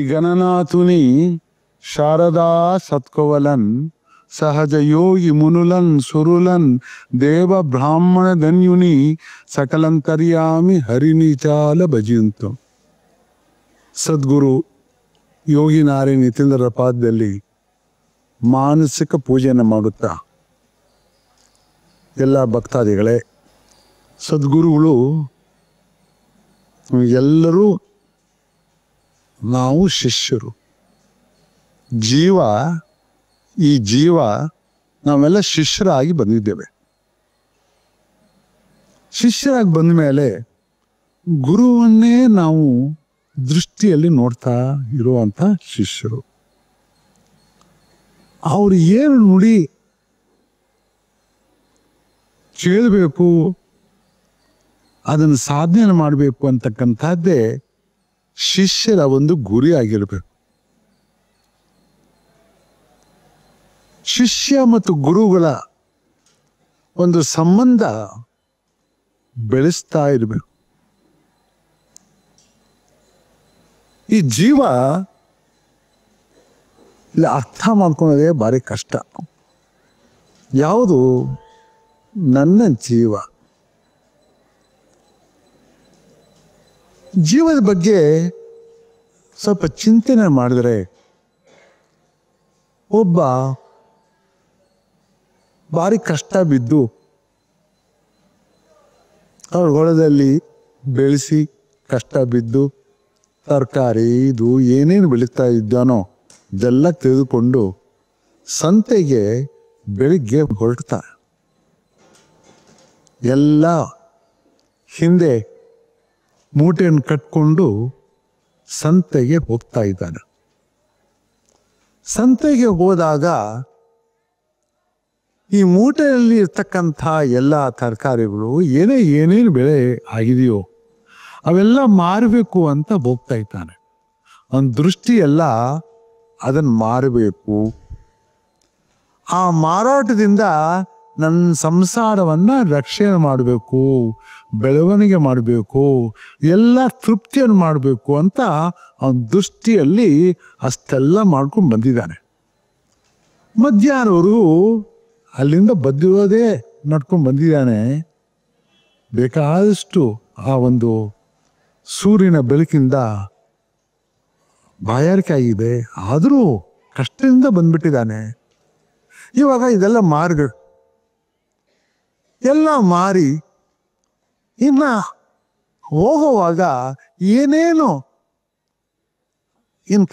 గణనాథుని శారదా సత్కవలన్ సహజ యోగి మునులన్ సురులన్ దేవ బ్రాహ్మణ ధన్యుని సకలంతర్యామి హరిని చాల ಭಜಿಂತು. ಸದ್ಗುರು ಯೋಗಿ ನಾರಾಯಣ ಯತೀಂದ್ರರ ಪಾದದಲ್ಲಿ ಮಾನಸಿಕ ಪೂಜೆಯನ್ನು ಮಾಡುತ್ತಾ, ಎಲ್ಲ ಭಕ್ತಾದಿಗಳೇ, ಸದ್ಗುರುಗಳು ಎಲ್ಲರೂ ನಾವು ಶಿಷ್ಯರು. ಈ ಜೀವ ನಾವೆಲ್ಲ ಶಿಷ್ಯರಾಗಿ ಬಂದಿದ್ದೇವೆ. ಶಿಷ್ಯರಾಗಿ ಬಂದ ಮೇಲೆ ಗುರುವನ್ನೇ ನಾವು ದೃಷ್ಟಿಯಲ್ಲಿ ನೋಡ್ತಾ ಇರುವಂಥ ಶಿಷ್ಯರು. ಅವರು ಏನು ನುಡಿ ಕೇಳಬೇಕು, ಅದನ್ನು ಸಾಧನೆ ಮಾಡಬೇಕು ಅಂತಕ್ಕಂಥದ್ದೇ ಶಿಷ್ಯರ ಒಂದು ಗುರಿ ಆಗಿರಬೇಕು. ಶಿಷ್ಯ ಮತ್ತು ಗುರುಗಳ ಒಂದು ಸಂಬಂಧ ಬೆಳೆಸ್ತಾ ಇರಬೇಕು. ಈ ಜೀವ ಇಲ್ಲಿ ಅರ್ಥ ಮಾಡ್ಕೊಳ್ಳೋದೇ ಭಾರಿ ಕಷ್ಟ. ಯಾವುದು ನನ್ನ ಜೀವ? ಜೀವದ ಬಗ್ಗೆ ಸ್ವಲ್ಪ ಚಿಂತನೆ ಮಾಡಿದ್ರೆ ಒಬ್ಬ ಭಾರಿ ಕಷ್ಟ ಬಿದ್ದು ಅವ್ರ ಹೊಲದಲ್ಲಿ ಬೆಳೆಸಿ ಕಷ್ಟ ಬಿದ್ದು ತರಕಾರಿ ಇದು ಏನೇನು ಬೆಳೀತಾ ಇದ್ದಾನೋ ಇದೆಲ್ಲ ತೆಗೆದುಕೊಂಡು ಸಂತೆಗೆ ಬೆಳಿಗ್ಗೆ ಹೊರಡ್ತಾರೆ. ಎಲ್ಲ ಹಿಂದೆ ಮೂಟೆಯನ್ನು ಕಟ್ಕೊಂಡು ಸಂತೆಗೆ ಹೋಗ್ತಾ ಇದ್ದಾನೆ. ಸಂತೆಗೆ ಹೋದಾಗ ಈ ಮೂಟೆಯಲ್ಲಿ ಇರ್ತಕ್ಕಂಥ ಎಲ್ಲ ತರಕಾರಿಗಳು ಏನೇನು ಬೆಳೆ ಆಗಿದೆಯೋ ಅವೆಲ್ಲ ಮಾರಬೇಕು ಅಂತ ಹೋಗ್ತಾ ಇದ್ದಾನೆ. ಅವನ ದೃಷ್ಟಿ ಎಲ್ಲ ಅದನ್ನು ಮಾರಬೇಕು, ಆ ಮಾರಾಟದಿಂದ ನನ್ನ ಸಂಸಾರವನ್ನು ರಕ್ಷಣೆ ಮಾಡಬೇಕು, ಬೆಳವಣಿಗೆ ಮಾಡಬೇಕು, ಎಲ್ಲ ತೃಪ್ತಿಯನ್ನು ಮಾಡಬೇಕು ಅಂತ ಅವನ ದೃಷ್ಟಿಯಲ್ಲಿ ಅಷ್ಟೆಲ್ಲ ಮಾಡ್ಕೊಂಡು ಬಂದಿದ್ದಾನೆ. ಮಧ್ಯಾಹ್ನವರೆಗೂ ಅಲ್ಲಿಂದ ಬದ್ದಿರೋದೇ ನಡ್ಕೊಂಡು ಬಂದಿದ್ದಾನೆ. ಬೇಕಾದಷ್ಟು ಆ ಒಂದು ಸೂರ್ಯನ ಬೆಳಕಿಂದ ಬಾಯಾರಿಕೆ ಆಗಿದೆ, ಆದರೂ ಕಷ್ಟದಿಂದ ಬಂದ್ಬಿಟ್ಟಿದ್ದಾನೆ. ಇವಾಗ ಇದೆಲ್ಲ ಎಲ್ಲ ಮಾರಿ ಇನ್ನ ಹೋಗುವಾಗ ಏನೇನು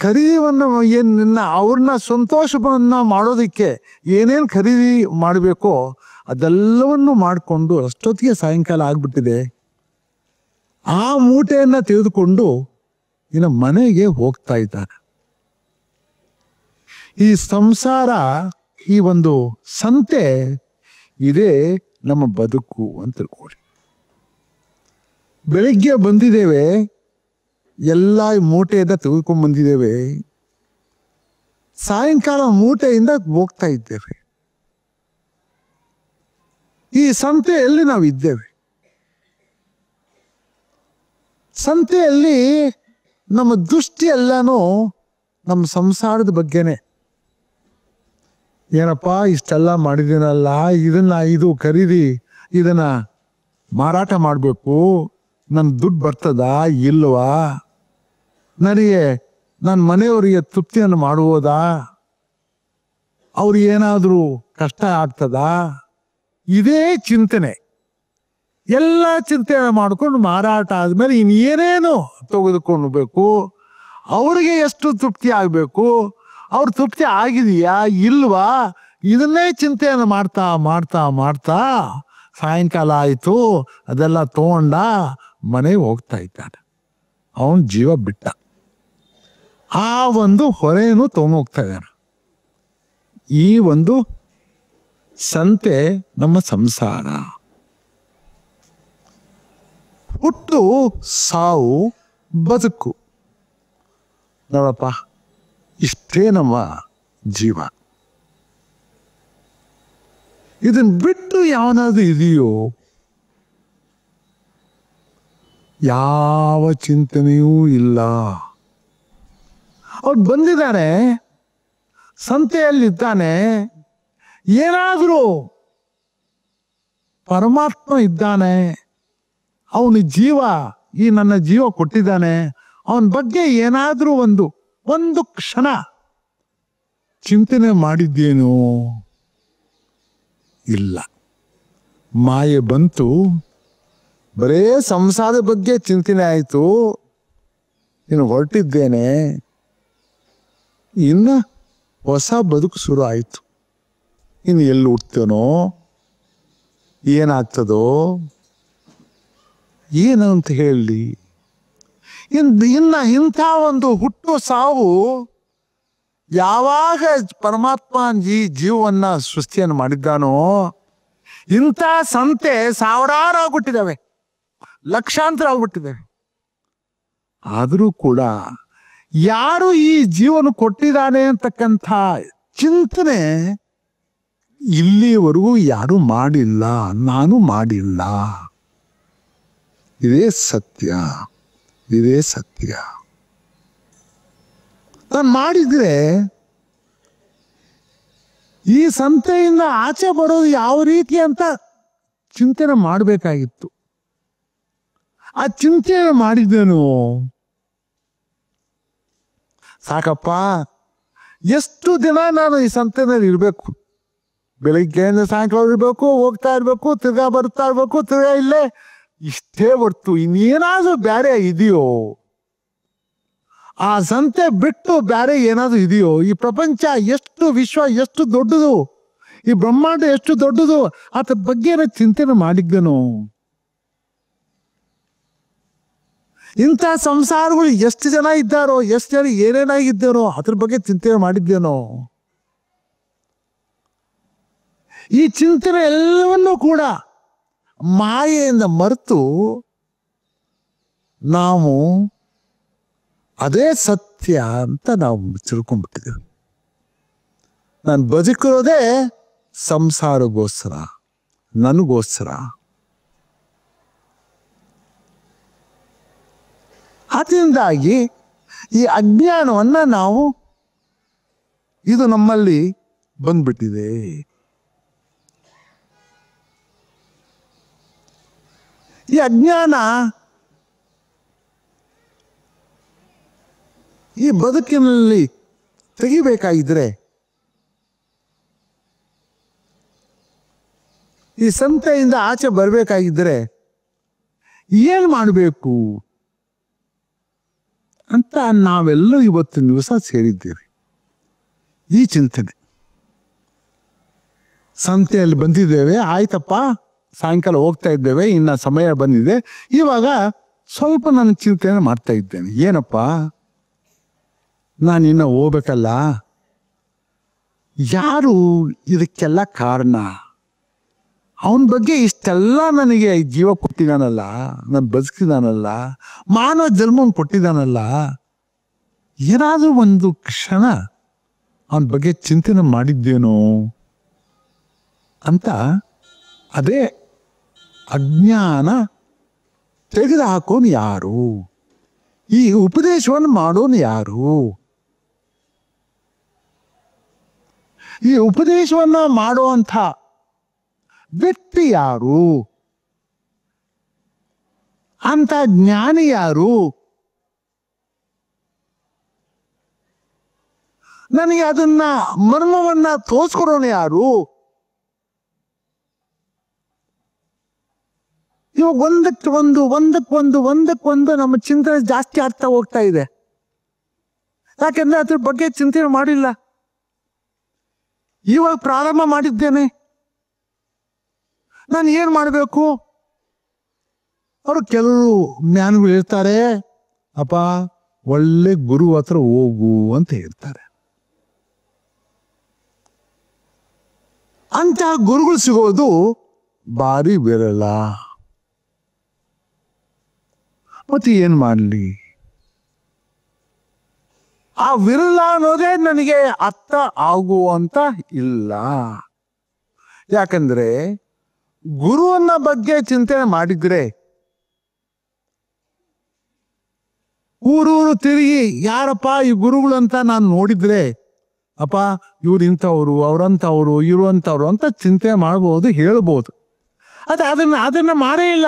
ಖರೀದಿಯನ್ನ ಅವ್ರನ್ನ ಸಂತೋಷವನ್ನ ಮಾಡೋದಕ್ಕೆ ಏನೇನು ಖರೀದಿ ಮಾಡಬೇಕೋ ಅದೆಲ್ಲವನ್ನು ಮಾಡಿಕೊಂಡು ಅಷ್ಟೊತ್ತಿಗೆ ಸಾಯಂಕಾಲ ಆಗ್ಬಿಟ್ಟಿದೆ. ಆ ಮೂಟೆಯನ್ನ ತೆಗೆದುಕೊಂಡು ಇನ್ನು ಮನೆಗೆ ಹೋಗ್ತಾ ಇದ್ದಾರೆ. ಈ ಸಂಸಾರ, ಈ ಒಂದು ಸಂತೆ ಇದೇ ನಮ್ಮ ಬದುಕು ಅಂತ ತಿಳ್ಕೊಳ್ಳಿ. ಬೆಳಿಗ್ಗೆ ಬಂದಿದ್ದೇವೆ, ಎಲ್ಲ ಮೂಟೆಯಿಂದ ತೆಗೆದುಕೊಂಡು ಬಂದಿದ್ದೇವೆ, ಸಾಯಂಕಾಲ ಮೂಟೆಯಿಂದ ಹೋಗ್ತಾ ಇದ್ದೇವೆ. ಈ ಸಂತೆಯಲ್ಲಿ ನಾವು ಇದ್ದೇವೆ. ಸಂತೆಯಲ್ಲಿ ನಮ್ಮ ದೃಷ್ಟಿ ಎಲ್ಲನೂ ನಮ್ಮ ಸಂಸಾರದ ಬಗ್ಗೆನೆ. ಏನಪ್ಪ ಇಷ್ಟೆಲ್ಲ ಮಾಡಿದ್ದೀನಲ್ಲ, ಇದು ಖರೀದಿ, ಇದನ್ನ ಮಾರಾಟ ಮಾಡಬೇಕು, ನನ್ನ ದುಡ್ಡು ಬರ್ತದಾ ಇಲ್ವಾ, ನನಗೆ ನನ್ನ ಮನೆಯವರಿಗೆ ತೃಪ್ತಿಯನ್ನು ಮಾಡುವುದಾ, ಅವ್ರಿಗೆ ಏನಾದರೂ ಕಷ್ಟ ಆಗ್ತದಾ, ಇದೇ ಚಿಂತನೆ. ಎಲ್ಲ ಚಿಂತನೆ ಮಾಡ್ಕೊಂಡು ಮಾರಾಟ ಆದ್ಮೇಲೆ ಇನ್ನೇನೇನು ತೆಗೆದುಕೊಳ್ಬೇಕು, ಅವ್ರಿಗೆ ಎಷ್ಟು ತೃಪ್ತಿ ಆಗಬೇಕು, ಅವ್ರ ತೃಪ್ತಿ ಆಗಿದೆಯಾ ಇಲ್ವಾ, ಇದನ್ನೇ ಚಿಂತೆಯನ್ನು ಮಾಡ್ತಾ ಮಾಡ್ತಾ ಮಾಡ್ತಾ ಸಾಯಂಕಾಲ ಆಯಿತು, ಅದೆಲ್ಲ ತಗೊಂಡ ಮನೆಗೆ ಹೋಗ್ತಾ ಇದ್ದಾನೆ. ಅವನ ಜೀವ ಬಿಟ್ಟ. ಆ ಒಂದು ಹೊರೆಯನ್ನು ತಗೊಂಡೋಗ್ತಾ ಇದ್ದಾನೆ. ಈ ಒಂದು ಸಂತೆ ನಮ್ಮ ಸಂಸಾರ. ಹುಟ್ಟು ಸಾವು ಬದುಕು, ನೋಡಪ್ಪ, ಇಷ್ಟೇ ನಮ್ಮ ಜೀವ. ಇದನ್ನ ಬಿಟ್ಟು ಯಾವನಾದ್ರೂ ಇದೆಯೋ? ಯಾವ ಚಿಂತನೆಯೂ ಇಲ್ಲ. ಅವ್ರು ಬಂದಿದ್ದಾನೆ, ಸಂತೆಯಲ್ಲಿದ್ದಾನೆ, ಏನಾದರೂ ಪರಮಾತ್ಮ ಇದ್ದಾನೆ, ಅವನ ಜೀವ, ಈ ನನ್ನ ಜೀವ ಕೊಟ್ಟಿದ್ದಾನೆ, ಅವನ ಬಗ್ಗೆ ಏನಾದರೂ ಒಂದು ಕ್ಷಣ ಚಿಂತನೆ ಮಾಡಿದ್ದೇನೋ? ಇಲ್ಲ. ಮಾಯೆ ಬಂತು, ಬರೇ ಸಂಸಾರದ ಬಗ್ಗೆ ಚಿಂತನೆ ಆಯಿತು, ಇನ್ನು ಹೊರಟಿದ್ದೇನೆ, ಇನ್ನು ಹೊಸ ಬದುಕು ಶುರು ಆಯಿತು. ಇನ್ನು ಎಲ್ಲಿ ಹುಟ್ಟತೇನೋ, ಏನಾಗ್ತದೋ ಏನು ಅಂತ ಹೇಳಿ. ಇನ್ನು ಇಂಥ ಒಂದು ಹುಟ್ಟು ಸಾವು ಯಾವಾಗ ಪರಮಾತ್ಮ ಈ ಜೀವವನ್ನು ಸೃಷ್ಟಿಯನ್ನು ಮಾಡಿದ್ದಾನೋ, ಇಂಥ ಸಂತೆ ಸಾವಿರಾರು ಆಗ್ಬಿಟ್ಟಿದ್ದಾವೆ, ಲಕ್ಷಾಂತರ ಆಗ್ಬಿಟ್ಟಿದ್ದಾವೆ. ಆದರೂ ಕೂಡ ಯಾರು ಈ ಜೀವನ ಕೊಟ್ಟಿದ್ದಾನೆ ಅಂತಕ್ಕಂಥ ಚಿಂತನೆ ಇಲ್ಲಿವರೆಗೂ ಯಾರೂ ಮಾಡಿಲ್ಲ, ನಾನು ಮಾಡಿಲ್ಲ. ಇದೇ ಸತ್ಯ, ಇದೇ ಸತ್ಯ. ನಾನು ಮಾಡಿದ್ರೆ ಈ ಸಂತೆಯಿಂದ ಆಚೆ ಬರೋದು ಯಾವ ರೀತಿ ಅಂತ ಚಿಂತನೆ ಮಾಡಬೇಕಾಗಿತ್ತು. ಆ ಚಿಂತನೆ ಮಾಡಿದ್ದೇನು? ಸಾಕಪ್ಪ, ಎಷ್ಟು ದಿನ ನಾನು ಈ ಸಂತೆನಲ್ಲಿ ಇರಬೇಕು? ಬೆಳಿಗ್ಗೆಯಿಂದ ಸಾಯಂಕಾಲ ಇರಬೇಕು, ಹೋಗ್ತಾ ಇರಬೇಕು, ತಿರ್ಗಾ ಬರ್ತಾ ಇರಬೇಕು, ತಿರ್ಗಾ ಇಲ್ಲೇ, ಇಷ್ಟೇ ಹೊರ್ತು ಇನ್ನೇನಾದ್ರೂ ಬೇರೆ ಇದೆಯೋ? ಆ ಸಂತೆ ಬಿಟ್ಟು ಬೇರೆ ಏನಾದ್ರೂ ಇದೆಯೋ? ಈ ಪ್ರಪಂಚ ಎಷ್ಟು, ವಿಶ್ವ ಎಷ್ಟು ದೊಡ್ಡದು, ಈ ಬ್ರಹ್ಮಾಂಡ ಎಷ್ಟು ದೊಡ್ಡದು, ಅದ್ರ ಬಗ್ಗೆ ಚಿಂತನೆ ಮಾಡಿದ್ದೇನೋ? ಇಂಥ ಸಂಸಾರಗಳು ಎಷ್ಟು ಜನ ಇದ್ದಾರೋ, ಎಷ್ಟು ಜನ ಏನೇನಾಗಿದ್ದಾರೋ ಅದ್ರ ಬಗ್ಗೆ ಚಿಂತನೆ ಮಾಡಿದ್ದೇನೋ? ಈ ಚಿಂತನೆ ಎಲ್ಲವನ್ನೂ ಕೂಡ ಮಾಯೆಯಿಂದ ಮರೆತು ನಾವು ಅದೇ ಸತ್ಯ ಅಂತ ನಾವು ತಿಳ್ಕೊಂಡ್ಬಿಟ್ಟಿದ್ದೇವೆ. ನಾನು ಬದುಕಿರೋದೇ ಸಂಸಾರಗೋಸ್ಕರ, ನನಗೋಸ್ಕರ. ಅದರಿಂದಾಗಿ ಈ ಅಜ್ಞಾನವನ್ನು ನಾವು, ಇದು ನಮ್ಮಲ್ಲಿ ಬಂದ್ಬಿಟ್ಟಿದೆ. ಈ ಅಜ್ಞಾನ ಈ ಬದುಕಿನಲ್ಲಿ ತೆಗಿಬೇಕಾಗಿದ್ರೆ, ಈ ಸಂತೆಯಿಂದ ಆಚೆ ಬರಬೇಕಾಗಿದ್ರೆ ಏನು ಮಾಡಬೇಕು ಅಂತ ನಾವೆಲ್ಲರೂ ಇವತ್ತಿನ ದಿವಸ ಸೇರಿದ್ದೇವೆ. ಈ ಚಿಂತನೆ, ಸಂತೆಯಲ್ಲಿ ಬಂದಿದ್ದೇವೆ, ಆಯ್ತಪ್ಪ, ಸಾಯಂಕಾಲ ಹೋಗ್ತಾ ಇದ್ದೇವೆ, ಇನ್ನು ಸಮಯ ಬಂದಿದೆ, ಇವಾಗ ಸ್ವಲ್ಪ ನಾನು ಚಿಂತನೆ ಮಾಡ್ತಾ ಇದ್ದೇನೆ. ಏನಪ್ಪ, ನಾನು ಇನ್ನು ಹೋಗ್ಬೇಕಲ್ಲ, ಯಾರು ಇದಕ್ಕೆಲ್ಲ ಕಾರಣ? ಅವನ ಬಗ್ಗೆ ಇಷ್ಟೆಲ್ಲ ನನಗೆ ಜೀವ ಕೊಟ್ಟಿದ್ದಾನಲ್ಲ, ನಾನು ಬದುಕಿದಾನಲ್ಲ, ಮಾನವ ಜನ್ಮವನ್ನು ಕೊಟ್ಟಿದ್ದಾನಲ್ಲ, ಏನಾದರೂ ಒಂದು ಕ್ಷಣ ಅವನ ಬಗ್ಗೆ ಚಿಂತನೆ ಮಾಡಿದ್ದೇನೋ ಅಂತ. ಅದೇ ಅಜ್ಞಾನ ತೆಗೆದು ಹಾಕೋನು ಯಾರು? ಈ ಉಪದೇಶವನ್ನು ಮಾಡೋನು ಯಾರು? ಈ ಉಪದೇಶವನ್ನು ಮಾಡುವಂಥ ವ್ಯಕ್ತಿ ಯಾರು? ಅಂತ ಜ್ಞಾನಿ ಯಾರು? ನನಗೆ ಅದನ್ನ ಮರ್ಮವನ್ನ ತೋರಿಸ್ಕೊಡೋನು ಯಾರು? ಇವಾಗ ಒಂದಕ್ಕೊಂದು ನಮ್ಮ ಚಿಂತನೆ ಜಾಸ್ತಿ ಆಗ್ತಾ ಹೋಗ್ತಾ ಇದೆ. ಯಾಕೆಂದ್ರೆ ಅದ್ರ ಬಗ್ಗೆ ಚಿಂತನೆ ಮಾಡಿಲ್ಲ. ಇವಾಗ ಪ್ರಾರಂಭ ಮಾಡಿದ್ದೇನೆ, ನಾನು ಏನು ಮಾಡಬೇಕು? ಅವರು ಕೆಲವರು ಜ್ಞಾನಿಗಳು ಹೇಳ್ತಾರೆ, ಅಪ್ಪ ಒಳ್ಳೆ ಗುರು ಹತ್ರ ಹೋಗು ಅಂತ ಹೇಳ್ತಾರೆ. ಅಂತ ಗುರುಗಳು ಸಿಗೋದು ಭಾರಿ ವಿರಳ. ಮತ್ತೆ ಏನ್ ಮಾಡಲಿ? ಆ ವಿರಳ ಅನ್ನೋದೇ ನನಗೆ ಅರ್ಥ ಆಗುವಂತ ಇಲ್ಲ. ಯಾಕಂದ್ರೆ ಗುರುವನ್ನ ಬಗ್ಗೆ ಚಿಂತನೆ ಮಾಡಿದ್ರೆ ಊರೂರು ತಿರುಗಿ ಯಾರಪ್ಪ ಈ ಗುರುಗಳು ಅಂತ ನಾನು ನೋಡಿದ್ರೆ, ಅಪ್ಪ ಇವ್ರು ಇಂಥವ್ರು, ಅವ್ರಂಥವ್ರು, ಇವರು ಅಂಥವ್ರು ಅಂತ ಚಿಂತೆ ಮಾಡ್ಬೋದು, ಹೇಳ್ಬೋದು. ಅದನ್ನ ಮಾಡೇ ಇಲ್ಲ.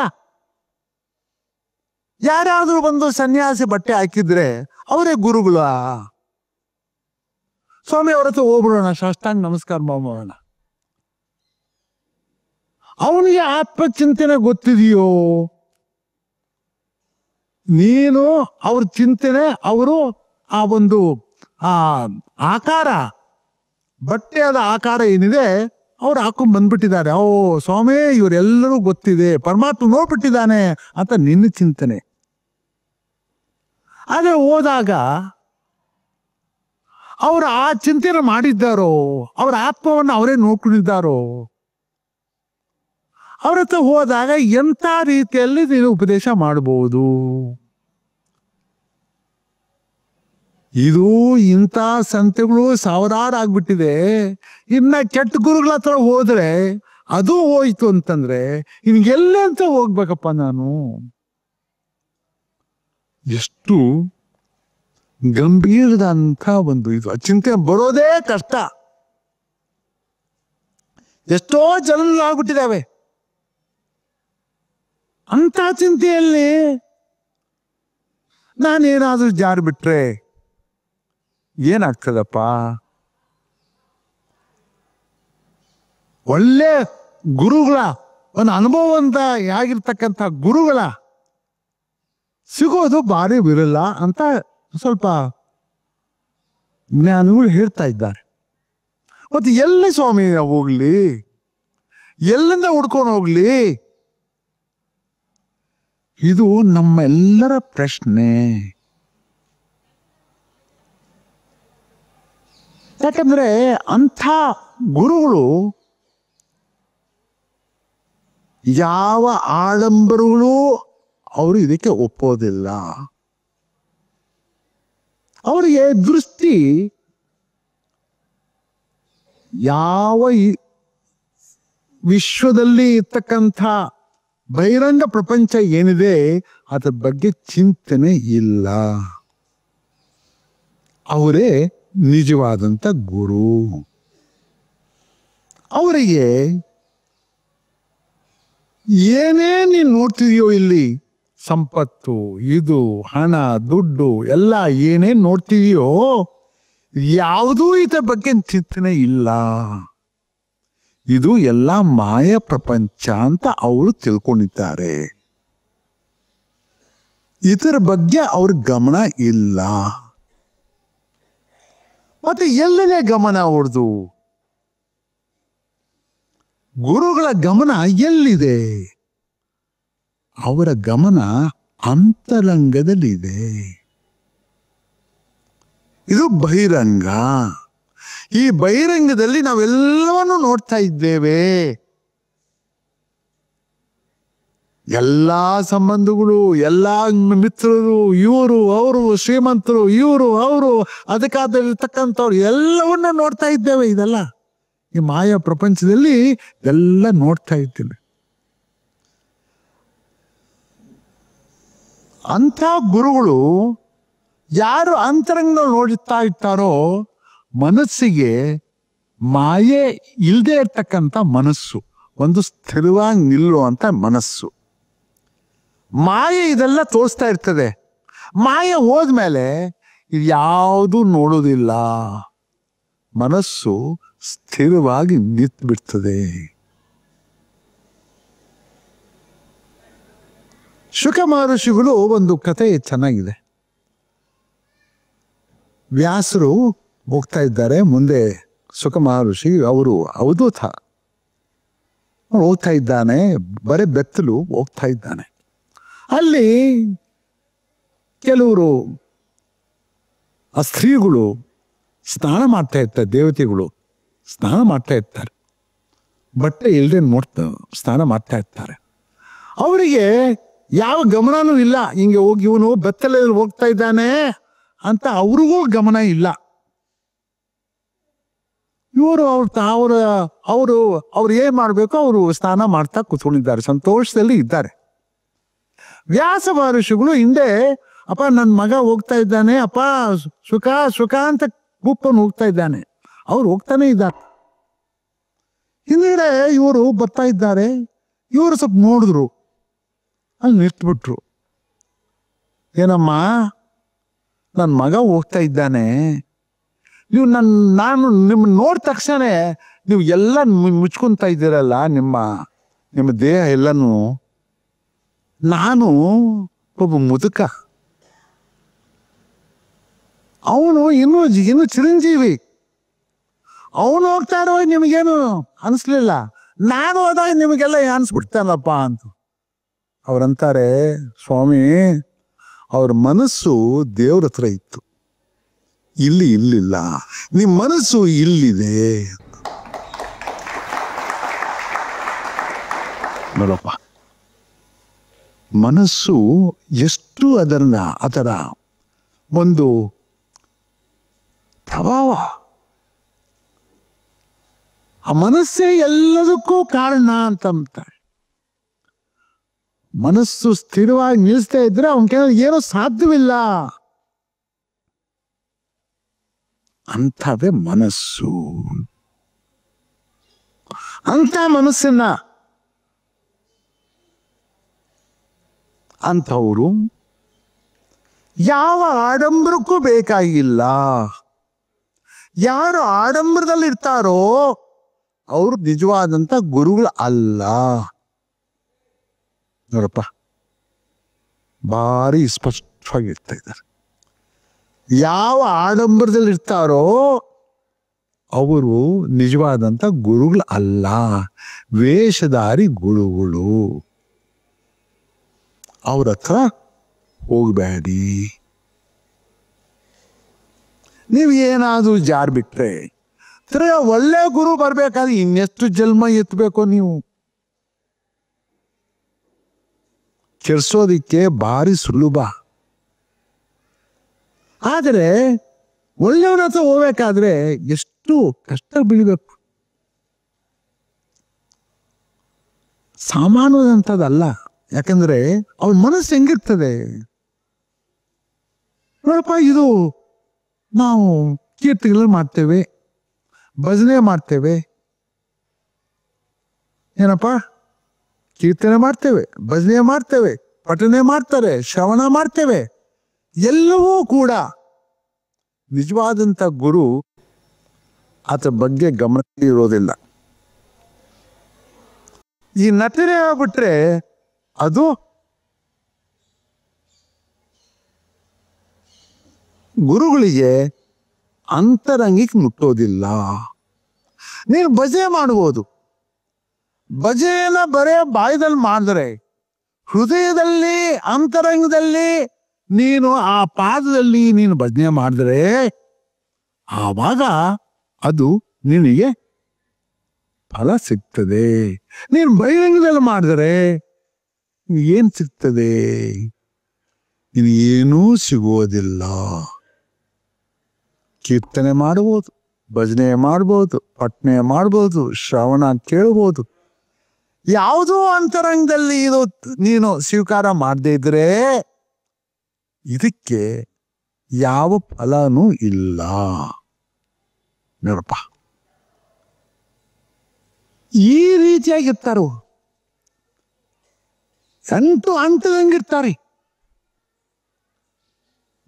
ಯಾರಾದ್ರೂ ಬಂದು ಸನ್ಯಾಸಿ ಬಟ್ಟೆ ಹಾಕಿದ್ರೆ ಅವರೇ ಗುರುಗಳ? ಸ್ವಾಮಿ ಅವ್ರ ಹತ್ರ ಹೋಗ್ಬಿಡೋಣ, ಸಾಷ್ಟಾಂಗ ನಮಸ್ಕಾರ ಮಾಡೋಣ. ಅವನಿಗೆ ಆತ್ಮಚಿಂತನೆ ಗೊತ್ತಿದೆಯೋ? ನೀನು ಅವ್ರ ಚಿಂತನೆ, ಅವರು ಆ ಒಂದು ಆಕಾರ, ಬಟ್ಟೆಯಾದ ಆಕಾರ ಏನಿದೆ ಅವ್ರು ಹಾಕೊಂಡ್ ಬಂದ್ಬಿಟ್ಟಿದ್ದಾರೆ. ಓ ಸ್ವಾಮಿ ಇವರೆಲ್ಲರೂ ಗೊತ್ತಿದೆ, ಪರಮಾತ್ಮ ನೋಡ್ಬಿಟ್ಟಿದ್ದಾನೆ ಅಂತ ನಿನ್ನ ಚಿಂತನೆ. ಅದೇ ಹೋದಾಗ ಅವರು ಆ ಚಿಂತನೆ ಮಾಡಿದ್ದಾರೋ, ಅವರ ಆತ್ಮವನ್ನು ಅವರೇ ನೋಡ್ಕೊಂಡಿದ್ದಾರೋ? ಅವ್ರ ಹತ್ರ ಹೋದಾಗ ಎಂಥ ರೀತಿಯಲ್ಲಿ ನೀನು ಉಪದೇಶ ಮಾಡಬಹುದು? ಇದು ಇಂಥ ಸಂತೆಗಳು ಸಾವಿರಾರು ಆಗ್ಬಿಟ್ಟಿದೆ. ಇನ್ನ ಕೆಟ್ಟ ಗುರುಗಳ ಹತ್ರ ಹೋದ್ರೆ ಅದು ಹೋಯ್ತು ಅಂತಂದ್ರೆ ಇನ್ಗೆಲ್ಲೇ ಅಂತ ಹೋಗ್ಬೇಕಪ್ಪ ನಾನು? ಎಷ್ಟು ಗಂಭೀರದಂಥ ಒಂದು ಇದು ಚಿಂತೆ ಬರೋದೇ ಕಷ್ಟ. ಎಷ್ಟೋ ಜನಗಳಾಗ್ಬಿಟ್ಟಿದ್ದಾವೆ ಅಂತ ಚಿಂತೆಯಲ್ಲಿ. ನಾನೇನಾದ್ರೂ ಜಾರು ಬಿಟ್ರೆ ಏನಾಗ್ತದಪ್ಪ? ಒಳ್ಳೆ ಗುರುಗಳ ಒಂದು ಅನುಭವವಂತ ಆಗಿರ್ತಕ್ಕಂಥ ಗುರುಗಳ ಸಿಗೋದು ಭಾರಿ ವಿರಳ ಅಂತ ಸ್ವಲ್ಪ ಜ್ಞಾನಿಗಳು ಹೇಳ್ತಾ ಇದ್ದಾರೆ. ಮತ್ತೆ ಎಲ್ಲಿ ಸ್ವಾಮಿ ಹೋಗ್ಲಿ? ಎಲ್ಲಿಂದ ಹುಡ್ಕೊಂಡು ಹೋಗ್ಲಿ? ಇದು ನಮ್ಮೆಲ್ಲರ ಪ್ರಶ್ನೆ. ಯಾಕಂದ್ರೆ ಅಂಥ ಗುರುಗಳು ಯಾವ ಆಡಂಬರಗಳು ಅವರು ಇದಕ್ಕೆ ಒಪ್ಪೋದಿಲ್ಲ. ಅವರಿಗೆ ದೃಷ್ಟಿ ಯಾವ ವಿಶ್ವದಲ್ಲಿ ಇರ್ತಕ್ಕಂಥ ಬಹಿರಂಗ ಪ್ರಪಂಚ ಏನಿದೆ ಅದರ ಬಗ್ಗೆ ಚಿಂತನೆ ಇಲ್ಲ. ಅವರೇ ನಿಜವಾದಂಥ ಗುರು. ಅವರಿಗೆ ಏನೇ ನೀನು ನೋಡ್ತಿದೆಯೋ ಇಲ್ಲಿ, ಸಂಪತ್ತು, ಇದು ಹಣ, ದುಡ್ಡು ಎಲ್ಲ ಏನೇನ್ ನೋಡ್ತಿದೆಯೋ ಯಾವುದೂ ಇದರ ಬಗ್ಗೆ ಚಿಂತನೆ ಇಲ್ಲ. ಇದು ಎಲ್ಲ ಮಾಯ ಪ್ರಪಂಚ ಅಂತ ಅವರು ತಿಳ್ಕೊಂಡಿದ್ದಾರೆ. ಇದರ ಬಗ್ಗೆ ಅವ್ರ ಗಮನ ಇಲ್ಲ. ಮತ್ತೆ ಎಲ್ಲನೇ ಗಮನ ಅವ್ರದು? ಗುರುಗಳ ಗಮನ ಎಲ್ಲಿದೆ? ಅವರ ಗಮನ ಅಂತರಂಗದಲ್ಲಿದೆ. ಇದು ಬಹಿರಂಗ. ಈ ಬಹಿರಂಗದಲ್ಲಿ ನಾವೆಲ್ಲವನ್ನು ನೋಡ್ತಾ ಇದ್ದೇವೆ. ಎಲ್ಲಾ ಸಂಬಂಧಗಳು, ಎಲ್ಲಾ ಮಿತ್ರರು, ಇವರು ಅವರು, ಶ್ರೀಮಂತರು, ಇವರು ಅವರು, ಅದಕ್ಕಾದಲ್ಲಿರ್ತಕ್ಕಂಥವ್ರು ಎಲ್ಲವನ್ನ ನೋಡ್ತಾ ಇದ್ದೇವೆ. ಇದೆಲ್ಲ ಈ ಮಾಯಾ ಪ್ರಪಂಚದಲ್ಲಿ ಎಲ್ಲ ನೋಡ್ತಾ ಇದ್ದೇವೆ. ಅಂಥ ಗುರುಗಳು ಯಾರು ಅಂತರಂಗ ನೋಡುತ್ತಾ ಇರ್ತಾರೋ ಮನಸ್ಸಿಗೆ ಮಾಯೆ ಇಲ್ಲದೆ ಇರ್ತಕ್ಕಂಥ ಮನಸ್ಸು, ಒಂದು ಸ್ಥಿರವಾಗಿ ನಿಲ್ಲುವಂಥ ಮನಸ್ಸು. ಮಾಯೆ ಇದೆಲ್ಲ ತೋರಿಸ್ತಾ ಇರ್ತದೆ. ಮಾಯೆ ಹೋದ್ಮೇಲೆ ಇದು ಯಾವುದೂ ನೋಡೋದಿಲ್ಲ. ಮನಸ್ಸು ಸ್ಥಿರವಾಗಿ ನಿಂತು ಬಿಡ್ತದೆ. ಶುಕ ಮಹರ್ಷಿಗಳು ಒಂದು ಕಥೆ ಚೆನ್ನಾಗಿದೆ. ವ್ಯಾಸರು ಹೋಗ್ತಾ ಇದ್ದಾರೆ ಮುಂದೆ. ಶುಕ ಮಹರ್ಷಿ ಅವರು ಅವಧೂತ ಹೋಗ್ತಾ ಇದ್ದಾನೆ, ಬರೀ ಬೆತ್ತಲು ಹೋಗ್ತಾ ಇದ್ದಾನೆ. ಅಲ್ಲಿ ಕೆಲವರು ಆ ಸ್ತ್ರೀಗಳು ಸ್ನಾನ ಮಾಡ್ತಾ ಇರ್ತಾರೆ, ದೇವತೆಗಳು ಸ್ನಾನ ಮಾಡ್ತಾ ಇರ್ತಾರೆ, ಬಟ್ಟೆ ಇಲ್ಲದೆ ಸ್ನಾನ ಮಾಡ್ತಾ ಇರ್ತಾರೆ. ಅವರಿಗೆ ಯಾವ ಗಮನನೂ ಇಲ್ಲ. ಹಿಂಗೆ ಹೋಗಿ ಇವನು ಬೆತ್ತಲಲ್ಲಿ ಹೋಗ್ತಾ ಇದ್ದಾನೆ ಅಂತ ಅವ್ರಿಗೂ ಗಮನ ಇಲ್ಲ. ಇವರು ಅವ್ರು ಏನ್ ಮಾಡ್ಬೇಕು, ಅವರು ಸ್ನಾನ ಮಾಡ್ತಾ ಕೂತ್ಕೊಂಡಿದ್ದಾರೆ, ಸಂತೋಷದಲ್ಲಿ ಇದ್ದಾರೆ. ವ್ಯಾಸ ಮಹರ್ಷಿಗಳು ಹಿಂದೆ ಅಪ್ಪ ನನ್ನ ಮಗ ಹೋಗ್ತಾ ಇದ್ದಾನೆ, ಅಪ್ಪ ಸುಖ ಸುಖ ಅಂತ ಕೂಗ್ಕೊಂಡು ಹೋಗ್ತಾ ಇದ್ದಾನೆ. ಅವ್ರು ಹೋಗ್ತಾನೆ ಇದ್ದಾರೆ. ಹಿಂದಿಡೆ ಇವರು ಬರ್ತಾ ಇದ್ದಾರೆ. ಇವರು ಸ್ವಲ್ಪ ನೋಡಿದ್ರು, ಅಲ್ಲಿ ನಿಂತ್ಬಿಟ್ರು. ಏನಮ್ಮ, ನನ್ನ ಮಗ ಹೋಗ್ತಾ ಇದ್ದಾನೆ, ನೀವು ನಾನು ನಿಮ್ಮ ನೋಡಿದ ತಕ್ಷಣ ನೀವು ಎಲ್ಲ ಮುಚ್ಕೊಂತ ಇದ್ದೀರಲ್ಲ, ನಿಮ್ಮ ದೇಹ ಎಲ್ಲನೂ. ನಾನು ಒಬ್ಬ ಮುದುಕ, ಅವನು ಇನ್ನು ಚಿರಂಜೀವಿ. ಅವನು ಹೋಗ್ತಾ ಇರೋ ನಿಮಗೇನು ಅನಿಸ್ಲಿಲ್ಲ, ನಾನು ಹೋದಾಗ ನಿಮಗೆಲ್ಲ ಅನಿಸ್ಬಿಡ್ತಾನಪ್ಪ ಅಂತ. ಅವ್ರಂತಾರೆ, ಸ್ವಾಮಿ, ಅವ್ರ ಮನಸ್ಸು ದೇವ್ರ ಹತ್ರ ಇತ್ತು, ಇಲ್ಲಿಲ್ಲ. ನಿಮ್ಮ ಮನಸ್ಸು ಇಲ್ಲಿದೆ ನೋಡಪ್ಪ. ಮನಸ್ಸು ಎಷ್ಟು ಅದರ ಒಂದು ಪ್ರಭಾವ, ಆ ಮನಸ್ಸೇ ಎಲ್ಲದಕ್ಕೂ ಕಾರಣ ಅಂತ ಅಂತಾರೆ. ಮನಸ್ಸು ಸ್ಥಿರವಾಗಿ ನಿಲ್ಲಿಸ್ತಾ ಇದ್ರೆ ಅವನಿಗೆ ಏನೋ ಸಾಧ್ಯವಿಲ್ಲ. ಅಂಥವೇ ಮನಸ್ಸು. ಅಂಥ ಮನಸ್ಸನ್ನ ಅಂಥವರು ಯಾವ ಆಡಂಬರಕ್ಕೂ ಬೇಕಾಗಿಲ್ಲ. ಯಾರು ಆಡಂಬರದಲ್ಲಿ ಇರ್ತಾರೋ ಅವರು ನಿಜವಾದಂಥ ಗುರುಗಳು ಅಲ್ಲ. ನೋಡಪ್ಪ, ಭಾರಿ ಸ್ಪಷ್ಟವಾಗಿ ಇರ್ತಾ ಇದ್ದಾರೆ. ಯಾವ ಆಡಂಬರದಲ್ಲಿ ಇರ್ತಾರೋ ಅವರು ನಿಜವಾದಂಥ ಗುರುಗಳು ಅಲ್ಲ, ವೇಷಧಾರಿ ಗುರುಗಳು. ಅವ್ರ ಹತ್ರ ಹೋಗ್ಬೇಡಿ. ನೀವು ಏನಾದ್ರೂ ಜಾರ್ ಬಿಟ್ರೆ ಒಳ್ಳೆ ಗುರು ಬರ್ಬೇಕಾದ್ರೆ ಇನ್ನೆಷ್ಟು ಜನ್ಮ ಎತ್ತಬೇಕು ನೀವು. ಕೆರ್ಸೋದಿಕ್ಕೆ ಭಾರಿ ಸುಲಭ, ಆದರೆ ಒಳ್ಳೆಯವನ ಹತ್ರ ಹೋಗ್ಬೇಕಾದ್ರೆ ಎಷ್ಟು ಕಷ್ಟ ಬೀಳ್ಬೇಕು. ಸಾಮಾನ್ಯದಂಥದ್ದಲ್ಲ. ಯಾಕಂದ್ರೆ ಅವನ ಮನಸ್ಸು ಹೆಂಗಿರ್ತದೆ ನೋಡಪ್ಪ. ಇದು ನಾವು ಕೀರ್ತನೆಗಳು ಮಾಡ್ತೇವೆ, ಭಜನೆ ಮಾಡ್ತೇವೆ, ಏನಪ್ಪ, ಕೀರ್ತನೆ ಮಾಡ್ತೇವೆ, ಭಜನೆ ಮಾಡ್ತೇವೆ, ಪಠನೆ ಮಾಡ್ತಾರೆ, ಶ್ರವಣ ಮಾಡ್ತೇವೆ. ಎಲ್ಲವೂ ಕೂಡ ನಿಜವಾದಂಥ ಗುರು ಅದರ ಬಗ್ಗೆ ಗಮನ ಇರೋದಿಲ್ಲ. ಈ ನಟನೆ ಆಗ್ಬಿಟ್ರೆ ಅದು ಗುರುಗಳಿಗೆ ಅಂತರಂಗಿಗೆ ಮುಟ್ಟೋದಿಲ್ಲ. ನೀನು ಭಜನೆ ಮಾಡ್ಬೋದು, ಭಜನೆನ ಬರೇ ಬಾಯಿದಲ್ಲಿ ಮಾಡಿದ್ರೆ, ಹೃದಯದಲ್ಲಿ ಅಂತರಂಗದಲ್ಲಿ ನೀನು ಆ ಪಾದದಲ್ಲಿ ನೀನು ಭಜನೆ ಮಾಡಿದ್ರೆ ಆವಾಗ ಅದು ನಿನಗೆ ಫಲ ಸಿಗ್ತದೆ. ನೀನು ಬಹಿರಂಗದಲ್ಲಿ ಮಾಡಿದ್ರೆ ಏನ್ ಸಿಗ್ತದೆ? ನಿನಗೇನೂ ಸಿಗೋದಿಲ್ಲ. ಕೀರ್ತನೆ ಮಾಡ್ಬೋದು, ಭಜನೆ ಮಾಡ್ಬೋದು, ಪಠನೆ ಮಾಡ್ಬೋದು, ಶ್ರವಣ ಕೇಳ್ಬೋದು. ಯಾವುದೋ ಅಂತರಂಗದಲ್ಲಿ ಇದು ನೀನು ಸ್ವೀಕಾರ ಮಾಡದೇ ಇದ್ರೆ ಇದಕ್ಕೆ ಯಾವ ಫಲನೂ ಇಲ್ಲ. ನೋಡಪ್ಪ, ಈ ರೀತಿಯಾಗಿರ್ತಾರೋ ಅಂತದಂಗಿರ್ತಾರೆ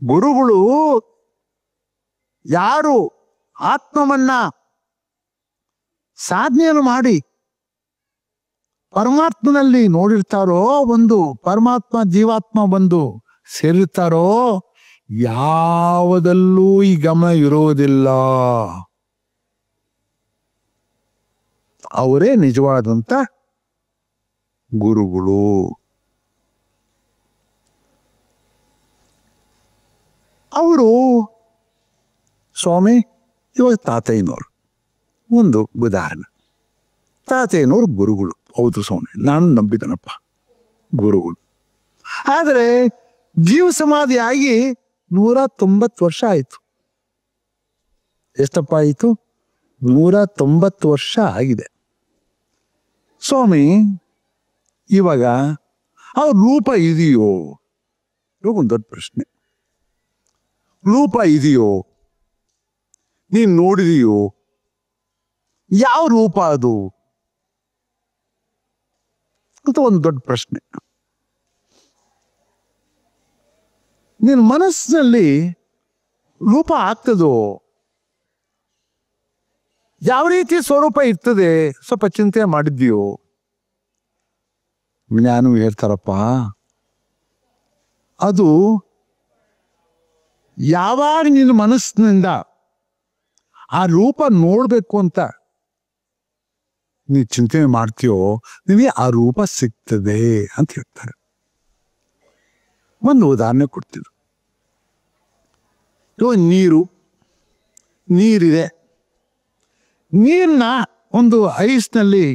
ಗುರುಗಳು. ಯಾರು ಆತ್ಮವನ್ನ ಸಾಧನೆಯನ್ನು ಮಾಡಿ ಪರಮಾತ್ಮನಲ್ಲಿ ನೋಡಿರ್ತಾರೋ, ಒಂದು ಪರಮಾತ್ಮ ಜೀವಾತ್ಮ ಬಂದು ಸೇರಿರ್ತಾರೋ, ಯಾವುದಲ್ಲೂ ಈ ಗಮನ ಇರೋದಿಲ್ಲ. ಅವರೇ ನಿಜವಾದಂತ ಗುರುಗಳು. ಅವರು ಸ್ವಾಮಿ, ಇವಾಗ ತಾತಯ್ಯನವರು ಒಂದು ಉದಾಹರಣೆ. ತಾತಯ್ಯನವರು ಗುರುಗಳು, ಹೌದು ಸ್ವಾಮಿ, ನಾನು ನಂಬಿದನಪ್ಪ ಗುರುಗಳು. ಆದರೆ ಜೀವ ಸಮಾಧಿಯಾಗಿ 190 ವರ್ಷ ಆಯಿತು. ಎಷ್ಟಪ್ಪ ಆಯಿತು? 190 ವರ್ಷ ಆಗಿದೆ. ಸ್ವಾಮಿ, ಇವಾಗ ಅವ್ರ ರೂಪ ಇದೆಯೋ? ಇವಾಗ ಒಂದು ದೊಡ್ಡ ಪ್ರಶ್ನೆ. ರೂಪ ಇದೆಯೋ, ನೀನ್ ನೋಡಿದೆಯೋ? ಯಾವ ರೂಪ ಅದು ಅಂತ ಒಂದು ದೊಡ್ಡ ಪ್ರಶ್ನೆ. ನಿನ್ನ ಮನಸ್ಸಿನಲ್ಲಿ ರೂಪ ಆಗ್ತದೋ? ಯಾವ ರೀತಿ ಸ್ವರೂಪ ಇರ್ತದೆ ಸ್ವಲ್ಪ ಚಿಂತೆ ಮಾಡಿದ್ಯೋ? ಜ್ಞಾನವು ಹೇಳ್ತಾರಪ್ಪ, ಅದು ಯಾವಾಗ ನಿನ್ನ ಮನಸ್ಸಿನಿಂದ ಆ ರೂಪ ನೋಡ್ಬೇಕು ಅಂತ ನೀ ಚಿಂತನೆ ಮಾಡ್ತೀಯೋ, ನಿಮಗೆ ಆ ರೂಪ ಸಿಗ್ತದೆ ಅಂತ ಹೇಳ್ತಾರೆ. ಒಂದು ಉದಾಹರಣೆ ಕೊಡ್ತಿದ್ರು. ಇವಾಗ ನೀರಿದೆ, ನೀರನ್ನ ಒಂದು ಐಸ್ನಲ್ಲಿ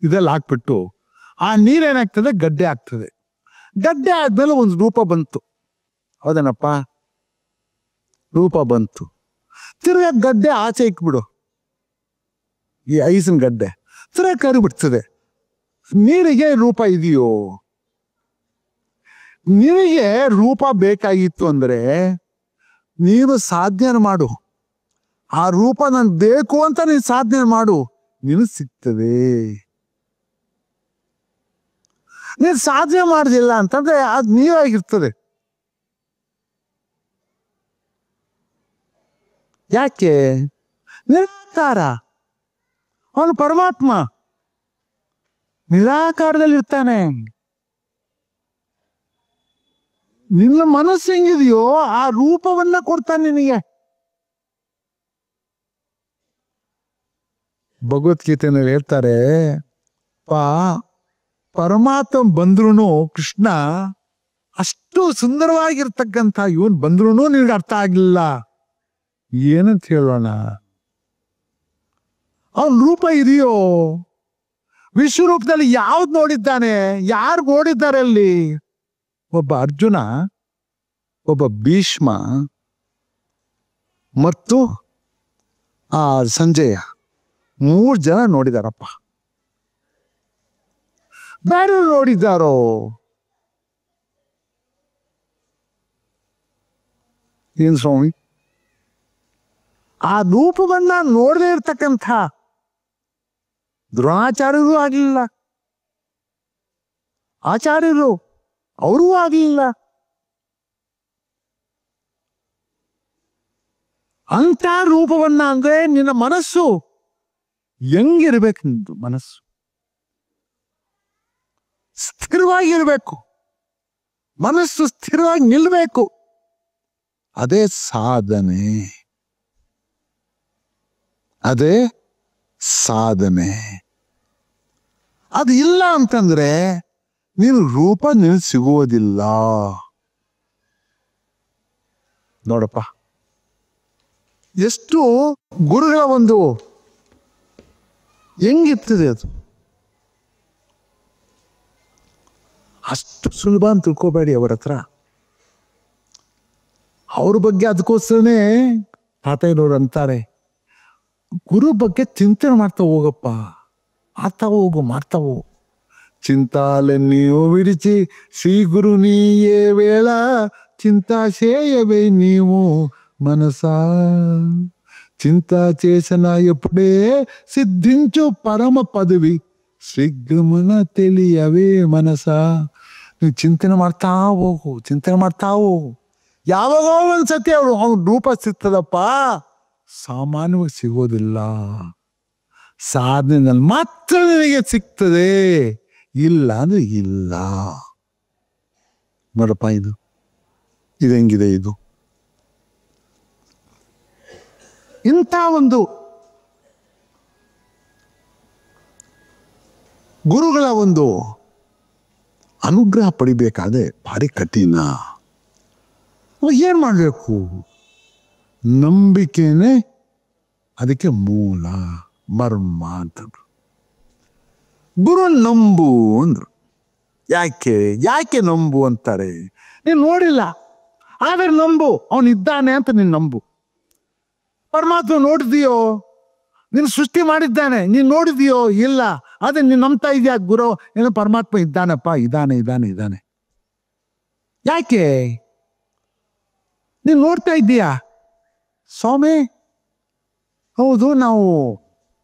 ಇದೆಲ್ಲ ಹಾಕ್ಬಿಟ್ಟು ಆ ನೀರೇನಾಗ್ತದೆ, ಗಡ್ಡೆ ಆಗ್ತದೆ. ಗಡ್ಡೆ ಆದ್ಮೇಲೆ ಒಂದು ರೂಪ ಬಂತು, ಹೌದೇನಪ್ಪ? ರೂಪ ಬಂತು. ತಿರ್ಗಾ ಗಡ್ಡೆ ಆಚೆ ಇಕ್ಬಿಡು, ಈ ಐಸಿನ ಗಡ್ಡೆ ತಿರ್ಗಾ ಕರಿಬಿಡ್ತದೆ. ನೀರಿಗೆ ರೂಪ ಇದೆಯೋ? ನಿನಗೆ ರೂಪ ಬೇಕಾಗಿತ್ತು ಅಂದ್ರೆ ನೀನು ಸಾಧನೆ ಮಾಡು. ಆ ರೂಪ ನನ್ ಬೇಕು ಅಂತ ನೀನು ಸಾಧನೆ ಮಾಡು, ನೀನು ಸಿಗ್ತದೆ. ನೀನು ಸಾಧನೆ ಮಾಡುದಿಲ್ಲ ಅಂತಂದ್ರೆ ಅದು ನೀವಾಗಿರ್ತದೆ. ಯಾಕೆ? ನಿರಾಕಾರ. ಅವನು ಪರಮಾತ್ಮ ನಿರಾಕಾರದಲ್ಲಿ ಇರ್ತಾನೆ. ನಿನ್ನ ಮನಸ್ಸು ಹೆಂಗಿದೆಯೋ ಆ ರೂಪವನ್ನ ಕೊಡ್ತಾನೆ ನಿನಗೆ. ಭಗವದ್ಗೀತೆಯಲ್ಲಿ ಹೇಳ್ತಾರೆ, ಪರಮಾತ್ಮ ಬಂದ್ರು, ಕೃಷ್ಣ ಅಷ್ಟು ಸುಂದರವಾಗಿರ್ತಕ್ಕಂಥ ಇವನ್ ಬಂದ್ರು ನಿನಗೆ ಅರ್ಥ ಆಗ್ಲಿಲ್ಲ, ಏನಂತ ಹೇಳೋಣ? ಅವನ ರೂಪ ಇದೆಯೋ? ವಿಶ್ವರೂಪದಲ್ಲಿ ಯಾವ್ದು ನೋಡಿದ್ದಾನೆ? ಯಾರು ನೋಡಿದ್ದಾರೆ ಅಲ್ಲಿ? ಒಬ್ಬ ಅರ್ಜುನ, ಒಬ್ಬ ಭೀಷ್ಮ ಮತ್ತು ಆ ಸಂಜಯ, 3 ಜನ ನೋಡಿದಾರಪ್ಪ. ಬೇರೆ ನೋಡಿದ್ದಾರೋ? ಏನ್ ಸ್ವಾಮಿ? ಆ ರೂಪವನ್ನ ನೋಡದೇ ಇರ್ತಕ್ಕಂಥ ದ್ರೋಣಾಚಾರ್ಯರು ಆಗಲಿಲ್ಲ, ಆಚಾರ್ಯರು ಅವರೂ ಆಗಲಿಲ್ಲ. ಅಂತ ರೂಪವನ್ನ ಅಂದ್ರೆ ನಿನ್ನ ಮನಸ್ಸು ಹೆಂಗಿರ್ಬೇಕು? ನಿಂದು ಮನಸ್ಸು ಸ್ಥಿರವಾಗಿರ್ಬೇಕು, ಮನಸ್ಸು ಸ್ಥಿರವಾಗಿ ನಿಲ್ಬೇಕು. ಅದೇ ಸಾಧನೆ, ಅದೇ ಸಾಧನೆ. ಅದು ಇಲ್ಲ ಅಂತಂದ್ರೆ ನೀನು ರೂಪ ನಿನ್ ಸಿಗುವುದಿಲ್ಲ. ನೋಡಪ್ಪ, ಎಷ್ಟು ಗುರುಗಳ ಒಂದು ಹೆಂಗಿರ್ತದೆ ಅದು. ಅಷ್ಟು ಸುಲಭ ಅಂತ ತಿಳ್ಕೋಬೇಡಿ ಅವರ ಹತ್ರ. ಅವ್ರ ಬಗ್ಗೆ ಅದಕ್ಕೋಸ್ಕರನೇ ತಾತಯ್ಯನವ್ರು ಅಂತಾರೆ, ಗುರು ಬಗ್ಗೆ ಚಿಂತನೆ ಮಾಡ್ತಾ ಹೋಗಪ್ಪ, ಮಾಡ್ತಾ ಹೋಗು. చింతాలన్నీయో విడిచి శ్రీ గురు నీయే వేళ చింతా చేయవే నీవు మనసా. చింతా చేసిన ఎప్పుడే సిద్ధించు పరమ పదవి శీఘ్రమున తెలియవే మనసా. ನೀವು ಚಿಂತನೆ ಮಾಡ್ತಾ ಹೋಗು. ಯಾವಾಗೋ ಒಂದ್ಸತಿ ಅವ್ನ ರೂಪ ಸಿಗ್ತದಪ್ಪ, ಸಾಮಾನ್ಯವಾಗಿ ಸಿಗೋದಿಲ್ಲ. ಸಾಧನೆಯಲ್ಲಿ ಮಾತ್ರ ನಿನಗೆ ಸಿಗ್ತದೆ, ಇಲ್ಲ ಅಂದ್ರೆ ಇಲ್ಲ. ನೋಡಪ್ಪ, ಇದು ಹೆಂಗಿದೆ? ಇದು ಇಂಥ ಒಂದು ಗುರುಗಳ ಒಂದು ಅನುಗ್ರಹ ಪಡಿಬೇಕಾದ್ರೆ ಭಾರಿ ಕಠಿಣ. ಏನ್ ಮಾಡ್ಬೇಕು? ನಂಬಿಕೆನೆ ಅದಕ್ಕೆ ಮೂಲ, ಮರ್ಮ ಅಂತಂದ್ರು. ಗುರು ನಂಬು ಅಂದ್ರು. ಯಾಕೆ ನಂಬು ಅಂತಾರೆ? ನೀನ್ ನೋಡಿಲ್ಲ ಆದ್ರೆ ನಂಬು, ಅವನಿದ್ದಾನೆ ಅಂತ ನೀನ್ ನಂಬು. ಪರಮಾತ್ಮ ನೋಡಿದೀಯೋ? ನೀನು ಸೃಷ್ಟಿ ಮಾಡಿದ್ದಾನೆ, ನೀನ್ ನೋಡಿದೀಯೋ? ಇಲ್ಲ. ಅದೇ ನೀನ್ ನಂಬ್ತಾ ಇದೆಯಾ? ಗುರು ಏನು ಪರಮಾತ್ಮ ಇದ್ದಾನಪ್ಪ, ಇದ್ದಾನೆ. ಯಾಕೆ? ನೀನು ನೋಡ್ತಾ ಇದ್ದೀಯಾ ಸ್ವಾಮಿ? ಹೌದು, ನಾವು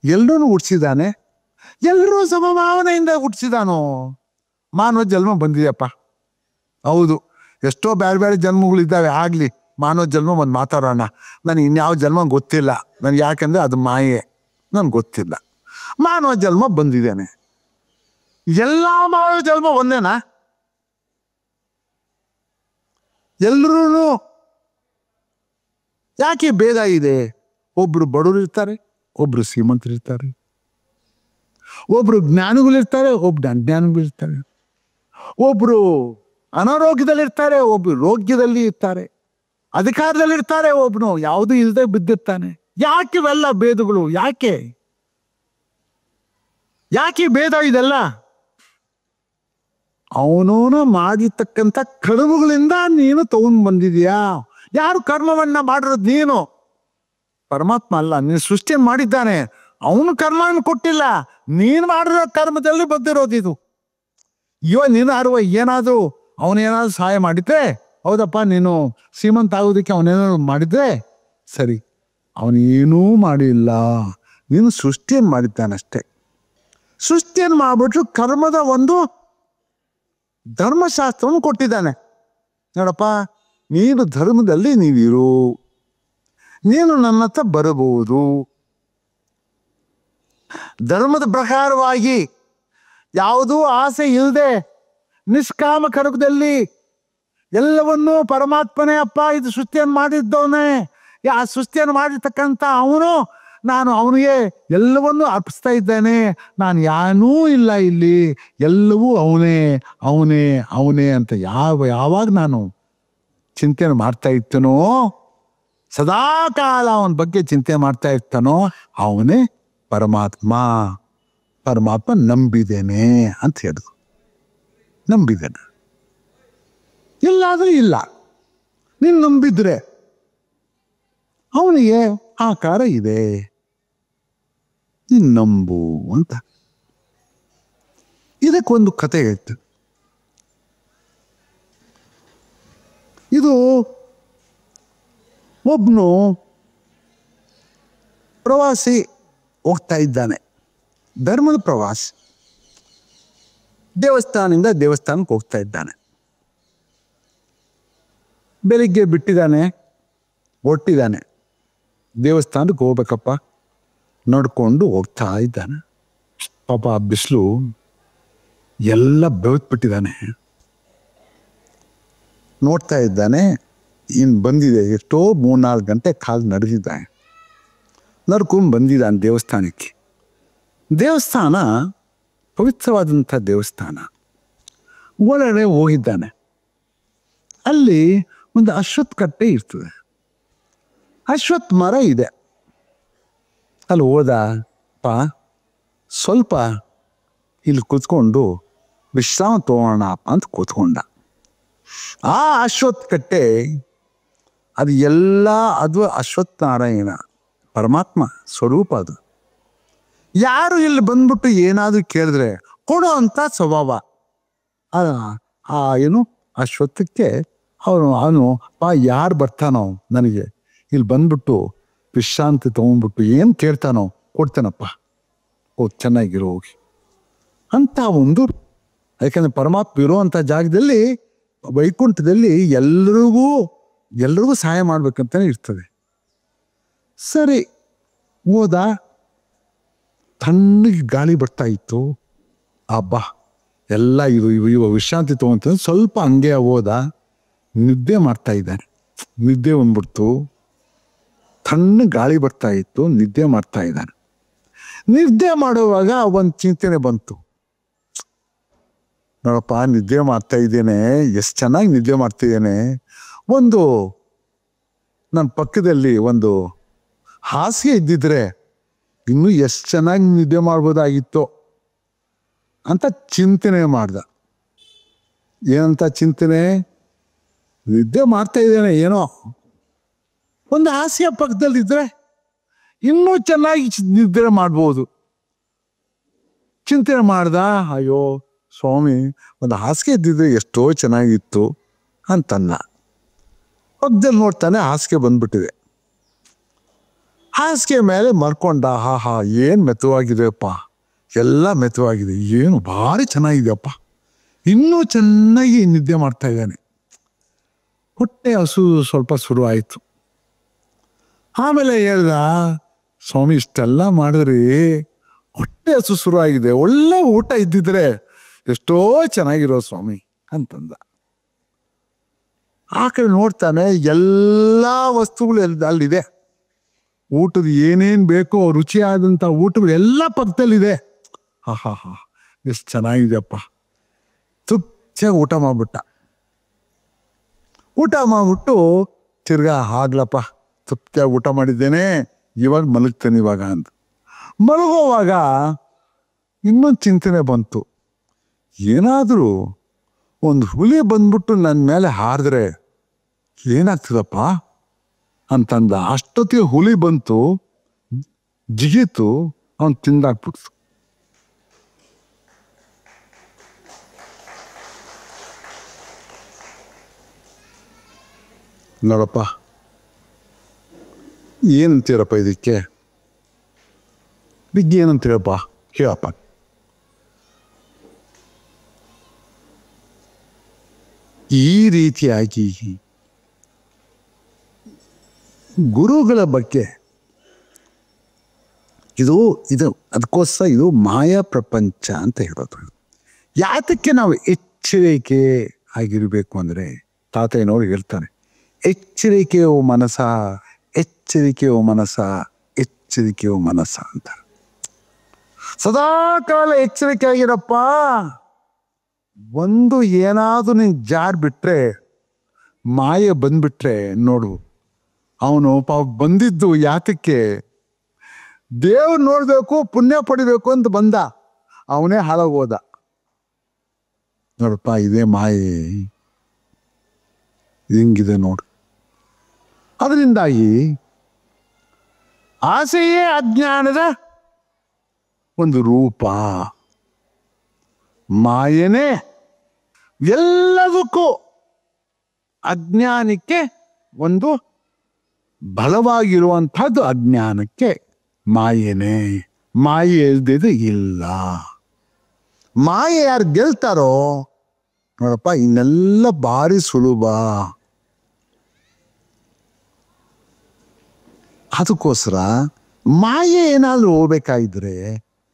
ಎಲ್ಲರೂ ಹುಟ್ಟಿಸಿದ್ದಾನೆ, ಎಲ್ಲರೂ ಸಮಭಾವನೆಯಿಂದ ಹುಟ್ಟಿಸಿದಾನು. ಮಾನವ ಜನ್ಮ ಬಂದಿದೆಯಪ್ಪ. ಹೌದು, ಎಷ್ಟೋ ಬೇರೆ ಬೇರೆ ಜನ್ಮಗಳಿದ್ದಾವೆ. ಆಗಲಿ, ಮಾನವ ಜನ್ಮ ಒಂದು ಮಾತಾಡೋಣ. ನನಗೆ ಇನ್ಯಾವ ಜನ್ಮ ಗೊತ್ತಿಲ್ಲ ನನಗೆ, ಯಾಕೆಂದರೆ ಅದು ಮಾಯೆ, ನನಗೆ ಗೊತ್ತಿಲ್ಲ. ಮಾನವ ಜನ್ಮ ಬಂದಿದ್ದೇನೆ. ಎಲ್ಲ ಮಾನವ ಜನ್ಮ ಒಂದೇನಾ? ಎಲ್ಲರೂ ಯಾಕೆ ಭೇದ ಇದೆ? ಒಬ್ರು ಬಡವರು ಇರ್ತಾರೆ, ಒಬ್ರು ಶ್ರೀಮಂತರಿರ್ತಾರೆ, ಒಬ್ರು ಜ್ಞಾನಿಗಳಿರ್ತಾರೆ, ಒಬ್ರು ಅಜ್ಞಾನಿಗಳಿರ್ತಾರೆ, ಒಬ್ರು ಅನಾರೋಗ್ಯದಲ್ಲಿರ್ತಾರೆ, ಒಬ್ರು ರೋಗ್ಯದಲ್ಲಿ ಇರ್ತಾರೆ, ಅಧಿಕಾರದಲ್ಲಿರ್ತಾರೆ, ಒಬ್ನು ಯಾವುದೂ ಇಲ್ಲದೆ ಬಿದ್ದಿರ್ತಾನೆ. ಯಾಕೆ ಇವೆಲ್ಲ ಭೇದಗಳು? ಯಾಕೆ ಯಾಕೆ ಭೇದ ಇದೆಲ್ಲ? ಅವನವನು ಮಾಡಿರ್ತಕ್ಕಂಥ ಕರ್ಮಗಳಿಂದ ನೀನು ತಗೊಂಡು ಬಂದಿದೀಯಾ. ಯಾರು ಕರ್ಮವನ್ನ ಮಾಡಿರೋದು? ನೀನು. ಪರಮಾತ್ಮ ಅಲ್ಲ, ನೀನು ಸೃಷ್ಟಿ ಮಾಡಿದ್ದಾನೆ. ಅವನು ಕರ್ಮವನ್ನು ಕೊಟ್ಟಿಲ್ಲ, ನೀನು ಮಾಡಿರೋ ಕರ್ಮದಲ್ಲಿ ಬಂದಿರೋದು ಇದು. ನೀನು ಅರುವ ಏನಾದರೂ ಅವನೇನಾದ್ರು ಸಹಾಯ ಮಾಡಿದ್ರೆ, ಹೌದಪ್ಪ ನೀನು ಶ್ರೀಮಂತ ಆಗೋದಕ್ಕೆ ಅವನೇನಾದ್ರು ಮಾಡಿದ್ರೆ ಸರಿ. ಅವನೇನೂ ಮಾಡಿಲ್ಲ, ನೀನು ಸೃಷ್ಟಿಯನ್ನು ಮಾಡಿದ್ದಾನಷ್ಟೇ. ಸೃಷ್ಟಿಯನ್ನು ಮಾಡ್ಬಿಟ್ಟು ಕರ್ಮದ ಒಂದು ಧರ್ಮಶಾಸ್ತ್ರವನ್ನು ಕೊಟ್ಟಿದ್ದಾನೆ. ನೋಡಪ್ಪ, ನೀನು ಧರ್ಮದಲ್ಲಿ ನೀವಿರು, ನೀನು ನನ್ನ ಹತ್ರ ಬರಬಹುದು. ಧರ್ಮದ ಪ್ರಕಾರವಾಗಿ ಯಾವುದೂ ಆಸೆ ಇಲ್ಲದೆ ನಿಷ್ಕಾಮ ಕರ್ಮದಲ್ಲಿ ಎಲ್ಲವನ್ನೂ ಪರಮಾತ್ಮನೇ ಅಪ್ಪ ಇದು ಸೃಷ್ಟಿಯನ್ನು ಮಾಡಿದ್ದವನೇ. ಆ ಸೃಷ್ಟಿಯನ್ನು ಮಾಡಿರ್ತಕ್ಕಂಥ ಅವನು, ನಾನು ಅವನಿಗೆ ಎಲ್ಲವನ್ನೂ ಅರ್ಪಿಸ್ತಾ ಇದ್ದೇನೆ. ನಾನು ಯಾನೂ ಇಲ್ಲ ಇಲ್ಲಿ, ಎಲ್ಲವೂ ಅವನೇ ಅವನೇ ಅವನೇ ಅಂತ ಯಾವಾಗ ನಾನು ಚಿಂತನೆ ಮಾಡ್ತಾ ಇರ್ತನೋ, ಸದಾ ಕಾಲ ಅವನ ಬಗ್ಗೆ ಚಿಂತೆ ಮಾಡ್ತಾ ಇರ್ತಾನೋ, ಅವನೇ ಪರಮಾತ್ಮ. ಪರಮಾತ್ಮ ನಂಬಿದ್ದೇನೆ ಅಂತ ಹೇಳಿದ್ರು. ನಂಬಿದ್ದೇನೆ, ಇಲ್ಲಾದ್ರೆ ಇಲ್ಲ. ನೀನು ನಂಬಿದ್ರೆ ಅವನಿಗೆ ಆಕಾರ ಇದೆ, ನೀನು ನಂಬು ಅಂತ. ಇದಕ್ಕೊಂದು ಕತೆ ಇತ್ತು. ಇದು ಒಬ್ಬನು ಪ್ರವಾಸಿ ಹೋಗ್ತಾ ಇದ್ದಾನೆ, ಧರ್ಮದ ಪ್ರವಾಸಿ. ದೇವಸ್ಥಾನದಿಂದ ದೇವಸ್ಥಾನಕ್ಕೆ ಹೋಗ್ತಾ ಇದ್ದಾನೆ. ಬೆಳಿಗ್ಗೆ ಬಿಟ್ಟಿದ್ದಾನೆ, ಹೊರಟಿದ್ದಾನೆ. ದೇವಸ್ಥಾನಕ್ಕೆ ಹೋಗ್ಬೇಕಪ್ಪ, ನಡ್ಕೊಂಡು ಹೋಗ್ತಾ ಇದ್ದಾನೆ. ಪಾಪ ಬಿಸಿಲು ಎಲ್ಲ ಬೆವತ್ಬಿಟ್ಟಿದ್ದಾನೆ. ನೋಡ್ತಾ ಇದ್ದಾನೆ, ಇನ್ನು ಬಂದಿದೆ ಎಷ್ಟೋ 3-4 ಗಂಟೆ ಕಾಲು ನಡೆದಿದ್ದಾನೆ. ನಡ್ಕೊಂಡು ಬಂದಿದ್ದಾನೆ ದೇವಸ್ಥಾನಕ್ಕೆ. ದೇವಸ್ಥಾನ ಪವಿತ್ರವಾದಂಥ ದೇವಸ್ಥಾನ. ಒಳಗಡೆ ಹೋಗಿದ್ದಾನೆ. ಅಲ್ಲಿ ಒಂದು ಅಶ್ವತ್ಥ ಕಟ್ಟೆ ಇರ್ತದೆ, ಅಶ್ವತ್ಥ ಮರ ಇದೆ. ಅಲ್ಲಿ ಹೋದಪ್ಪ, ಸ್ವಲ್ಪ ಇಲ್ಲಿ ಕೂತ್ಕೊಂಡು ವಿಶ್ರಾಮ ತಗೋಣಪ್ಪ ಅಂತ ಕೂತ್ಕೊಂಡ. ಆ ಅಶ್ವತ್ಥ ಕಟ್ಟೆ ಅದು ಎಲ್ಲ, ಅದು ಅಶ್ವತ್ಥ ನಾರಾಯಣ ಪರಮಾತ್ಮ ಸ್ವರೂಪ. ಅದು ಯಾರು ಇಲ್ಲಿ ಬಂದ್ಬಿಟ್ಟು ಏನಾದರೂ ಕೇಳಿದ್ರೆ ಕೊಡೋ ಅಂತ ಸ್ವಭಾವ. ಏನು ಅಶ್ವತ್ಥಕ್ಕೆ ಅವನು ಯಾರು ಬರ್ತಾನೋ ನನಗೆ ಇಲ್ಲಿ ಬಂದ್ಬಿಟ್ಟು ವಿಶ್ರಾಂತಿ ತೊಗೊಂಡ್ಬಿಟ್ಟು ಏನು ಕೇಳ್ತಾನೋ ಕೊಡ್ತಾನಪ್ಪ, ಚೆನ್ನಾಗಿರೋ ಹೋಗಿ ಅಂತ ಒಂದು. ಯಾಕಂದರೆ ಪರಮಾತ್ಮ ಇರೋವಂಥ ಜಾಗದಲ್ಲಿ, ವೈಕುಂಠದಲ್ಲಿ ಎಲ್ರಿಗೂ ಸಹಾಯ ಮಾಡ್ಬೇಕಂತಲೇ ಇರ್ತದೆ. ಸರಿ ಹೋದ. ತಣ್ಣಗೆ ಗಾಳಿ ಬರ್ತಾ ಇತ್ತು. ಅಬ್ಬಾ ಎಲ್ಲ ಇವ ವಿಶ್ರಾಂತಿ ತೊಗೊಂತ ಸ್ವಲ್ಪ ಹಂಗೆ ಹೋದ. ನಿದ್ದೆ ಮಾಡ್ತಾ ಇದ್ದಾನೆ. ನಿದ್ದೆ ಬಂದ್ಬಿಡ್ತು. ತಣ್ಣ ಗಾಳಿ ಬರ್ತಾ ಇತ್ತು, ನಿದ್ದೆ ಮಾಡ್ತಾ ಇದ್ದಾನೆ. ನಿದ್ದೆ ಮಾಡುವಾಗ ಒಂದು ಚಿಂತನೆ ಬಂತು. ನೋಡಪ್ಪ, ನಿದ್ದೆ ಮಾಡ್ತಾ ಇದ್ದೇನೆ, ಎಷ್ಟು ಚೆನ್ನಾಗಿ ನಿದ್ದೆ ಮಾಡ್ತಿದ್ದೇನೆ. ಒಂದು ನನ್ನ ಪಕ್ಕದಲ್ಲಿ ಒಂದು ಹಾಸಿಗೆ ಇದ್ದಿದ್ರೆ ಇನ್ನೂ ಎಷ್ಟು ಚೆನ್ನಾಗಿ ನಿದ್ದೆ ಮಾಡ್ಬೋದಾಗಿತ್ತು ಅಂತ ಚಿಂತನೆ ಮಾಡ್ದ. ಏನಂತ ಚಿಂತನೆ? ನಿದ್ದೆ ಮಾಡ್ತಾ ಇದ್ದೇನೆ, ಏನೋ ಒಂದು ಹಾಸಿಗೆ ಪಕ್ಕದಲ್ಲಿದ್ದರೆ ಇನ್ನೂ ಚೆನ್ನಾಗಿ ನಿದ್ರೆ ಮಾಡ್ಬೋದು. ಚಿಂತನೆ ಮಾಡ್ದ, ಅಯ್ಯೋ ಸ್ವಾಮಿ, ಒಂದು ಹಾಸಿಗೆ ಇದ್ದಿದ್ರೆ ಎಷ್ಟೋ ಚೆನ್ನಾಗಿತ್ತು ಅಂತನ್ನ. ಪಕ್ಕದಲ್ಲಿ ನೋಡ್ತಾನೆ ಹಾಸಿಗೆ ಬಂದ್ಬಿಟ್ಟಿದೆ. ಹಾಸಿಗೆ ಮೇಲೆ ಮಲ್ಕೊಂಡ. ಹಾ ಹಾ, ಏನು ಮೆತ್ತವಾಗಿದೆಯಪ್ಪ, ಎಲ್ಲ ಮೆತ್ತವಾಗಿದೆ, ಏನು ಭಾರಿ ಚೆನ್ನಾಗಿದೆಯಪ್ಪ, ಇನ್ನೂ ಚೆನ್ನಾಗಿ ನಿದ್ದೆ ಮಾಡ್ತಾ ಇದ್ದಾನೆ. ಹೊಟ್ಟೆ ಹಸು ಸ್ವಲ್ಪ ಶುರು ಆಯಿತು. ಆಮೇಲೆ ಹೇಳ್ದ, ಸ್ವಾಮಿ ಇಷ್ಟೆಲ್ಲ ಮಾಡಿದ್ರಿ, ಹೊಟ್ಟೆ ಹಸು ಶುರು ಆಗಿದೆ, ಒಳ್ಳೆ ಊಟ ಇದ್ದಿದ್ರೆ ಎಷ್ಟೋ ಚೆನ್ನಾಗಿರೋ ಸ್ವಾಮಿ ಅಂತಂದ. ಆ ಕಡೆ ನೋಡ್ತಾನೆ, ಎಲ್ಲ ವಸ್ತುಗಳು ಅಲ್ಲಿದೆ, ಊಟದ ಏನೇನು ಬೇಕೋ ರುಚಿಯಾದಂಥ ಊಟಗಳು ಎಲ್ಲ ಪಕ್ಕದಲ್ಲಿದೆ. ಹಾ ಹಾ ಹಾ, ಎಷ್ಟು ಚೆನ್ನಾಗಿದೆಯಪ್ಪ, ತೃಪ್ತಿಯಾಗಿ ಊಟ ಮಾಡ್ಬಿಟ್ಟ. ಊಟ ಮಾಡ್ಬಿಟ್ಟು ತಿರ್ಗಾ ಆಗ್ಲಪ್ಪ, ತೃಪ್ತಿಯಾಗಿ ಊಟ ಮಾಡಿದ್ದೇನೆ, ಇವಾಗ ಮಲಗ್ತೇನೆ ಇವಾಗ ಅಂತ. ಮಲಗೋವಾಗ ಇನ್ನೊಂದು ಚಿಂತನೆ ಬಂತು, ಏನಾದರೂ ಒಂದು ಹುಲಿ ಬಂದ್ಬಿಟ್ಟು ನನ್ನ ಮೇಲೆ ಹಾರಿದ್ರೆ ಏನಾಗ್ತದಪ್ಪ ಅಂತಂದ. ಅಷ್ಟೊತ್ತಿಗೆ ಹುಲಿ ಬಂತು, ಜಿಗಿತು, ಅವನು ತಿಂದಾಕ್ಬಿಡ್ತು. ನೋಡಪ್ಪ, ಏನಂತೀರಪ್ಪ ಇದಕ್ಕೆ, ಬಿಗ್ ಏನಂತೀರಪ್ಪ, ಹೇಳಪ್ಪ. ಈ ರೀತಿಯಾಗಿ ಗುರುಗಳ ಬಗ್ಗೆ ಇದು ಅದಕ್ಕೋಸ್ಕರ ಇದು ಮಾಯಾ ಪ್ರಪಂಚ ಅಂತ ಹೇಳೋದು. ಯಾತಕ್ಕೆ ನಾವು ಎಚ್ಚರಿಕೆ ಆಗಿರಬೇಕು ಅಂದರೆ, ತಾತಯ್ಯನವರು ಹೇಳ್ತಾರೆ, ಎಚ್ಚರಿಕೆಯೋ ಮನಸ, ಎಚ್ಚರಿಕೆಯೋ ಮನಸ, ಎಚ್ಚರಿಕೆಯೋ ಮನಸ ಅಂತ. ಸದಾ ಕಾಲ ಎಚ್ಚರಿಕೆ ಆಗಿರಪ್ಪ. ಒಂದು ಏನಾದರೂ ನೀನು ಜಾರ್ ಬಿಟ್ರೆ, ಮಾಯೆ ಬಂದ್ಬಿಟ್ರೆ ನೋಡು, ಅವನು ಪಾಪ ಬಂದಿದ್ದು ಯಾತಕ್ಕೆ, ದೇವ್ರು ನೋಡ್ಬೇಕು, ಪುಣ್ಯ ಪಡಿಬೇಕು ಅಂತ ಬಂದ, ಅವನೇ ಹಾಳಾಗೋದ. ನೋಡಪ್ಪ, ಇದೇ ಮಾಯೆ, ಹಿಂಗಿದೆ ನೋಡು. ಅದರಿಂದಾಗಿ ಆಸೆಯೇ ಅಜ್ಞಾನದ ಒಂದು ರೂಪ, ಮಾಯೆನೇ ಎಲ್ಲದಕ್ಕೂ ಅಜ್ಞಾನಕ್ಕೆ ಒಂದು ಬಲವಾಗಿರುವಂಥದ್ದು. ಅಜ್ಞಾನಕ್ಕೆ ಮಾಯೆನೇ, ಮಾಯೆ ಇಲ್ದಿದ್ದು ಇಲ್ಲ. ಮಾಯೆ ಯಾರು ಗೆಲ್ತಾರೋ ನೋಡಪ್ಪ, ಇನ್ನೆಲ್ಲ ಭಾರಿ ಸುಲಭ. ಅದಕ್ಕೋಸ್ಕರ ಮಾಯೆ ಏನಾದರೂ ಹೋಗ್ಬೇಕಾಗಿದ್ರೆ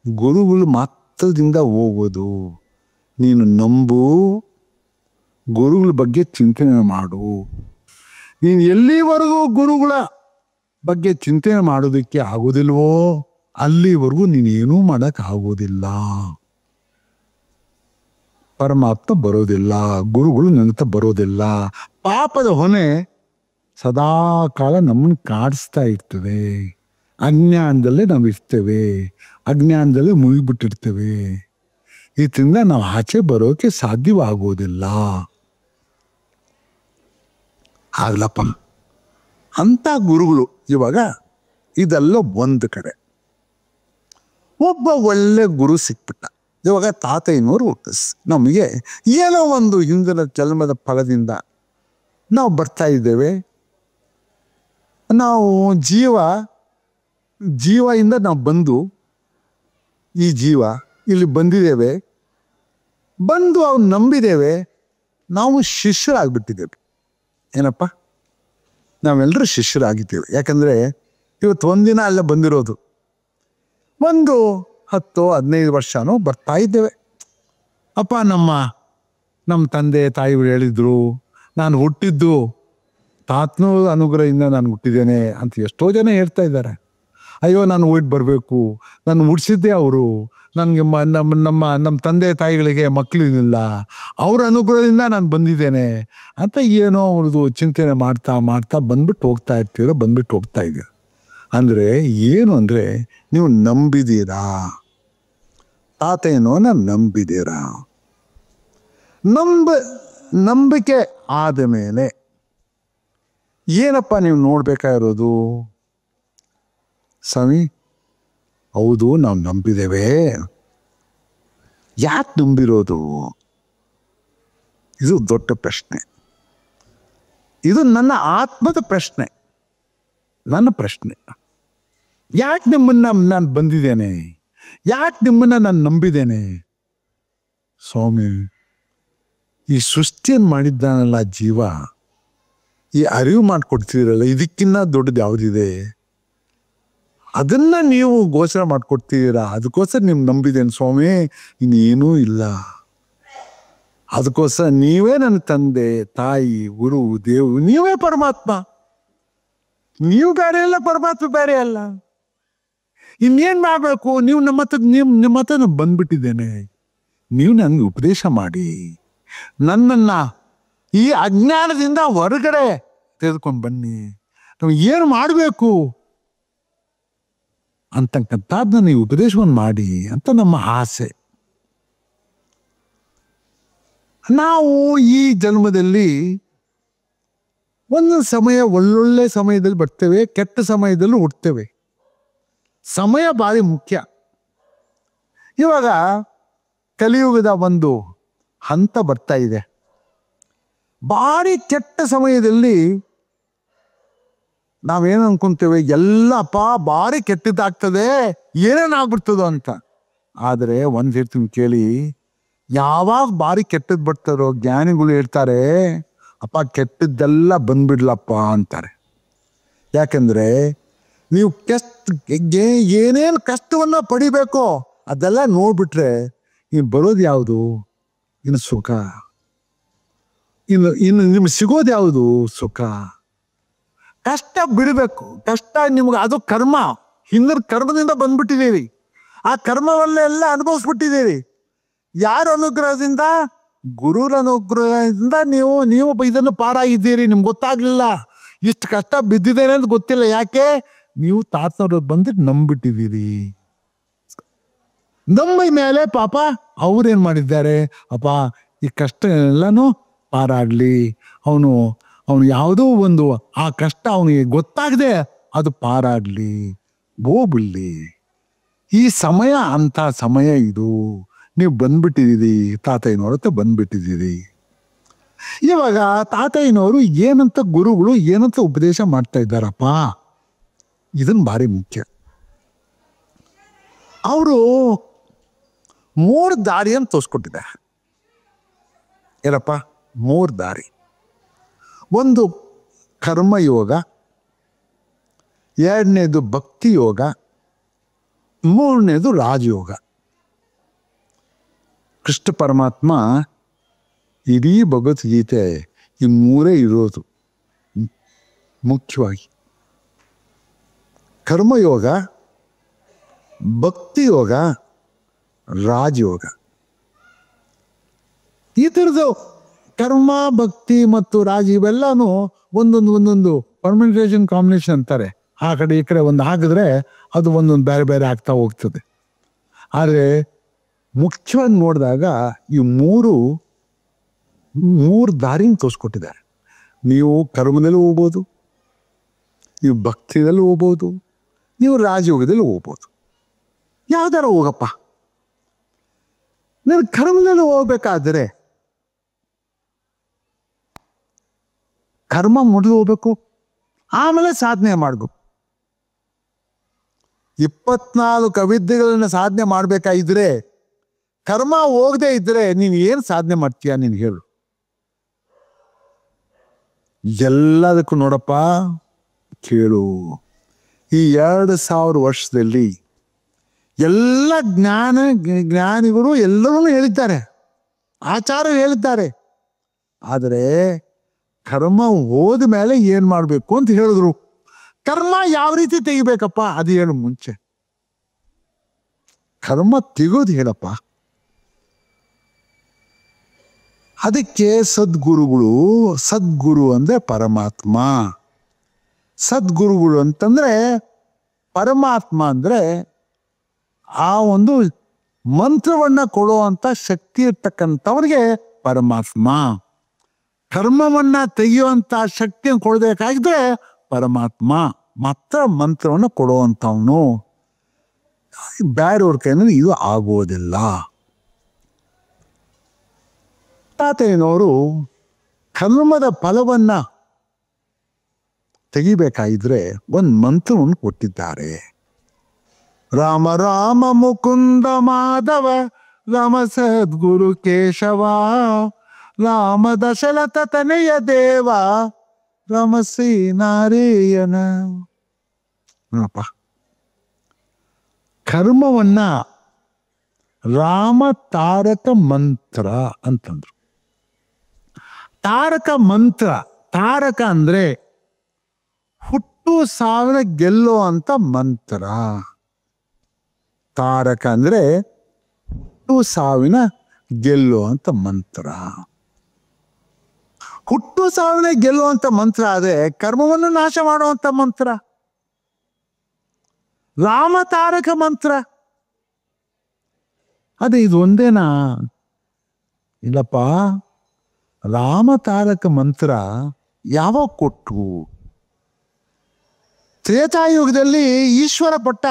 ಗುರುಗಳು ಮಾತ್ರದಿಂದ ಹೋಗೋದು. ನೀನು ನಂಬು, ಗುರುಗಳ ಬಗ್ಗೆ ಚಿಂತನೆ ಮಾಡು. ನೀನು ಎಲ್ಲಿವರೆಗೂ ಗುರುಗಳ ಬಗ್ಗೆ ಚಿಂತನೆ ಮಾಡೋದಕ್ಕೆ ಆಗೋದಿಲ್ವೋ ಅಲ್ಲಿವರೆಗೂ ನೀನೇನೂ ಮಾಡೋಕ್ಕಾಗೋದಿಲ್ಲ. ಪರಮಾತ್ಮ ಬರೋದಿಲ್ಲ, ಗುರುಗಳು ನನ್ನ ಬರೋದಿಲ್ಲ. ಪಾಪದ ಹೊಣೆ ಸದಾ ಕಾಲ ನಮ್ಮನ್ನು ಕಾಡಿಸ್ತಾ ಇರ್ತವೆ. ಅಜ್ಞಾನದಲ್ಲೇ ನಾವು ಇರ್ತೇವೆ, ಅಜ್ಞಾನದಲ್ಲೇ ಮುಗಿಬಿಟ್ಟಿರ್ತೇವೆ. ಇದರಿಂದ ನಾವು ಆಚೆ ಬರೋಕೆ ಸಾಧ್ಯವಾಗೋದಿಲ್ಲ. ಆಗ್ಲಪ್ಪ ಅಂತ ಗುರುಗಳು ಇವಾಗ ಇದೆಲ್ಲ ಒಂದು ಕಡೆ. ಒಬ್ಬ ಒಳ್ಳೆ ಗುರು ಸಿಕ್ಬಿಟ್ಟ. ಇವಾಗ ತಾತಯ್ಯನವರು ನಮಗೆ ಏನೋ ಒಂದು ಹಿಂದಿನ ಜನ್ಮದ ಫಲದಿಂದ ನಾವು ಬರ್ತಾ ಇದ್ದೇವೆ. ನಾವು ಜೀವದಿಂದ ನಾವು ಬಂದು ಈ ಜೀವ ಇಲ್ಲಿ ಬಂದಿದ್ದೇವೆ, ಬಂದು ಅವ್ನು ನಂಬಿದ್ದೇವೆ, ನಾವು ಶಿಷ್ಯರಾಗ್ಬಿಟ್ಟಿದ್ದೇವೆ. ಏನಪ್ಪ, ನಾವೆಲ್ಲರೂ ಶಿಷ್ಯರಾಗಿದ್ದೇವೆ. ಯಾಕಂದರೆ ಇವತ್ತು ಒಂದಿನ ಅಲ್ಲ ಬಂದಿರೋದು, ಒಂದು 10-15 ವರ್ಷನೂ ಬರ್ತಾ ಇದ್ದೇವೆ. ಅಪ್ಪ, ನಮ್ಮ ತಂದೆ ತಾಯಿಗಳು ಹೇಳಿದ್ರು, ನಾನು ಹುಟ್ಟಿದ್ದು ತಾತನ ಅನುಗ್ರಹದಿಂದ ನಾನು ಹುಟ್ಟಿದ್ದೇನೆ ಅಂತ ಎಷ್ಟೋ ಜನ ಹೇಳ್ತಾ ಇದ್ದಾರೆ. ಅಯ್ಯೋ, ನಾನು ಓಟ್ ಬರಬೇಕು, ನಾನು ಹುಟ್ಟಿಸಿದ್ದೆ ಅವರು, ನನಗೆ ನಮ್ಮ ತಂದೆ ತಾಯಿಗಳಿಗೆ ಮಕ್ಕಳಿಲ್ಲ, ಅವ್ರ ಅನುಗ್ರಹದಿಂದ ನಾನು ಬಂದಿದ್ದೇನೆ ಅಂತ ಏನೋ ಅವ್ರದ್ದು ಚಿಂತನೆ ಮಾಡ್ತಾ ಮಾಡ್ತಾ ಬಂದ್ಬಿಟ್ಟು ಹೋಗ್ತಾ ಇದ್ದೀರ. ಅಂದರೆ ಏನು ಅಂದರೆ, ನೀವು ನಂಬಿದ್ದೀರಾ, ತಾತೇನೋನ ನಂಬಿದ್ದೀರಾ. ನಂಬಿಕೆ ಆದ ಮೇಲೆ ಏನಪ್ಪ ನೀವು ನೋಡ್ಬೇಕಾಗಿರೋದು? ಸ್ವಾಮಿ, ಹೌದು ನಾವು ನಂಬಿದ್ದೇವೆ, ಯಾಕೆ ನಂಬಿರೋದು? ಇದು ದೊಡ್ಡ ಪ್ರಶ್ನೆ. ಇದು ನನ್ನ ಆತ್ಮದ ಪ್ರಶ್ನೆ, ನನ್ನ ಪ್ರಶ್ನೆ. ಯಾಕೆ ನಿಮ್ಮನ್ನ ನಾನು ಬಂದಿದ್ದೇನೆ, ಯಾಕೆ ನಿಮ್ಮನ್ನ ನಾನು ನಂಬಿದ್ದೇನೆ? ಸ್ವಾಮಿ, ಈ ಸೃಷ್ಟಿಯನ್ನು ಮಾಡಿದ್ದಾನಲ್ಲ ಜೀವ, ಈ ಅರಿವು ಮಾಡಿಕೊಡ್ತೀರಲ್ಲ, ಇದಕ್ಕಿನ್ನ ದೊಡ್ಡದು ಯಾವುದಿದೆ? ಅದನ್ನ ನೀವು ಘೋಷಣೆ ಮಾಡಿಕೊಡ್ತೀರಾ, ಅದಕ್ಕೋಸ್ಕರ ನಿಮ್ಗೆ ನಂಬಿದ್ದೇನೆ ಸ್ವಾಮಿ, ಇನ್ನೇನೂ ಇಲ್ಲ. ಅದಕ್ಕೋಸ್ಕರ ನೀವೇ ನನ್ನ ತಂದೆ, ತಾಯಿ, ಗುರು, ದೇವರು, ನೀವೇ ಪರಮಾತ್ಮ. ನೀವು ಬೇರೆ ಅಲ್ಲ, ಪರಮಾತ್ಮ ಬೇರೆ ಅಲ್ಲ. ಇನ್ನೇನು ಮಾಡಬೇಕು? ನೀವು ನಿಮ್ಮ ಹತ್ರ ನಾನು ಬಂದ್ಬಿಟ್ಟಿದ್ದೇನೆ. ನೀವು ನನಗೆ ಉಪದೇಶ ಮಾಡಿ ನನ್ನನ್ನ ಈ ಅಜ್ಞಾನದಿಂದ ಹೊರಗಡೆ ತೆಗೆದುಕೊಂಡು ಬನ್ನಿ. ನಾವು ಏನು ಮಾಡಬೇಕು ಅಂತಕ್ಕಂಥದ್ದನ್ನ ನೀವು ಉಪದೇಶವನ್ನು ಮಾಡಿ ಅಂತ ನಮ್ಮ ಆಸೆ. ನಾವು ಈ ಜನ್ಮದಲ್ಲಿ ಒಂದೊಂದು ಸಮಯ ಒಳ್ಳೊಳ್ಳೆ ಸಮಯದಲ್ಲಿ ಬರ್ತೇವೆ, ಕೆಟ್ಟ ಸಮಯದಲ್ಲೂ ಹುಡ್ತೇವೆ. ಸಮಯ ಭಾರಿ ಮುಖ್ಯ. ಇವಾಗ ಕಲಿಯುಗದ ಒಂದು ಹಂತ ಬರ್ತಾ ಇದೆ. ಭಾರಿ ಕೆಟ್ಟ ಸಮಯದಲ್ಲಿ ನಾವೇನು ಅನ್ಕೊಂತೇವೆ, ಎಲ್ಲಪ್ಪ ಭಾರಿ ಕೆಟ್ಟದ್ದಾಗ್ತದೆ, ಏನೇನಾಗ್ಬಿಡ್ತದೋ ಅಂತ. ಆದರೆ ಒಂದು ಹೇಳ್ತೀನಿ ಕೇಳಿ, ಯಾವಾಗ ಭಾರಿ ಕೆಟ್ಟದ್ದು ಬರ್ತಾರೋ ಜ್ಞಾನಿಗಳು ಹೇಳ್ತಾರೆ, ಅಪ್ಪ ಕೆಟ್ಟದ್ದೆಲ್ಲ ಬಂದ್ಬಿಡ್ಲಪ್ಪ ಅಂತಾರೆ. ಯಾಕೆಂದ್ರೆ ನೀವು ಏನೇನು ಕಷ್ಟವನ್ನು ಪಡಿಬೇಕೋ ಅದೆಲ್ಲ ನೋಡ್ಬಿಟ್ರೆ ಇನ್ನು ಬರೋದು ಯಾವುದು? ಇನ್ನು ಸುಖ. ಇನ್ನು ನಿಮ್ಗೆ ಸಿಗೋದು ಯಾವುದು? ಸುಖ. ಕಷ್ಟ ಬಿಡಬೇಕು. ಕಷ್ಟ ನಿಮ್ಗೆ ಅದು ಕರ್ಮ, ಹಿಂದಿನ ಕರ್ಮದಿಂದ ಬಂದ್ಬಿಟ್ಟಿದ್ದೀರಿ. ಆ ಕರ್ಮವನ್ನೆಲ್ಲ ಅನುಭವಿಸ್ಬಿಟ್ಟಿದ್ದೀರಿ. ಯಾರ ಅನುಗ್ರಹದಿಂದ? ಗುರುರ ಅನುಗ್ರಹದಿಂದ ನೀವು ಇದನ್ನು ಪಾರಾಗಿದ್ದೀರಿ. ನಿಮ್ಗೆ ಗೊತ್ತಾಗ್ಲಿಲ್ಲ, ಇಷ್ಟು ಕಷ್ಟ ಬಿದ್ದಿದ್ದೇನೆ ಅಂತ ಗೊತ್ತಿಲ್ಲ. ಯಾಕೆ? ನೀವು ತಾತನವ್ರು ಬಂದು ನಂಬಿಟ್ಟಿದ್ದೀರಿ. ನಮ್ಮ ಮೇಲೆ ಪಾಪ ಅವ್ರೇನ್ ಮಾಡಿದ್ದಾರೆ, ಅಪ್ಪ ಈ ಕಷ್ಟ ಎಲ್ಲನೂ ಪಾರಾಗ್ಲಿ, ಅವನು ಯಾವುದೋ ಒಂದು ಆ ಕಷ್ಟ ಅವನಿಗೆ ಗೊತ್ತಾಗದೆ ಅದು ಪಾರಾಗ್ಲಿ, ಹೋಗ್ಬಿಡ್ಲಿ. ಈ ಸಮಯ ಅಂತ ಸಮಯ ಇದು. ನೀವು ಬಂದ್ಬಿಟ್ಟಿದ್ದೀರಿ, ತಾತಯ್ಯನವ್ರ ಬಂದ್ಬಿಟ್ಟಿದ್ದೀರಿ. ಇವಾಗ ತಾತಯ್ಯನವರು ಏನಂತ ಗುರುಗಳು ಏನಂತ ಉಪದೇಶ ಮಾಡ್ತಾ ಇದ್ದಾರಪ್ಪ, ಇದನ್ನು ಭಾರಿ ಮುಖ್ಯ. ಅವರು 3 ದಾರಿಯನ್ನು ತೋರಿಸ್ಕೊಟ್ಟಿದ್ದಾರೆ. ಏನಪ್ಪ? 3 ದಾರಿ. ಒಂದು ಕರ್ಮಯೋಗ, 2ನೇದು ಭಕ್ತಿ ಯೋಗ, 3ನೇದು ರಾಜಯೋಗ. ಕೃಷ್ಣ ಪರಮಾತ್ಮ ಇಡೀ ಭಗವದ್ಗೀತೆ ಈ 3 ಇರೋದು ಮುಖ್ಯವಾಗಿ. ಕರ್ಮಯೋಗ, ಭಕ್ತಿ ಯೋಗ, ರಾಜಯೋಗ. ಈ ಥರದ್ದು ಕರ್ಮ, ಭಕ್ತಿ ಮತ್ತು ರಾಜ ಇವೆಲ್ಲನೂ ಒಂದೊಂದು ಪರ್ಮೆಂಟೇಷನ್ ಕಾಂಬಿನೇಷನ್ ಅಂತಾರೆ. ಆ ಕಡೆ ಈ ಕಡೆ ಒಂದು ಹಾಕಿದ್ರೆ ಅದು ಒಂದೊಂದು ಬೇರೆ ಬೇರೆ ಆಗ್ತಾ ಹೋಗ್ತದೆ. ಆದರೆ ಮುಖ್ಯವಾಗಿ ನೋಡಿದಾಗ ಈ 3 ದಾರಿನ ತೋರಿಸ್ಕೊಟ್ಟಿದ್ದಾರೆ. ನೀವು ಕರ್ಮದಲ್ಲಿ ಹೋಗ್ಬೋದು, ನೀವು ಭಕ್ತಿಯಲ್ಲಿ ಹೋಗ್ಬೋದು, ನೀವು ರಾಜಯೋಗದಲ್ಲಿ ಹೋಗ್ಬೋದು. ಯಾವ್ದಾರ ಹೋಗಪ್ಪ. ನಾನು ಕರ್ಮದಲ್ಲಿ ಹೋಗ್ಬೇಕಾದ್ರೆ ಕರ್ಮ ಮುರಿದು ಹೋಗ್ಬೇಕು, ಆಮೇಲೆ ಸಾಧನೆ ಮಾಡಬೇಕು. 24 ಅವಿದ್ಯೆಗಳನ್ನ ಸಾಧನೆ ಮಾಡ್ಬೇಕಾಗಿದ್ರೆ ಕರ್ಮ ಹೋಗದೆ ಇದ್ರೆ ನೀನು ಏನು ಸಾಧನೆ ಮಾಡ್ತೀಯ? ನೀನು ಹೇಳು. ಎಲ್ಲದಕ್ಕೂ ನೋಡಪ್ಪ, ಕೇಳು. ಈ 2000 ವರ್ಷದಲ್ಲಿ ಎಲ್ಲ ಜ್ಞಾನಿಗಳು ಎಲ್ಲರೂ ಹೇಳಿದ್ದಾರೆ, ಆಚಾರ್ಯರು ಹೇಳಿದ್ದಾರೆ. ಆದರೆ ಕರ್ಮ ಹೋದ ಮೇಲೆ ಏನು ಮಾಡಬೇಕು ಅಂತ ಹೇಳಿದ್ರು. ಕರ್ಮ ಯಾವ ರೀತಿ ತೆಗಿಬೇಕಪ್ಪ ಅದು ಹೇಳು ಮುಂಚೆ. ಕರ್ಮ ತೆಗೋದು ಹೇಳಪ್ಪ. ಅದಕ್ಕೆ ಸದ್ಗುರು ಅಂದ್ರೆ ಪರಮಾತ್ಮ. ಸದ್ಗುರುಗಳು ಅಂತಂದ್ರೆ ಪರಮಾತ್ಮ ಅಂದ್ರೆ ಆ ಒಂದು ಮಂತ್ರವನ್ನ ಕೊಡುವಂತ ಶಕ್ತಿ ಇರ್ತಕ್ಕಂಥವ್ರಿಗೆ ಪರಮಾತ್ಮ. ಕರ್ಮವನ್ನ ತೆಗೆಯುವಂತ ಶಕ್ತಿಯನ್ನು ಕೊಡಬೇಕಾಗಿದ್ರೆ ಪರಮಾತ್ಮ ಮಾತ್ರ ಮಂತ್ರವನ್ನು ಕೊಡುವಂಥವನು. ಬೇರೆಯವ್ರ ಕೈನಲ್ಲಿ ಇದು ಆಗೋದಿಲ್ಲ. ತಾತಯ್ಯನವರು ಕರ್ಮದ ಫಲವನ್ನ ತೆಗಿಬೇಕಾಗಿದ್ರೆ ಒಂದು ಮಂತ್ರವನ್ನು ಕೊಟ್ಟಿದ್ದಾರೆ. ರಾಮ ರಾಮ ಮುಕುಂದ ಮಾಧವ ರಾಮ ಸದ್ಗುರು ಕೇಶವ ರಾಮ ದಶರಥ ತನಯ ದೇವ ರಾಮ ಶ್ರೀ ನಾರಾಯಣ. ನೋಡಪ್ಪ, ಕರ್ಮವನ್ನ ರಾಮ ತಾರಕ ಮಂತ್ರ ಅಂತಂದ್ರು. ತಾರಕ ಮಂತ್ರ, ತಾರಕ ಅಂದ್ರೆ ಹುಟ್ಟು ಸಾವಿನ ಗೆಲ್ಲೋ ಅಂತ ಮಂತ್ರ. ತಾರಕ ಅಂದ್ರೆ ಹುಟ್ಟು ಸಾವಿನ ಗೆಲ್ಲೋ ಅಂತ ಮಂತ್ರ. ಹುಟ್ಟು ಸಾವಿನ ಗೆಲ್ಲುವಂತ ಮಂತ್ರ ಆದ್ರೆ ಕರ್ಮವನ್ನು ನಾಶ ಮಾಡುವಂತ ಮಂತ್ರ ರಾಮ ತಾರಕ ಮಂತ್ರ. ಅದೇ ಇದು ಒಂದೇನಾ? ಇಲ್ಲಪ್ಪ, ರಾಮ ತಾರಕ ಮಂತ್ರ ಯಾವಾಗ ಕೊಟ್ರು? ತ್ರೇತಾಯುಗದಲ್ಲಿ ಈಶ್ವರ ಪಟ್ಟ.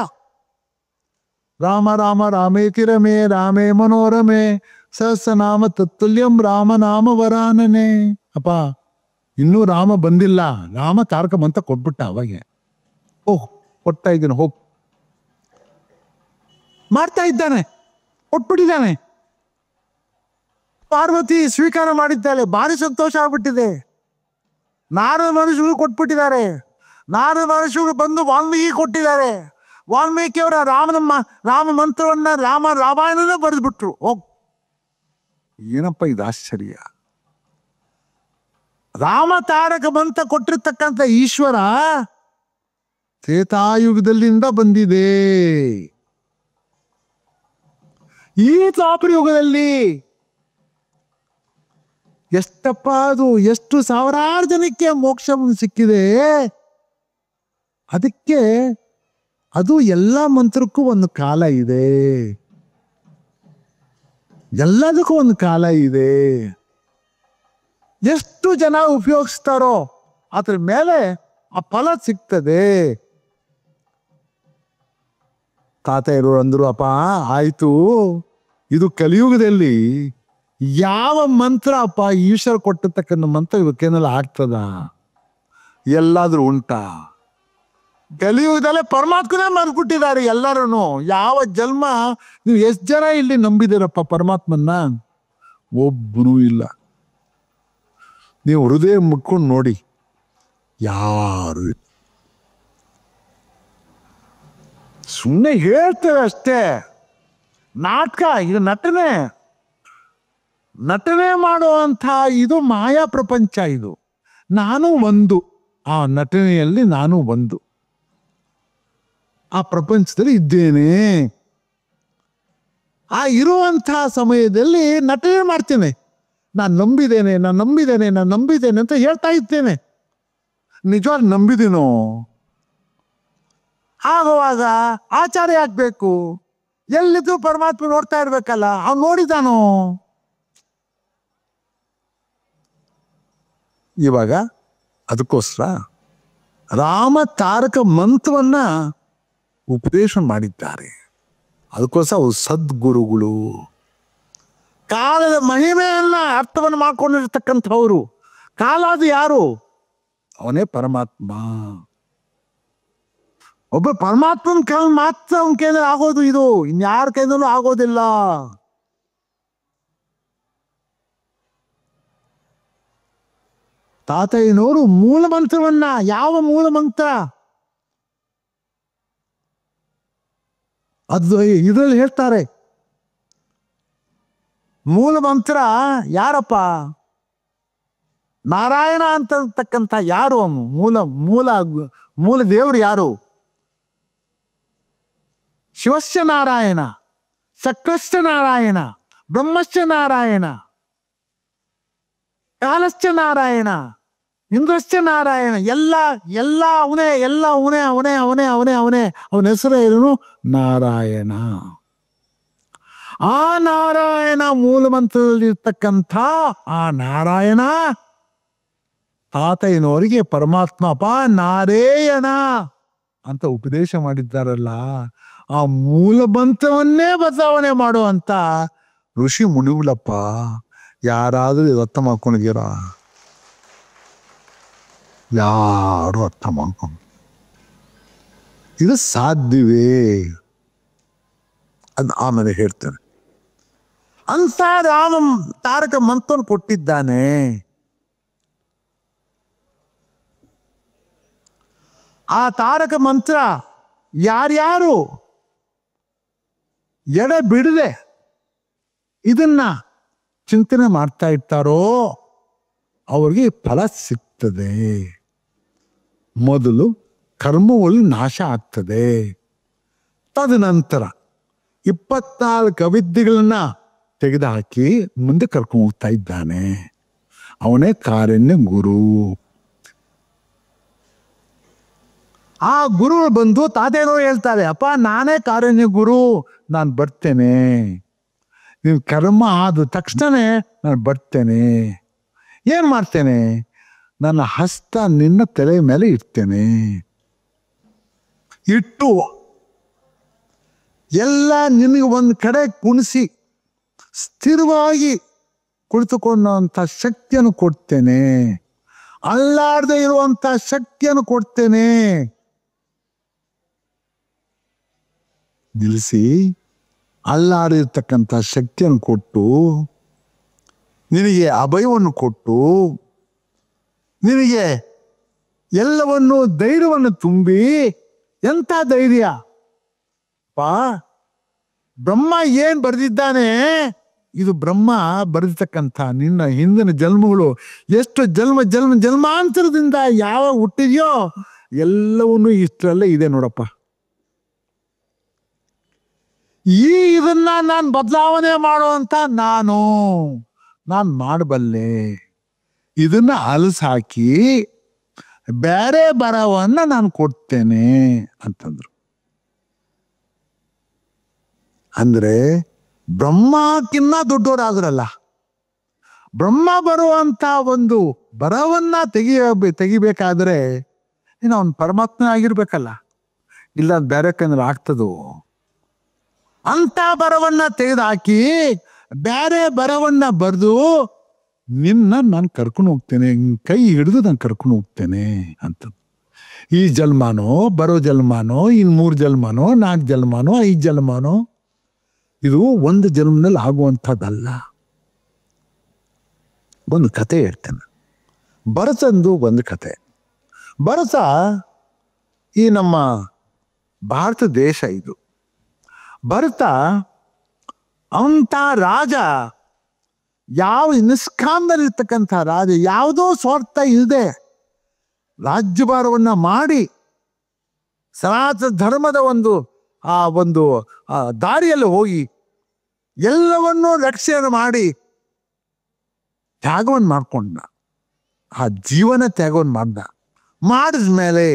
ರಾಮ ರಾಮ ರಾಮೇತಿ ರಮೇ ರಾಮೇ ಮನೋರಮೆ ಸಹಸ್ರನಾಮ ತತ್ತುಲ್ಯಂ ರಾಮನಾಮ ವರಾನನೆ. ಅಪ್ಪ, ಇನ್ನೂ ರಾಮ ಬಂದಿಲ್ಲ, ರಾಮ ತಾರಕ ಮಂತ್ರ ಕೊಟ್ಬಿಟ್ಟ ಅವಾಗೆ. ಓಹ್, ಕೊಡ್ತಾ ಇದ್ದೀನಿ, ಹೋಗ್ ಮಾಡ್ತಾ ಇದ್ದಾನೆ, ಕೊಟ್ಬಿಟ್ಟಿದ್ದಾನೆ. ಪಾರ್ವತಿ ಸ್ವೀಕಾರ ಮಾಡಿದ್ದಾಳೆ, ಭಾರಿ ಸಂತೋಷ ಆಗ್ಬಿಟ್ಟಿದೆ. ನಾರದ ಮನುಷ್ಯರು ಕೊಟ್ಬಿಟ್ಟಿದ್ದಾರೆ. ನಾರದ ಮನುಷ್ಯರು ಬಂದು ವಾಲ್ಮೀಕಿ ಕೊಟ್ಟಿದ್ದಾರೆ. ವಾಲ್ಮೀಕಿ ಅವರ ರಾಮ ಮಂತ್ರವನ್ನ ರಾಮಾಯಣನ ಬರೆದ್ಬಿಟ್ರು. ಹೋಗ್, ಏನಪ್ಪ ಇದು ಆಶ್ಚರ್ಯ! ರಾಮ ತಾರಕ ಮಂತ್ರ ಕೊಟ್ಟಿರ್ತಕ್ಕಂಥ ಈಶ್ವರ ತ್ರೇತಾಯುಗದಲ್ಲಿಂದ ಬಂದಿದೆ. ಈ ದ್ವಾಪರ ಯುಗದಲ್ಲಿ ಎಷ್ಟಪ್ಪ, ಅದು ಎಷ್ಟು ಸಾವಿರಾರು ಜನಕ್ಕೆ ಮೋಕ್ಷ ಸಿಕ್ಕಿದೆ. ಅದಕ್ಕೆ ಅದು ಎಲ್ಲ ಮಂತ್ರಕ್ಕೂ ಒಂದು ಕಾಲ ಇದೆ, ಎಲ್ಲದಕ್ಕೂ ಒಂದು ಕಾಲ ಇದೆ. ಎಷ್ಟು ಜನ ಉಪಯೋಗಿಸ್ತಾರೋ ಅದ್ರ ಮೇಲೆ ಆ ಫಲ ಸಿಗ್ತದೆ. ತಾತ ಇರೋರು ಅಂದ್ರು, ಅಪ್ಪ ಆಯ್ತು, ಇದು ಕಲಿಯುಗದಲ್ಲಿ ಯಾವ ಮಂತ್ರ ಅಪ್ಪ ಈಶ್ವರ ಕೊಟ್ಟಿರ್ತಕ್ಕಂಥ ಮಂತ್ರ ಇವಕ್ಕೇನೆಲ್ಲ ಆಗ್ತದ? ಎಲ್ಲಾದ್ರೂ ಉಂಟಾ? ಕಲಿಯುಗದಲ್ಲೇ ಪರಮಾತ್ಮನೇ ಮರ್ಬಿಟ್ಟಿದ್ದಾರೆ ಎಲ್ಲರೂ. ಯಾವ ಜನ್ಮ, ನೀವು ಎಷ್ಟು ಜನ ಇಲ್ಲಿ ನಂಬಿದಿರಪ್ಪ ಪರಮಾತ್ಮನ್ನ? ಒಬ್ಬನೂ ಇಲ್ಲ. ನೀವು ಹೃದಯ ಮುಟ್ಕೊಂಡು ನೋಡಿ, ಯಾರು ಸುಮ್ಮನೆ ಹೇಳ್ತೇವೆ ಅಷ್ಟೇ. ನಾಟಕ, ಇದು ನಟನೆ ಮಾಡುವಂಥ ಇದು ಮಾಯಾ ಪ್ರಪಂಚ. ಇದು ನಾನು ಒಂದು, ಆ ನಟನೆಯಲ್ಲಿ ನಾನು ಒಂದು, ಆ ಪ್ರಪಂಚದಲ್ಲಿ ಇದ್ದೇನೆ. ಆ ಇರುವಂಥ ಸಮಯದಲ್ಲಿ ನಟನೆ ಮಾಡ್ತೇನೆ. ನಾನು ನಂಬಿದ್ದೇನೆ ಅಂತ ಹೇಳ್ತಾ ಇದ್ದೇನೆ. ನಿಜವಾಗಿ ನಂಬಿದ್ದೀನೋ? ಆಗುವಾಗ ಆಚಾರ್ಯ ಆಗ್ಬೇಕು. ಎಲ್ಲಿದ್ದು ಪರಮಾತ್ಮ ನೋಡ್ತಾ ಇರ್ಬೇಕಲ್ಲ, ಅವ್ನು ನೋಡಿದಾನೋ? ಇವಾಗ ಅದಕ್ಕೋಸ್ಕರ ರಾಮ ತಾರಕ ಮಂತ್ರವನ್ನ ಉಪದೇಶ ಮಾಡಿದ್ದಾರೆ. ಅದಕ್ಕೋಸ್ಕರ ಅವು ಸದ್ಗುರುಗಳು. ಕಾಲದ ಮಹಿಮೆಯನ್ನ ಅರ್ಥವನ್ನು ಮಾಡ್ಕೊಂಡಿರ್ತಕ್ಕಂಥವ್ರು. ಕಾಲ ಅದು ಯಾರು? ಅವನೇ ಪರಮಾತ್ಮ. ಒಬ್ಬ ಪರಮಾತ್ಮನ ಕೈ ಮಾತ್ರ ಅವನ ಕೈಯಲ್ಲಿ ಆಗೋದು. ಇದು ಇನ್ಯಾರ ಕೈನಲ್ಲೂ ಆಗೋದಿಲ್ಲ. ತಾತಯ್ಯನವರು ಮೂಲ ಮಂತ್ರವನ್ನ, ಯಾವ ಮೂಲ ಮಂತ್ರ ಅದು ಇದರಲ್ಲಿ ಹೇಳ್ತಾರೆ. ಮೂಲ ಮಂತ್ರ ಯಾರಪ್ಪ? ನಾರಾಯಣ ಅಂತಕ್ಕಂಥ ಯಾರು? ಅವನು ಮೂಲ ಮೂಲ ಮೂಲ ದೇವರು ಯಾರು? ಶಿವಶ್ಚ ನಾರಾಯಣ, ಚಕ್ರಶ್ಚ ನಾರಾಯಣ, ಬ್ರಹ್ಮಶ್ಚ ನಾರಾಯಣ, ಕಾಲಶ್ಚ ನಾರಾಯಣ, ಇಂದ್ರಶ್ಚ ನಾರಾಯಣ. ಎಲ್ಲ ಅವನೇ. ಅವನ ಹೆಸರು ಏನು? ನಾರಾಯಣ. ಆ ನಾರಾಯಣ ಮೂಲ ಮಂತ್ರದಲ್ಲಿರ್ತಕ್ಕಂಥ ಆ ನಾರಾಯಣ ತಾತಯ್ಯನವರಿಗೆ ಪರಮಾತ್ಮ ಅಪ್ಪ ನಾರಾಯಣ ಅಂತ ಉಪದೇಶ ಮಾಡಿದ್ದಾರಲ್ಲ, ಆ ಮೂಲ ಮಂತ್ರವನ್ನೇ ಬದಲಾವಣೆ ಮಾಡುವಂತ ಋಷಿ ಮುನಿಗಳಪ್ಪ. ಯಾರಾದ್ರೂ ಇದು ಅರ್ಥ ಮಾಡ್ಕೊಂಡಿದ್ದೀರಾ? ಯಾರು ಅರ್ಥ ಮಾಡ್ಕೊಂಡು ಇದು ಸಾಧ್ಯವೇ ಅದು ಆಮೇಲೆ ಹೇಳ್ತೇನೆ. ಅಂತ ರಾಮ ತಾರಕ ಮಂತ್ರವನ್ನು ಕೊಟ್ಟಿದ್ದಾನೆ. ಆ ತಾರಕ ಮಂತ್ರ ಯಾರ್ಯಾರು ಎಡೆ ಬಿಡದೆ ಇದನ್ನ ಚಿಂತನೆ ಮಾಡ್ತಾ ಇರ್ತಾರೋ ಅವ್ರಿಗೆ ಫಲ ಸಿಗ್ತದೆ. ಮೊದಲು ಕರ್ಮಗಳು ನಾಶ ಆಗ್ತದೆ. ತದನಂತರ 24 ಅವಿದ್ಯೆಗಳನ್ನ ತೆಗೆದುಹಾಕಿ ಮುಂದೆ ಕರ್ಕೊಂಡು ಹೋಗ್ತಾ ಇದ್ದಾನೆ. ಅವನೇ ಕಾರಣ್ಯ ಗುರು. ಆ ಗುರು ಬಂದು ತಾತೇನೋ ಹೇಳ್ತಾರೆ, ಅಪ್ಪ ನಾನೇ ಕಾರಣ್ಯ ಗುರು, ನಾನು ಬರ್ತೇನೆ, ನೀನು ಕರ್ಮ ಆದ ತಕ್ಷಣ ನಾನು ಬರ್ತೇನೆ. ಏನ್ ಮಾಡ್ತೇನೆ? ನನ್ನ ಹಸ್ತ ನಿನ್ನ ತಲೆ ಮೇಲೆ ಇಡ್ತೇನೆ. ಇಟ್ಟು ಎಲ್ಲ ನಿನಗೆ ಒಂದು ಕಡೆ ಕುಣಿಸಿ ಸ್ಥಿರವಾಗಿ ಕುಳಿತುಕೊಂಡಂಥ ಶಕ್ತಿಯನ್ನು ಕೊಡ್ತೇನೆ. ಅಲ್ಲಾಡದೆ ಇರುವಂತ ಶಕ್ತಿಯನ್ನು ಕೊಡ್ತೇನೆ. ನಿಲ್ಲಿಸಿ ಅಲ್ಲಾಡಿರ್ತಕ್ಕಂಥ ಶಕ್ತಿಯನ್ನು ಕೊಟ್ಟು ನಿನಗೆ ಅಭಯವನ್ನು ಕೊಟ್ಟು ನಿನಗೆ ಎಲ್ಲವನ್ನು ಧೈರ್ಯವನ್ನು ತುಂಬಿ. ಎಂಥ ಧೈರ್ಯ ಪಾ! ಬ್ರಹ್ಮ ಏನ್ ಬರೆದಿದ್ದಾನೆ, ಇದು ಬ್ರಹ್ಮ ಬರೆದಿರ್ತಕ್ಕಂಥ ನಿನ್ನ ಹಿಂದಿನ ಜನ್ಮಗಳು ಎಷ್ಟು ಜನ್ಮಾಂತರದಿಂದ ಯಾವಾಗ ಹುಟ್ಟಿದೆಯೋ ಎಲ್ಲವನ್ನೂ ಇಷ್ಟರಲ್ಲೇ ಇದೆ ನೋಡಪ್ಪ. ಇದನ್ನ ನಾನು ಬದಲಾವಣೆ ಮಾಡುವಂತ ನಾನು ಮಾಡಬಲ್ಲೆ. ಇದನ್ನ ಅಲಸಾಕಿ ಬೇರೆ ಬರವನ್ನ ನಾನು ಕೊಡ್ತೇನೆ ಅಂತಂದ್ರು. ಅಂದ್ರೆ ಬ್ರಹ್ಮಕ್ಕಿನ್ನ ದೊಡ್ಡವರಾದ್ರಲ್ಲ. ಬ್ರಹ್ಮ ಬರುವಂತ ಒಂದು ಬರವನ್ನ ತೆಗಿಬೇಕಾದ್ರೆ ಇನ್ನು ಅವನು ಪರಮಾತ್ಮ ಆಗಿರ್ಬೇಕಲ್ಲ, ಇಲ್ಲ ಬೇರೆ ಕೈನಲ್ಲಿ ಆಗ್ತದೋ. ಅಂತ ಬರವನ್ನ ತೆಗೆದುಹಾಕಿ ಬೇರೆ ಬರವನ್ನ ಬರೆದು ನಿನ್ನ ನಾನು ಕರ್ಕೊಂಡು ಹೋಗ್ತೇನೆ, ಕೈ ಹಿಡಿದು ನಾನು ಕರ್ಕೊಂಡು ಹೋಗ್ತೇನೆ ಅಂತ. ಈ ಜನ್ಮನೋ ಬರೋ ಜನ್ಮನೋ ಇನ್ 3 ಜನ್ಮನೋ 4 ಜನ್ಮನೋ 5 ಜನ್ಮನೋ ಇದು ಒಂದು ಜನ್ಮದಲ್ಲಿ ಆಗುವಂಥದ್ದಲ್ಲ. ಒಂದು ಕತೆ ಹೇಳ್ತೇನೆ. ಭರತಂದು ಒಂದು ಕತೆ. ಭರತ ಈ ನಮ್ಮ ಭಾರತ ದೇಶ ಇದು. ಭರತ ಅಂತ ರಾಜ, ಯಾವ ನಿಷ್ಕಾಮದಲ್ಲಿರ್ತಕ್ಕಂಥ ರಾಜ, ಯಾವುದೋ ಸ್ವಾರ್ಥ ಇಲ್ಲದೆ ರಾಜ್ಯಭಾರವನ್ನ ಮಾಡಿ ಸನಾತನ ಧರ್ಮದ ಒಂದು ದಾರಿಯಲ್ಲಿ ಹೋಗಿ ಎಲ್ಲವನ್ನೂ ರಕ್ಷಣೆ ಮಾಡಿ ತ್ಯಾಗವನ್ನು ಮಾಡ್ಕೊಂಡ. ಆ ಜೀವನ ತ್ಯಾಗವನ್ನು ಮಾಡಿದ್ಮೇಲೆ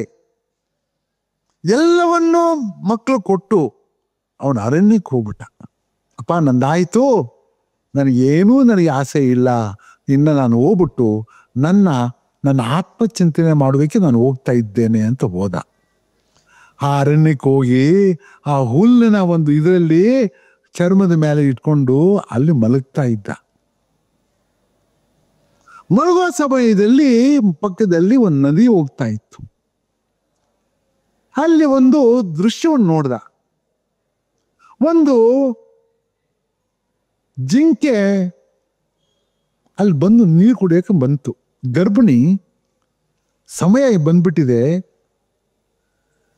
ಎಲ್ಲವನ್ನೂ ಮಕ್ಕಳು ಕೊಟ್ಟು ಅವನ ಅರಣ್ಯಕ್ಕೆ ಹೋಗ್ಬಿಟ್ಟ. ಅಪ್ಪ ನಂದಾಯ್ತು, ನನಗೆ ಆಸೆ ಇಲ್ಲ, ಇನ್ನು ನಾನು ಹೋಗ್ಬಿಟ್ಟು ನನ್ನ ಆತ್ಮಚಿಂತನೆ ಮಾಡೋದಕ್ಕೆ ನಾನು ಹೋಗ್ತಾ ಇದ್ದೇನೆ ಅಂತ ಹೋದ. ಆ ಅರಣ್ಯಕ್ಕೆ ಹೋಗಿ ಆ ಹುಲ್ಲಿನ ಒಂದು ಇದರಲ್ಲಿ ಚರ್ಮದ ಮೇಲೆ ಇಟ್ಕೊಂಡು ಅಲ್ಲಿ ಮಲಗ್ತಾ ಇದ್ದ. ಮಲಗುವ ಸಮಯದಲ್ಲಿ ಪಕ್ಕದಲ್ಲಿ ಒಂದು ನದಿ ಹೋಗ್ತಾ ಇತ್ತು. ಅಲ್ಲಿ ಒಂದು ದೃಶ್ಯವನ್ನು ನೋಡ್ದ. ಒಂದು ಜಿಂಕೆ ಅಲ್ಲಿ ಬಂದು ನೀರು ಕುಡಿಯೋಕೆ ಬಂತು. ಗರ್ಭಿಣಿ, ಸಮಯ ಬಂದ್ಬಿಟ್ಟಿದೆ,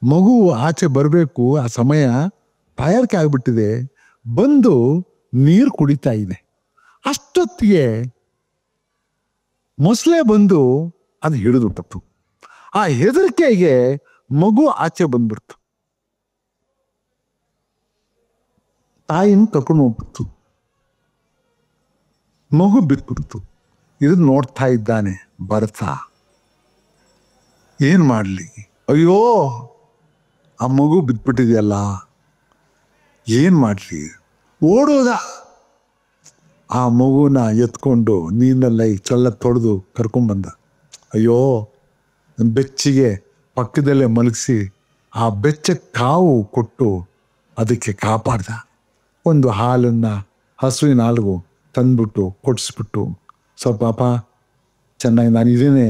ಮಗು ಆಚೆ ಬರಬೇಕು, ಆ ಸಮಯ ಬಾಯಾರಿಕೆ ಆಗ್ಬಿಟ್ಟಿದೆ, ಬಂದು ನೀರು ಕುಡಿತಾ ಇದೆ. ಅಷ್ಟೊತ್ತಿಗೆ ಮೊಸಳೆ ಬಂದು ಅದು ಹಿಡಿದು ಬಿಟ್ಟು, ಆ ಹೆದರಿಕೆಗೆ ಮಗು ಆಚೆ ಬಂದ್ಬಿಡ್ತು. ತಾಯಿನ ಕರ್ಕೊಂಡು ಹೋಗ್ಬಿಡ್ತು. ಮಗು ಬಿಟ್ಬಿಡ್ತು. ಇದನ್ನ ನೋಡ್ತಾ ಇದ್ದಾನೆ ಭರತ. ಏನ್ ಮಾಡ್ಲಿ? ಅಯ್ಯೋ, ಆ ಮಗು ಬಿಟ್ಬಿಟ್ಟಿದೆಯಲ್ಲ, ಏನ್ ಮಾಡ್ಲಿ? ಓಡೋದ. ಆ ಮಗುನ ಎತ್ಕೊಂಡು ನೀರನ್ನೆಲ್ಲ ಚೊಲ್ಲ ತೊಳೆದು ಕರ್ಕೊಂಡ್ಬಂದ. ಅಯ್ಯೋ, ಬೆಚ್ಚಿಗೆ ಪಕ್ಕದಲ್ಲೇ ಮಲಗಿಸಿ ಆ ಬೆಚ್ಚಕ್ಕೆ ಕಾವು ಕೊಟ್ಟು ಅದಕ್ಕೆ ಕಾಪಾಡ್ದ. ಒಂದು ಹಸುವಿನ ಹಾಲು ತಂದ್ಬಿಟ್ಟು ಕೊಡಿಸ್ಬಿಟ್ಟು, ಸ್ವಲ್ಪ ಅಪ್ಪ ಚೆನ್ನಾಗಿ ನಾನು ಇದೇನೆ,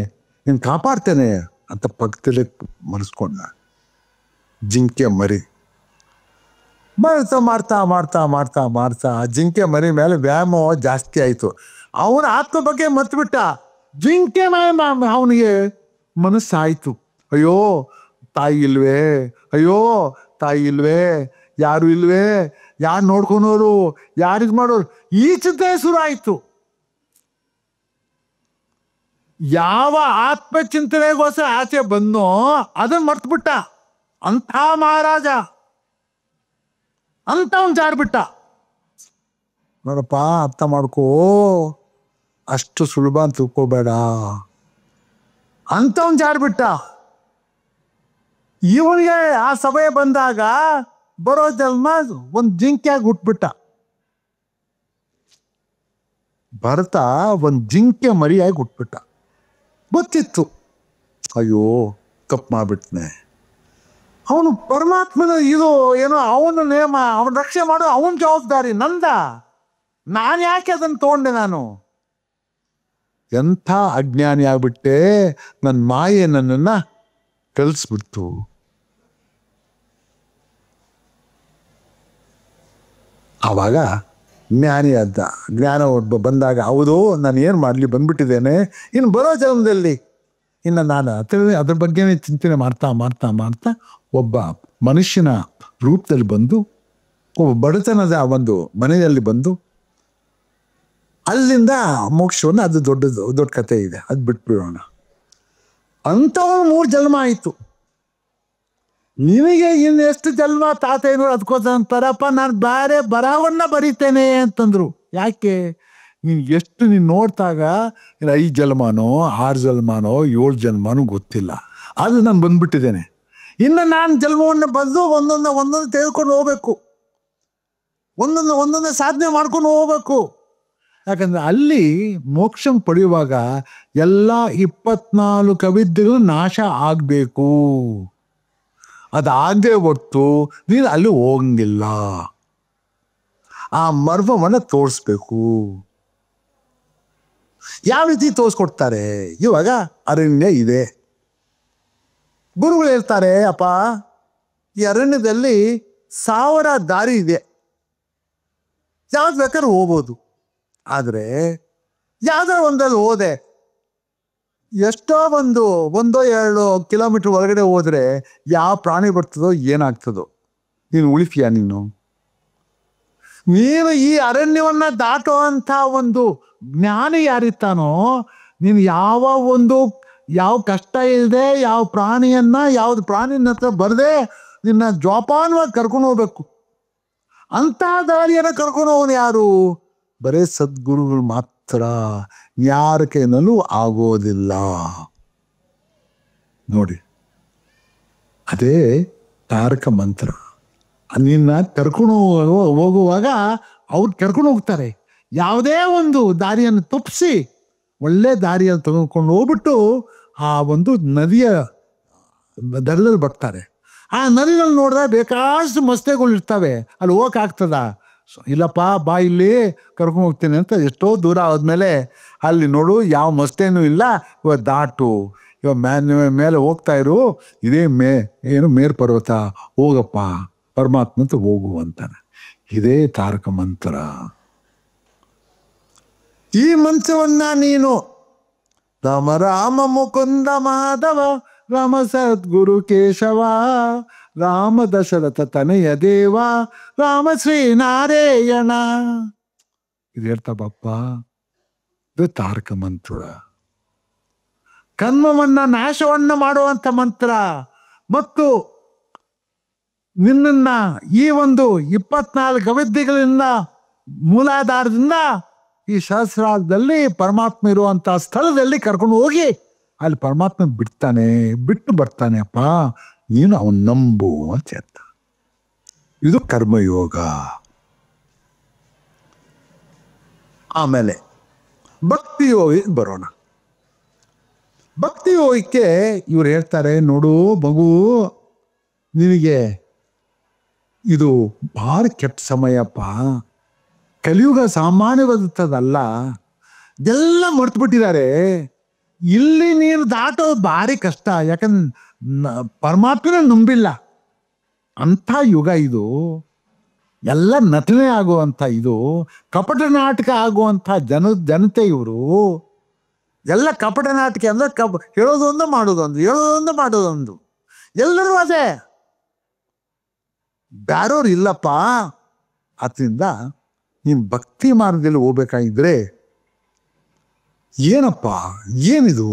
ನೀನು ಕಾಪಾಡ್ತೇನೆ ಅಂತ ಪಕ್ಕದಲ್ಲೇ ಮನಸ್ಕೊಂಡ. ಜಿಂಕೆ ಮರಿ ಮಾಡ್ತಾ ಜಿಂಕೆ ಮರಿ ಮೇಲೆ ವ್ಯಾಯಾಮ ಜಾಸ್ತಿ ಆಯಿತು. ಅವನ ಆತ್ಮ ಬಗ್ಗೆ ಮರ್ತ್ಬಿಟ್ಟ. ಜಿಂಕೆ ಅವನಿಗೆ ಮನಸ್ಸಾಯಿತು, ಅಯ್ಯೋ ತಾಯಿ ಇಲ್ವೇ, ಯಾರು ಇಲ್ವೇ, ಯಾರು ನೋಡ್ಕೊಳೋರು, ಯಾರಿಗ್ ಮಾಡೋರು, ಈ ಚಿಂತೆ ಶುರು ಆಯಿತು. ಯಾವ ಆತ್ಮಚಿಂತನೆಗೋಸ್ಕರ ಆಚೆ ಬಂದೋ ಅದನ್ನ ಮರ್ತ್ಬಿಟ್ಟ. ಅಂಥ ಮಹಾರಾಜ ಅಂತವನ್ ಜಾರ್ಬಿಟ್ಟ. ನೋಡಪ್ಪ, ಅರ್ಥ ಮಾಡ್ಕೋ, ಅಷ್ಟು ಸುಲಭ ಅಂತ ತಿಳ್ಕೋಬೇಡ. ಅಂತವನ್ ಜಾರ್ಬಿಟ್ಟ. ಇವನಿಗೆ ಆ ಸಭೆ ಬಂದಾಗ ಬರೋ ಜನ್ಮ ಒಂದು ಜಿಂಕೆಯಾಗಿ ಹುಟ್ಬಿಟ್ಟ. ಭರತ ಒಂದು ಜಿಂಕೆ ಮರಿಯಾಗಿ ಹುಟ್ಬಿಟ್ಟ. ಗೊತ್ತಿತ್ತು, ಅಯ್ಯೋ ತಪ್ಪು ಮಾಡ್ಬಿಟ್ನೆ. ಅವನು ಪರಮಾತ್ಮನ ಇದು ಏನೋ ಅವನ ನೇಮ, ಅವನ ರಕ್ಷಣೆ ಮಾಡೋ ಅವನ ಜವಾಬ್ದಾರಿ ನಂದ. ನಾನು ಯಾಕೆ ಅದನ್ನು ತಗೊಂಡೆ? ನಾನು ಎಂಥ ಅಜ್ಞಾನಿ ಆಗ್ಬಿಟ್ಟೆ. ನನ್ನ ಮಾಯೆ ನನ್ನನ್ನ ಕಲಿಸ್ಬಿಡ್ತು. ಆವಾಗ ಜ್ಞಾನಿ ಆದ. ಜ್ಞಾನ ಬಂದಾಗ ಹೌದು ನಾನು ಏನು ಮಾಡಲಿ, ಬಂದ್ಬಿಟ್ಟಿದ್ದೇನೆ, ಇನ್ನು ಬರೋ ಜನ್ಮದಲ್ಲಿ ಇನ್ನು ನಾನು ಅದ್ರ ಬಗ್ಗೆನೇ ಚಿಂತನೆ ಮಾಡ್ತಾ ಒಬ್ಬ ಮನುಷ್ಯನ ರೂಪದಲ್ಲಿ ಬಂದು, ಒಬ್ಬ ಬಡತನದ ಒಂದು ಮನೆಯಲ್ಲಿ ಬಂದು, ಅಲ್ಲಿಂದ ಮೋಕ್ಷವನ್ನು, ಅದು ದೊಡ್ಡ ಕಥೆ ಇದೆ, ಅದು ಬಿಟ್ಬಿಡೋಣ. ಅಂಥವ್ರು 3 ಜನ್ಮ ಆಯಿತು. ನಿನಗೆ ಇನ್ನೆಷ್ಟು ಜನ್ಮ ತಾತ ಏನು ಅದಕ್ಕೋಸ್ಕರಪ್ಪ ನಾನು ಬೇರೆ ಬರಹವನ್ನ ಬರೀತೇನೆ ಅಂತಂದ್ರು. ಯಾಕೆ? ನೀನು ನೋಡ್ತಾಗ 5 ಜನ್ಮನೋ 6 ಜನ್ಮನೋ 7 ಜನ್ಮನೋ ಗೊತ್ತಿಲ್ಲ, ಅದು ನಾನು ಬಂದ್ಬಿಟ್ಟಿದ್ದೇನೆ. ಇನ್ನು ನಾನು ಜನ್ಮವನ್ನು ಬಂದು ಒಂದೊಂದು ತೆಗೆದುಕೊಂಡು ಹೋಗ್ಬೇಕು, ಒಂದೊಂದು ಸಾಧನೆ ಮಾಡ್ಕೊಂಡು ಹೋಗ್ಬೇಕು. ಯಾಕಂದ್ರೆ ಅಲ್ಲಿ ಮೋಕ್ಷ ಪಡೆಯುವಾಗ ಎಲ್ಲ 24 ಅವಿದ್ಯೆಗಳು ನಾಶ ಆಗಬೇಕು. ಅದಾಗದೆ ಹೊರ್ತು ನೀನು ಅಲ್ಲಿ ಹೋಗಂಗಿಲ್ಲ. ಆ ಮರ್ಮವನ್ನು ತೋರಿಸ್ಬೇಕು. ಯಾವ ರೀತಿ ತೋರಿಸ್ಕೊಡ್ತಾರೆ? ಇವಾಗ ಅರಣ್ಯ ಇದೆ, ಗುರುಗಳು ಹೇಳ್ತಾರೆ, ಅಪ್ಪ ಈ ಅರಣ್ಯದಲ್ಲಿ 1000 ದಾರಿ ಇದೆ, ಯಾವ್ದು ಬೇಕಾದ್ರೂ ಹೋಗ್ಬೋದು. ಆದರೆ ಯಾವ್ದಾರ ಒಂದಲ್ಲಿ ಹೋದೆ, ಎಷ್ಟೋ 1-2 ಕಿಲೋಮೀಟರ್ ಒಳಗಡೆ ಹೋದ್ರೆ ಯಾವ ಪ್ರಾಣಿ ಬರ್ತದೋ ಏನಾಗ್ತದೋ, ನೀನು ಉಳಿತೀಯ? ನೀನು ಈ ಅರಣ್ಯವನ್ನ ದಾಟೋ ಅಂತ ಒಂದು ಜ್ಞಾನಿ ಯಾರಿತ್ತಾನೋ, ನೀನು ಯಾವ ಕಷ್ಟ ಇಲ್ಲದೆ, ಯಾವ್ದು ಪ್ರಾಣಿನ ಹತ್ರ ಬರದೆ ನಿನ್ನ ಜೋಪಾನವಾಗಿ ಕರ್ಕೊಂಡು ಹೋಗ್ಬೇಕು. ಅಂತ ದಾರಿಯನ್ನು ಕರ್ಕೊಂಡು ಹೋಗೋನು ಯಾರು? ಬರೇ ಸದ್ಗುರುಗಳು ಮಾತ್ರ. ಯಾರ ಕೈನಲ್ಲೂ ಆಗೋದಿಲ್ಲ. ನೋಡಿ, ಅದೇ ತಾರಕ ಮಂತ್ರ. ನಿನ್ನ ಕರ್ಕೊಂಡು ಹೋಗುವಾಗ ಅವ್ರು ಕರ್ಕೊಂಡು ಹೋಗ್ತಾರೆ. ಯಾವುದೇ ಒಂದು ದಾರಿಯನ್ನು ತಪ್ಪಿಸಿ ಒಳ್ಳೆ ದಾರಿಯನ್ನು ತೆಗೆದುಕೊಂಡು ಹೋಗ್ಬಿಟ್ಟು ಆ ಒಂದು ನದಿಯ ದಡದಲ್ಲಿ ಬರ್ತಾರೆ. ಆ ನದಿನಲ್ಲಿ ನೋಡಿದ್ರೆ ಬೇಕಾದಷ್ಟು ಮಸ್ತೆಗಳು ಇರ್ತವೆ, ಅಲ್ಲಿ ಹೋಗಕ್ಕಾಗ್ತದ? ಇಲ್ಲಪ್ಪ, ಬಾ ಇಲ್ಲಿ ಕರ್ಕೊಂಡು ಹೋಗ್ತೀನಿ ಅಂತ ಎಷ್ಟೋ ದೂರ ಆದ್ಮೇಲೆ ಅಲ್ಲಿ ನೋಡು ಯಾವ ಮಸ್ತೇನೂ ಇಲ್ಲ, ಇವಾಗ ದಾಟು, ಇವಾಗ ಮೇಲೆ ಹೋಗ್ತಾ ಇರು, ಇದೇ ಮೇರು ಪರ್ವತ, ಹೋಗಪ್ಪ ಪರಮಾತ್ಮ ಅಂತ ಹೋಗು ಅಂತಾನೆ. ಇದೇ ತಾರಕ ಮಂತ್ರ. ಈ ಮಂತ್ರವನ್ನ ನೀನು ರಾಮ ರಾಮ ಮುಕುಂದ ಮಾಧವ, ರಾಮ ಸದ್ಗುರು ಕೇಶವ, ರಾಮ ದಶರಥ ತನಯ ದೇವ, ರಾಮ ಶ್ರೀನಾರಾಯಣ, ಇದು ಹೇಳ್ತಾ ಬಾಪ್ಪ. ಇದು ತಾರಕ ಮಂತ್ರ. ಕರ್ಮವನ್ನ ನಾಶವನ್ನ ಮಾಡುವಂತ ಮಂತ್ರ. ಮತ್ತು ನಿನ್ನ ಈ ಒಂದು 24 ಅವಿದ್ಯೆಗಳಿಂದ ಮೂಲಾಧಾರದಿಂದ ಈ ಸಹಸ್ರಾರದಲ್ಲಿ ಪರಮಾತ್ಮ ಇರುವಂತ ಸ್ಥಳದಲ್ಲಿ ಕರ್ಕೊಂಡು ಹೋಗಿ ಅಲ್ಲಿ ಪರಮಾತ್ಮ ಬಿಟ್ಟು ಬರ್ತಾನೆ. ಅಪ್ಪ ನೀನು ಅವನ್ ನಂಬು ಅಂತ ಹೇಳ್ತ. ಇದು ಕರ್ಮಯೋಗ. ಆಮೇಲೆ ಭಕ್ತಿ ಯೋಗಕ್ಕೆ ಬರೋಣ. ಭಕ್ತಿ ಯೋಗಕ್ಕೆ ಇವ್ರು ಹೇಳ್ತಾರೆ, ನೋಡು ಮಗು, ನಿನಗೆ ಇದು ಭಾಳ ಕೆಟ್ಟ ಸಮಯಪ್ಪ. ಕಲಿಯುಗ ಸಾಮಾನ್ಯವಾದದ್ದಲ್ಲ, ಎಲ್ಲ ಮರ್ತು ಬಿಟ್ಟಿದ್ದಾರೆ. ಇಲ್ಲಿ ನೀರು ದಾಟೋದು ಭಾರಿ ಕಷ್ಟ. ಯಾಕಂದ್ರೆ ಪರಮಾತ್ಮನ ನಂಬಿಲ್ಲ. ಅಂಥ ಯುಗ ಇದು. ಎಲ್ಲ ನಟನೆ ಆಗುವಂಥ ಇದು, ಕಪಟ ನಾಟಕ ಆಗುವಂಥ ಜನತೆ ಇವರು. ಎಲ್ಲ ಕಪಟ ನಾಟಕ ಅಂದ್ರೆ ಹೇಳೋದೊಂದು ಮಾಡೋದೊಂದು, ಹೇಳೋದೊಂದು ಮಾಡೋದೊಂದು. ಎಲ್ಲರೂ ಅದೇ, ಬ್ಯಾರೋರು ಇಲ್ಲಪ್ಪ. ಅದರಿಂದ ನೀನು ಭಕ್ತಿ ಮಾರ್ಗದಲ್ಲಿ ಹೋಗ್ಬೇಕಾಗಿದ್ರೆ ಏನಪ್ಪ, ಏನಿದು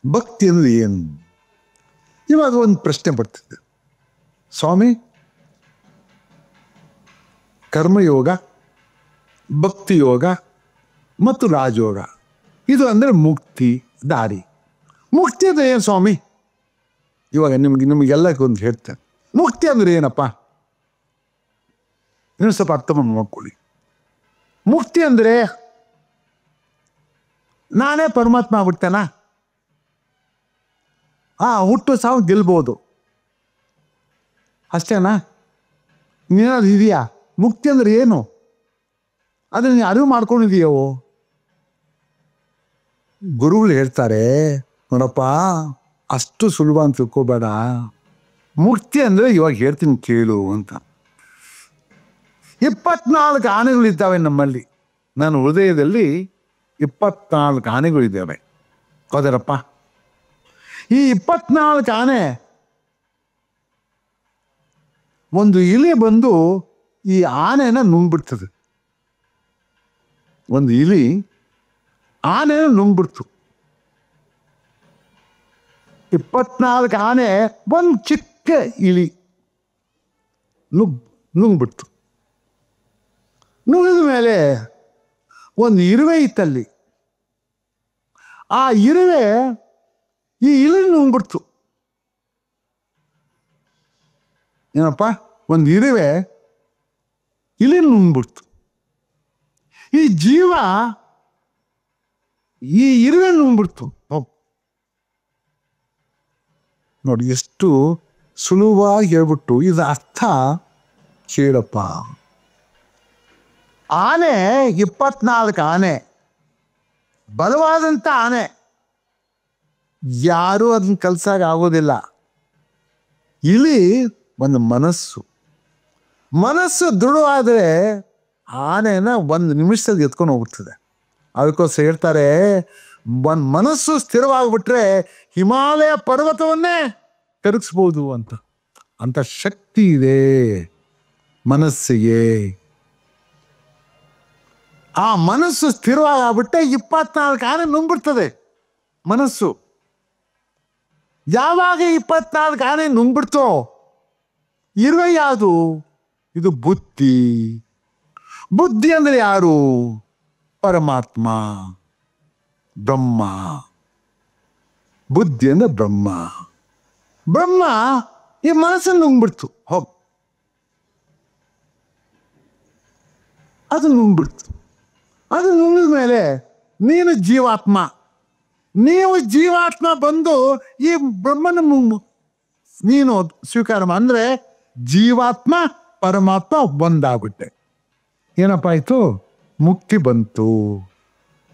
ಭಕ್ತಿ ಅಂದ್ರೆ ಏನು? ಇವಾಗ ಒಂದು ಪ್ರಶ್ನೆ ಬರ್ತಿದ್ದೆ, ಸ್ವಾಮಿ, ಕರ್ಮಯೋಗ, ಭಕ್ತಿ ಯೋಗ ಮತ್ತು ರಾಜಯೋಗ, ಇದು ಅಂದರೆ ಮುಕ್ತಿ ದಾರಿ. ಮುಕ್ತಿ ಅಂದರೆ ಏನು ಸ್ವಾಮಿ? ಇವಾಗ ನಿಮಗೆಲ್ಲಕ್ಕೊಂದು ಹೇಳ್ತೇನೆ, ಮುಕ್ತಿ ಅಂದರೆ ಏನಪ್ಪ? ಇನ್ನೂ ಸ್ವಲ್ಪ ಅರ್ಥ ಮಾಡ್ಕೊಳ್ಳಿ. ಮುಕ್ತಿ ಅಂದರೆ ನಾನೇ ಪರಮಾತ್ಮ ಆಗ್ಬಿಡ್ತೇನಾ? ಹುಟ್ಟು ಸಾವು ಗೆಲ್ಬೋದು ಅಷ್ಟೇನಾ? ನೀನಾದ್ರು ಇದೆಯಾ? ಮುಕ್ತಿ ಅಂದ್ರೆ ಏನು? ಅದನ್ನ ನೀನು ಅರಿವು ಮಾಡ್ಕೊಂಡಿದೀಯೋ? ಗುರುಗಳು ಹೇಳ್ತಾರೆ, ನೋಡಪ್ಪ, ಅಷ್ಟು ಸುಲಭ ಅಂತ ತಿಳ್ಕೋಬೇಡ. ಮುಕ್ತಿ ಅಂದರೆ ಇವಾಗ ಹೇಳ್ತೀನಿ ಕೇಳು ಅಂತ. 24 ಆನೆಗಳಿದ್ದಾವೆ ನಮ್ಮಲ್ಲಿ. ನನ್ನ ಹೃದಯದಲ್ಲಿ 24 ಆನೆಗಳಿದ್ದಾವೆ. ಹೌದರಪ್ಪ? ಈ 24 ಆನೆ, ಒಂದು ಇಲಿ ಬಂದು ಈ ಆನೆನ ನುಂಗ್ಬಿಡ್ತದೆ. ಒಂದು ಇಲಿ ಆನೆನ ನುಂಗ್ಬಿಡ್ತು. 24 ಆನೆ ಒಂದು ಚಿಕ್ಕ ಇಲಿ ನುಂಗ್ಬಿಡ್ತು. ನುಂಗಿದ ಮೇಲೆ ಒಂದು ಇರುವೆ ಇತ್ತಲ್ಲಿ. ಆ ಇರುವೆ ಈ ಇಲಿ ನುಂಗ್ಬಿಡ್ತು. ಏನಪ್ಪ? ಒಂದು ಇರುವೆ ಇಲಿ ನುಂಗ್ಬಿಡ್ತು. ಈ ಜೀವ ಈ ಇರುವೆ ನುಂಗ್ಬಿಡ್ತು. ನೋಡಿ, ಎಷ್ಟು ಸುಲಭವಾಗಿ ಹೇಳ್ಬಿಟ್ಟು ಇದು ಅರ್ಥ ಕೇಳಪ್ಪ. ಆನೆ 24 ಆನೆ, ಬಲವಾದಂಥ ಆನೆ, ಯಾರೂ ಅದನ್ನ ಕಲ್ಸಾಗ ಆಗೋದಿಲ್ಲ. ಇಲಿ ಒಂದು ಮನಸ್ಸು ದೃಢವಾದರೆ ಆನೆನ 1 ನಿಮಿಷದಲ್ಲಿ ಎತ್ಕೊಂಡು ಹೋಗ್ಬಿಡ್ತದೆ. ಅದಕ್ಕೋಸ್ಕರ ಹೇಳ್ತಾರೆ, ಒಂದು ಮನಸ್ಸು ಸ್ಥಿರವಾಗಿಬಿಟ್ರೆ ಹಿಮಾಲಯ ಪರ್ವತವನ್ನೇ ತಿರುಗಿಸ್ಬೋದು ಅಂತ ಶಕ್ತಿ ಇದೆ ಮನಸ್ಸಿಗೆ. ಆ ಮನಸ್ಸು ಸ್ಥಿರವಾಗ್ಬಿಟ್ಟೆ 24 ಆನೆ ನುಂಗ್ಬಿಡ್ತದೆ ಮನಸ್ಸು. ಯಾವಾಗ 24 ಆನೆ ನುಂಗ್ಬಿಡ್ತೋ, ಇರುವೆ ಯಾವುದು? ಇದು ಬುದ್ಧಿ. ಬುದ್ಧಿ ಅಂದರೆ ಯಾರು? ಪರಮಾತ್ಮ, ಬ್ರಹ್ಮ. ಬುದ್ಧಿ ಅಂದ್ರೆ ಬ್ರಹ್ಮ. ಬ್ರಹ್ಮ ಈ ಮನಸ್ಸನ್ನು ನುಂಗ್ಬಿಡ್ತು. ಅದು ನುಂಗ್ಬಿಡ್ತು. ಅದು ನುಂಗಿದ ಮೇಲೆ ನೀನು ಜೀವಾತ್ಮ. ನೀವು ಜೀವಾತ್ಮ ಬಂದು ಈ ಬ್ರಹ್ಮನ ನೀನು ಸ್ವೀಕಾರ ಅಂದರೆ ಜೀವಾತ್ಮ ಪರಮಾತ್ಮ ಒಂದಾಗ್ಬಿಟ್ಟೆ. ಏನಪ್ಪ ಆಯ್ತು? ಮುಕ್ತಿ ಬಂತು.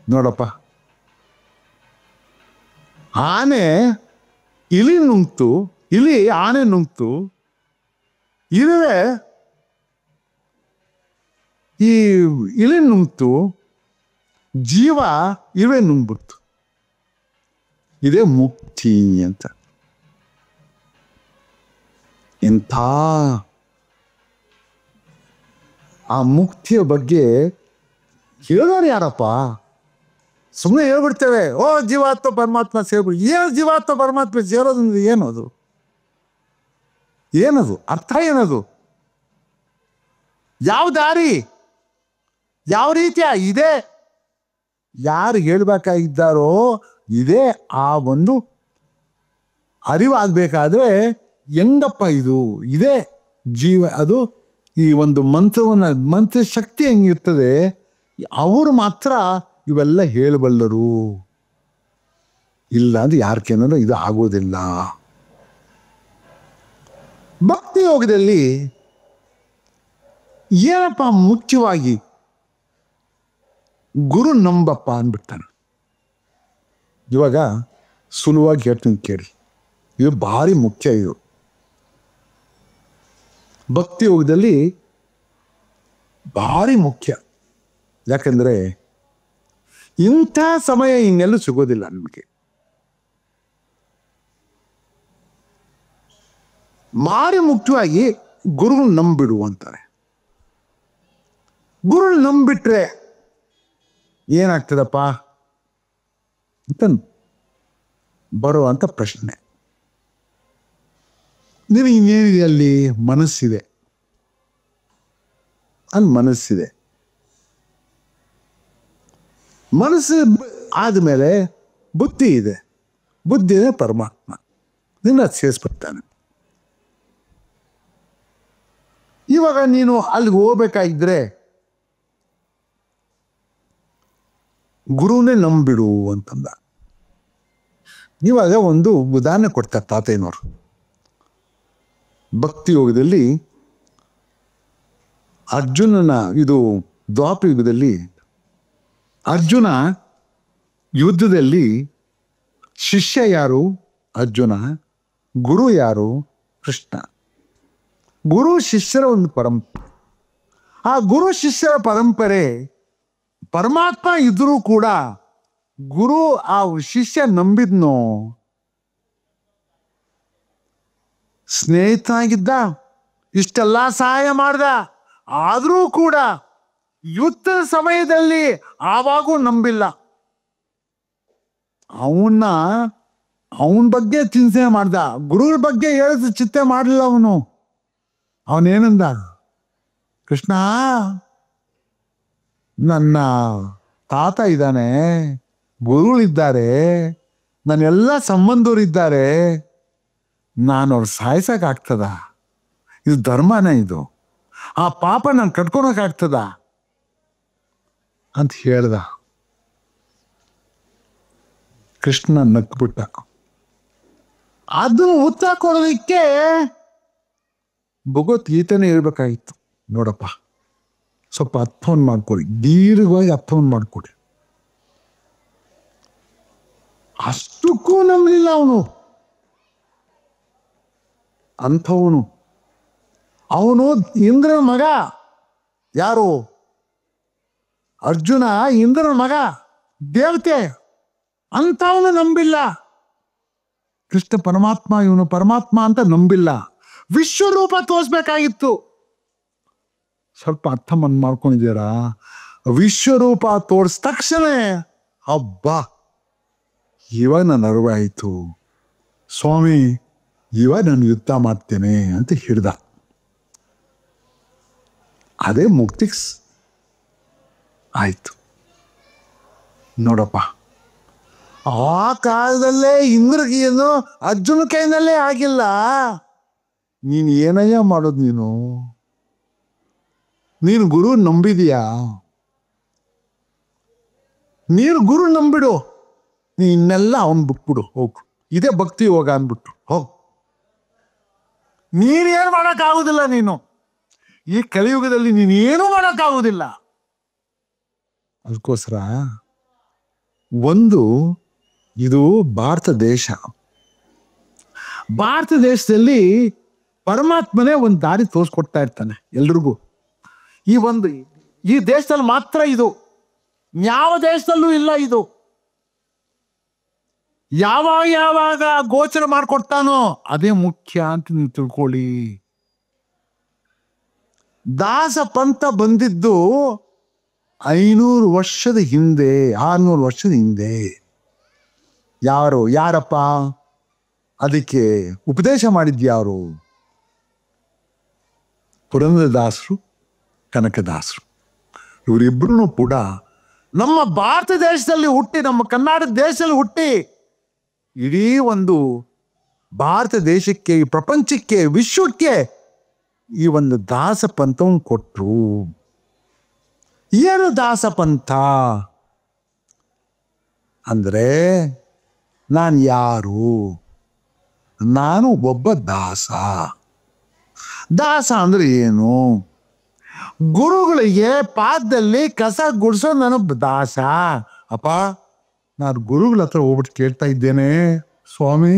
ನೋಡಪ್ಪ, ಆನೆ ಇಲಿ ನುಂಗ್ತು, ಇಲಿ ಆನೆ ನುಂಗ್ತು, ಇರುವೆ ಈ ಇಲಿ ನುಂಗ್ತು, ಜೀವ ಇರುವೆ ನುಂಗ್ಬಿಡ್ತು. ಇದೇ ಮುಕ್ತಿ ಅಂತ. ಎಂಥ ಆ ಮುಕ್ತಿಯ ಬಗ್ಗೆ ಹೇಳೋರು ಯಾರಪ್ಪ? ಸುಮ್ಮನೆ ಹೇಳ್ಬಿಡ್ತೇವೆ, ಓ ಜೀವಾತ್ಮ ಪರಮಾತ್ಮ ಸೇರ್ಬಿಡಿ. ಏನು ಜೀವಾತ್ಮ ಪರಮಾತ್ಮ ಸೇರೋದಂದ್ರೆ ಏನದು? ಅರ್ಥ ಏನದು? ಯಾವ ದಾರಿ, ಯಾವ ರೀತಿಯ ಇದೆ? ಯಾರು ಹೇಳ್ಬೇಕಾಗಿದ್ದಾರೋ ಇದೇ ಆ ಒಂದು ಅರಿವಾಗಬೇಕಾದ್ರೆ ಹೆಂಗಪ್ಪ ಇದು? ಇದೇ ಜೀವ. ಅದು ಈ ಒಂದು ಮಂತ್ರ ಶಕ್ತಿ ಹೆಂಗಿರ್ತದೆ, ಅವರು ಮಾತ್ರ ಇವೆಲ್ಲ ಹೇಳಬಲ್ಲರು. ಇಲ್ಲ ಅಂದ್ರೆ ಯಾರ ಕೇನಾದ್ರು ಇದು ಆಗೋದಿಲ್ಲ. ಭಕ್ತಿ ಯೋಗದಲ್ಲಿ ಏನಪ್ಪ ಮುಖ್ಯವಾಗಿ? ಗುರು ನಂಬಪ್ಪ ಅಂದ್ಬಿಡ್ತಾನೆ. ಇವಾಗ ಸುಲಭವಾಗಿ ಹೇಳ್ತೀನಿ ಕೇಳಿ, ಇದು ಭಾರಿ ಮುಖ್ಯ. ಇದು ಭಕ್ತಿ ಯೋಗದಲ್ಲಿ ಭಾರಿ ಮುಖ್ಯ. ಯಾಕಂದರೆ ಇಂಥ ಸಮಯ ಇನ್ನೆಲ್ಲೂ ಸಿಗೋದಿಲ್ಲ ನಮಗೆ. ಭಾರಿ ಮುಖ್ಯವಾಗಿ ಗುರು ನಂಬಿಡು ಅಂತಾರೆ. ಗುರು ನಂಬಿಟ್ರೆ ಏನಾಗ್ತದಪ್ಪ ಅಂತ ಬರುವಂಥ ಪ್ರಶ್ನೆ. ನಿನಗೆ ಇನ್ನೇನಿದೆ ಅಲ್ಲಿ? ಮನಸ್ಸಿದೆ. ಅಲ್ಲಿ ಮನಸ್ಸಿದೆ. ಮನಸ್ಸು ಆದಮೇಲೆ ಬುದ್ಧಿ ಇದೆ. ಬುದ್ಧಿನೇ ಪರಮಾತ್ಮ. ನಿನ್ನ ಸೇರಿಸ್ಬಿಡ್ತಾನೆ. ಇವಾಗ ನೀನು ಅಲ್ಲಿಗೆ ಹೋಗ್ಬೇಕಾಗಿದ್ರೆ ಗುರುನೇ ನಂಬಿಡು ಅಂತಂದ. ಇವಾಗ ಒಂದು ಉದಾಹರಣೆ ಕೊಡ್ತಾರೆ ತಾತಯ್ಯನವರು. ಭಕ್ತಿ ಯೋಗದಲ್ಲಿ ಅರ್ಜುನನ, ಇದು ದ್ವಾಪರ ಯುಗದಲ್ಲಿ ಅರ್ಜುನ ಯುದ್ಧದಲ್ಲಿ ಶಿಷ್ಯ ಯಾರು? ಅರ್ಜುನ. ಗುರು ಯಾರು? ಕೃಷ್ಣ. ಗುರು ಶಿಷ್ಯರ ಒಂದು ಪರಂಪರೆ. ಆ ಗುರು ಶಿಷ್ಯರ ಪರಂಪರೆ ಪರಮಾತ್ಮ ಇದ್ರೂ ಕೂಡ ಗುರು ಆ ಶಿಷ್ಯ ನಂಬಿದ್ನೋ? ಸ್ನೇಹಿತನಾಗಿದ್ದ, ಇಷ್ಟೆಲ್ಲ ಸಹಾಯ ಮಾಡ್ದ, ಆದರೂ ಕೂಡ ಯುದ್ಧದ ಸಮಯದಲ್ಲಿ ಆವಾಗೂ ನಂಬಿಲ್ಲ. ಅವನ ಬಗ್ಗೆ ಚಿಂತನೆ ಮಾಡ್ದ, ಗುರುಗಳ ಬಗ್ಗೆ ಹೇಳಿದ ಚಿಂತೆ ಮಾಡಲಿಲ್ಲ. ಅವನೇನಂದ? ಕೃಷ್ಣ, ನನ್ನ ತಾತ ಇದ್ದಾನೆ, ಗುರುಗಳಿದ್ದಾರೆ, ನನ್ನೆಲ್ಲ ಸಂಬಂಧರಿದ್ದಾರೆ, ನಾನು ಅವ್ರು ಸಾಯಿಸೋಕ್ಕಾಗ್ತದ? ಇದು ಧರ್ಮನ? ಇದು ಆ ಪಾಪ ನಾನು ಕಟ್ಕೊಳಕ್ಕಾಗ್ತದ ಅಂತ ಹೇಳ್ದ. ಕೃಷ್ಣ ನಕ್ಬಿಟ್ಟ. ಅದು ಉತ್ತರ ಕೊಡೋದಕ್ಕೆ ಭಗವದ್ಗೀತೆನೇ ಹೇಳ್ಬೇಕಾಗಿತ್ತು. ನೋಡಪ್ಪ, ಸ್ವಲ್ಪ ಅರ್ಥವನ್ನು ಮಾಡ್ಕೊಡಿ, ದೀರ್ಘವಾಗಿ ಅರ್ಥವನ್ನು ಮಾಡ್ಕೊಡಿ. ಅಷ್ಟಕ್ಕೂ ನಂಬಲಿಲ್ಲ ಅವನು. ಅಂಥವನು ಅವನು ಇಂದ್ರನ ಮಗ. ಯಾರು? ಅರ್ಜುನ ಇಂದ್ರನ ಮಗ, ದೇವತೆ. ಅಂಥವನು ನಂಬಿಲ್ಲ. ಕೃಷ್ಣ ಪರಮಾತ್ಮ, ಇವನು ಪರಮಾತ್ಮ ಅಂತ ನಂಬಿಲ್ಲ. ವಿಶ್ವರೂಪ ತೋರಿಸ್ಬೇಕಾಗಿತ್ತು. ಸ್ವಲ್ಪ ಅರ್ಥ ಮಾಡ್ಕೊಂಡಿದ್ದೀರಾ? ವಿಶ್ವರೂಪ ತೋರಿಸಿದ ತಕ್ಷಣ ಹಬ್ಬ, ಇವಾಗ ನಾನು ಅರಿವಾಯಿತು, ಸ್ವಾಮಿ ಇವಾಗ ನಾನು ಯುದ್ಧ ಮಾಡ್ತೇನೆ ಅಂತ ಹಿಡ್ದ. ಅದೇ ಮುಕ್ತಿ ಆಯ್ತು. ನೋಡಪ್ಪ, ಆ ಕಾಲದಲ್ಲೇ ಇಂದ್ರಗೆ ಏನು ಅರ್ಜುನ ಕೈನಲ್ಲೇ ಆಗಿಲ್ಲ. ನೀನು ಏನಯ್ಯ ಮಾಡೋದು? ನೀನು ಗುರು ನಂಬಿದೀಯಾ? ನೀನು ಗುರು ನಂಬಿಡು, ಇನ್ನೆಲ್ಲ ಅವನ್ ಬಿಟ್ಬಿಡು, ಹೋಗು. ಇದೇ ಭಕ್ತಿ ಯೋಗ ಅಂದ್ಬಿಟ್ಟು ಹೋಗು. ನೀನೇನು ಮಾಡೋಕ್ಕಾಗೋದಿಲ್ಲ. ನೀನು ಈ ಕಲಿಯುಗದಲ್ಲಿ ನೀನು ಏನೂ ಮಾಡೋಕ್ಕಾಗೋದಿಲ್ಲ. ಅದಕ್ಕೋಸ್ಕರ ಒಂದು, ಇದು ಭಾರತ ದೇಶ. ಭಾರತ ದೇಶದಲ್ಲಿ ಪರಮಾತ್ಮನೇ ಒಂದು ದಾರಿ ತೋರಿಸ್ಕೊಡ್ತಾ ಇರ್ತಾನೆ ಎಲ್ರಿಗೂ. ಈ ದೇಶದಲ್ಲಿ ಮಾತ್ರ ಇದು, ಯಾವ ದೇಶದಲ್ಲೂ ಇಲ್ಲ ಇದು. ಯಾವಾಗ ಗೋಚರ ಮಾಡಿಕೊಡ್ತಾನೋ ಅದೇ ಮುಖ್ಯ ಅಂತ ನೀವು ತಿಳ್ಕೊಳ್ಳಿ. ದಾಸ ಪಂಥ ಬಂದಿದ್ದು 500 ವರ್ಷದ ಹಿಂದೆ, 600 ವರ್ಷದ ಹಿಂದೆ. ಯಾರಪ್ಪ ಅದಕ್ಕೆ ಉಪದೇಶ ಮಾಡಿದ್ಯಾರು? ಪುರಂದರದಾಸರು, ಕನಕದಾಸರು. ಇವರಿಬ್ಬರೂ ಕೂಡ ನಮ್ಮ ಭಾರತ ದೇಶದಲ್ಲಿ ಹುಟ್ಟಿ, ನಮ್ಮ ಕರ್ನಾಟಕ ದೇಶದಲ್ಲಿ ಹುಟ್ಟಿ, ಇಡೀ ಒಂದು ಭಾರತ ದೇಶಕ್ಕೆ, ಈ ಪ್ರಪಂಚಕ್ಕೆ, ವಿಶ್ವಕ್ಕೆ ಈ ಒಂದು ದಾಸ ಪಂಥವನ್ನು ಕೊಟ್ಟರು. ಏನು ದಾಸ ಪಂಥ ಅಂದರೆ, ನಾನು ಯಾರು? ನಾನು ಒಬ್ಬ ದಾಸ. ದಾಸ ಅಂದ್ರೆ ಏನು? ಗುರುಗಳಿಗೆ ಪಾದದಲ್ಲಿ ಕಸ ಗುಡಿಸೋ ನಾನು ದಾಸ. ಅಪ್ಪ, ನಾನು ಗುರುಗಳ ಹತ್ರ ಹೋಗ್ಬಿಟ್ಟು ಕೇಳ್ತಾ ಇದ್ದೇನೆ, ಸ್ವಾಮಿ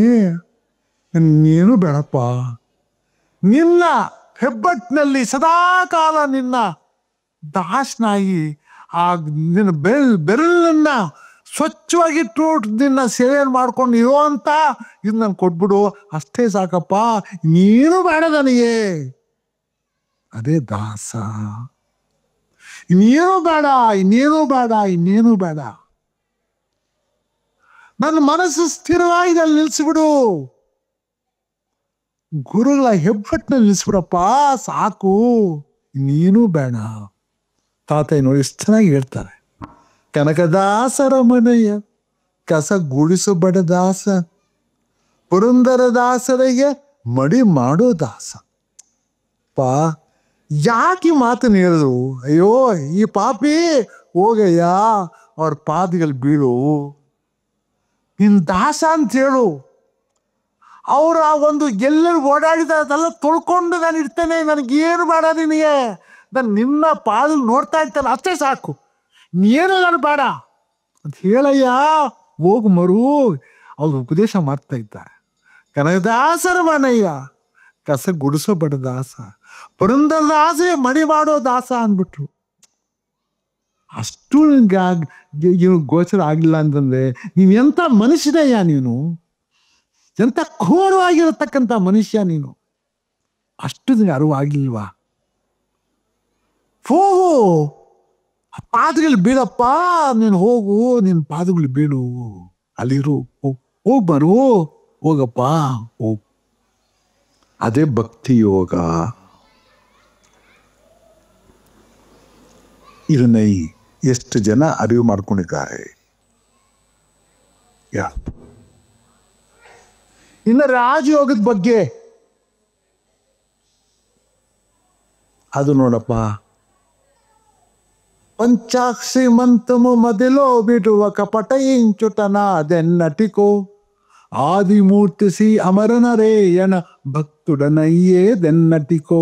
ನೀನು ಬೇಡಪ್ಪ, ನಿನ್ನ ಹೆಬ್ಬಟ್ಟಿನಲ್ಲಿ ಸದಾಕಾಲ ನಿನ್ನ ದಾಸನಾಗಿ ಆ ನಿನ್ನ ಬೆರಳನ್ನ ಸ್ವಚ್ಛವಾಗಿಟ್ಟು ನಿನ್ನ ಸೇವೆಯನ್ನು ಮಾಡ್ಕೊಂಡು ಇರೋ ಅಂತ ಇದು ನಾನು ಕೊಟ್ಬಿಡು, ಅಷ್ಟೇ ಸಾಕಪ್ಪ, ನೀನು ಬೇಡ ನನಗೆ. ಅದೇ ದಾಸ. ಇನ್ನೇನು ಬೇಡ, ಇನ್ನೇನು ಬೇಡ, ಇನ್ನೇನು ಬೇಡ. ನನ್ನ ಮನಸ್ಸು ಸ್ಥಿರವಾಗಿ ಅಲ್ಲಿ ನಿಲ್ಸಿಬಿಡು, ಗುರುಗಳ ಹೆಬ್ಬಟ್ಟಿನಲ್ಲಿ ನಿಲ್ಸ್ಬಿಡಪ್ಪ, ಸಾಕು, ನೀನು ಬೇಡ. ತಾತ ನೋಡಿ ಎಷ್ಟು ಚೆನ್ನಾಗಿ ಹೇಳ್ತಾರೆ. ಕನಕದಾಸರ ಮನೆಯ ಕಸ ಗುಡಿಸಬಡ ದಾಸ, ಪುರಂದರ ದಾಸರಿಗೆ ಮಡಿ ಮಾಡೋ ದಾಸ. ಪಾ ಯಾಕೆ ಮಾತನ್ನು ಹೇಳಿದ್ರು? ಅಯ್ಯೋ ಈ ಪಾಪಿ ಹೋಗಯ್ಯ ಅವ್ರ ಪಾದಗಳು ಬೀಳು, ನಿನ್ ದಾಸ ಅಂತ ಹೇಳು. ಅವರ ಒಂದು ಎಲ್ಲರೂ ಓಡಾಡಿದ ಅದೆಲ್ಲ ತೊಳ್ಕೊಂಡು ನಾನು ಇರ್ತೇನೆ, ನನಗೇನು ಬೇಡ ನಿನಗೆ, ನಾನು ನಿನ್ನ ಪಾದ ನೋಡ್ತಾ ಇರ್ತೇನೆ, ಅಷ್ಟೇ ಸಾಕು, ನೀನು ನಾನು ಬೇಡ ಅಂತ ಹೇಳಯ್ಯ, ಹೋಗು ಮರು. ಅವ್ರು ಉಪದೇಶ ಮಾಡ್ತಾ ಇದ್ದಾರೆ. ಕನಕದಾಸರ ಮನೆಯ ಕಸ ಗುಡಿಸೋಬೇಡ ದಾಸ, ಪುರಂದರ ದಾಸೆ ಮಡಿ ಮಾಡೋ ದಾಸ ಅಂದ್ಬಿಟ್ರು. ಅಷ್ಟು ಗೋಚರ ಆಗಿಲ್ಲ ಅಂತಂದ್ರೆ ನೀನು ಎಂಥ ಮನುಷ್ಯನಯ್ಯ, ನೀನು ಎಂಥ ಘೋರವಾಗಿರತಕ್ಕಂಥ ಮನುಷ್ಯ ನೀನು. ಅಷ್ಟು ಅರಿವಾಗಿಲ್ವಾ? ಹೋಗು, ಪಾದಗಳು ಬೀಳಪ್ಪ, ನೀನು ಹೋಗು, ನಿನ್ನ ಪಾದಗಳು ಬೀಳು, ಅಲ್ಲಿರು, ಹೋಗ್ ಬರು, ಹೋಗಪ್ಪ ಹೋಗು. ಅದೇ ಭಕ್ತಿ ಯೋಗ. ಇದನ್ನ ಎಷ್ಟು ಜನ ಅರಿವು ಮಾಡ್ಕೊಂಡಿದ್ದಾರೆ? ಇನ್ನು ರಾಜಯೋಗದ ಬಗ್ಗೆ ಅದು ನೋಡಪ್ಪ, ಪಂಚಾಕ್ಷಿ ಮಂತ್ರము మదిలో బిడువ కపటయించుటనాదెన్నటికో ఆదిమూర్తి శ్రీ అమరనరేయన భక్తుడనయ్యేదెన్నటికో.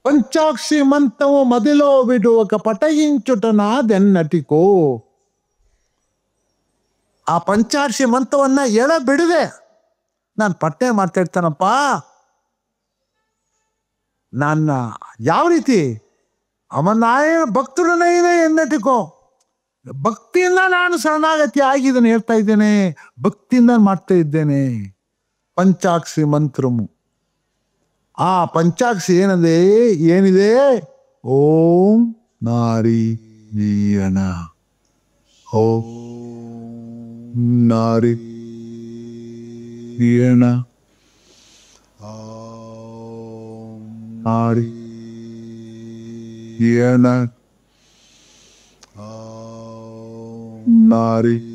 పంచాక్షి మంత్రము మదిలో విడువక పఠయించుటనాదెన్నటికో. ಆ ಪಂಚಾಕ್ಷಿ ಮಂತ್ರವನ್ನ ಎಳ ಬಿಡದೆ ನಾನು ಪಟ್ಟೆ ಮಾಡ್ತಾ ಇರ್ತಾನಪ್ಪ. ನನ್ನ ಯಾವ ರೀತಿ ಅವನಾಯ ಭಕ್ತರನೇ ಎನ್ನಟಿಕೋ, ಭಕ್ತಿಯಿಂದ ನಾನು ಶರಣಾಗತಿ ಆಗಿದ್ದೇನೆ, ಹೇಳ್ತಾ ಇದ್ದೇನೆ, ಭಕ್ತಿಯಿಂದ ಮಾಡ್ತಾ ಇದ್ದೇನೆ. ಪಂಚಾಕ್ಷಿ ಮಂತ್ರಮು, ಆ ಪಂಚಾಕ್ಷಿ ಏನಿದೆ? ಓಂ ನಾರಿಯಣ, ಓಂ ನಾರಿಯಣ, ನಾರಿಯಣ, ನಾರಿಯಣ,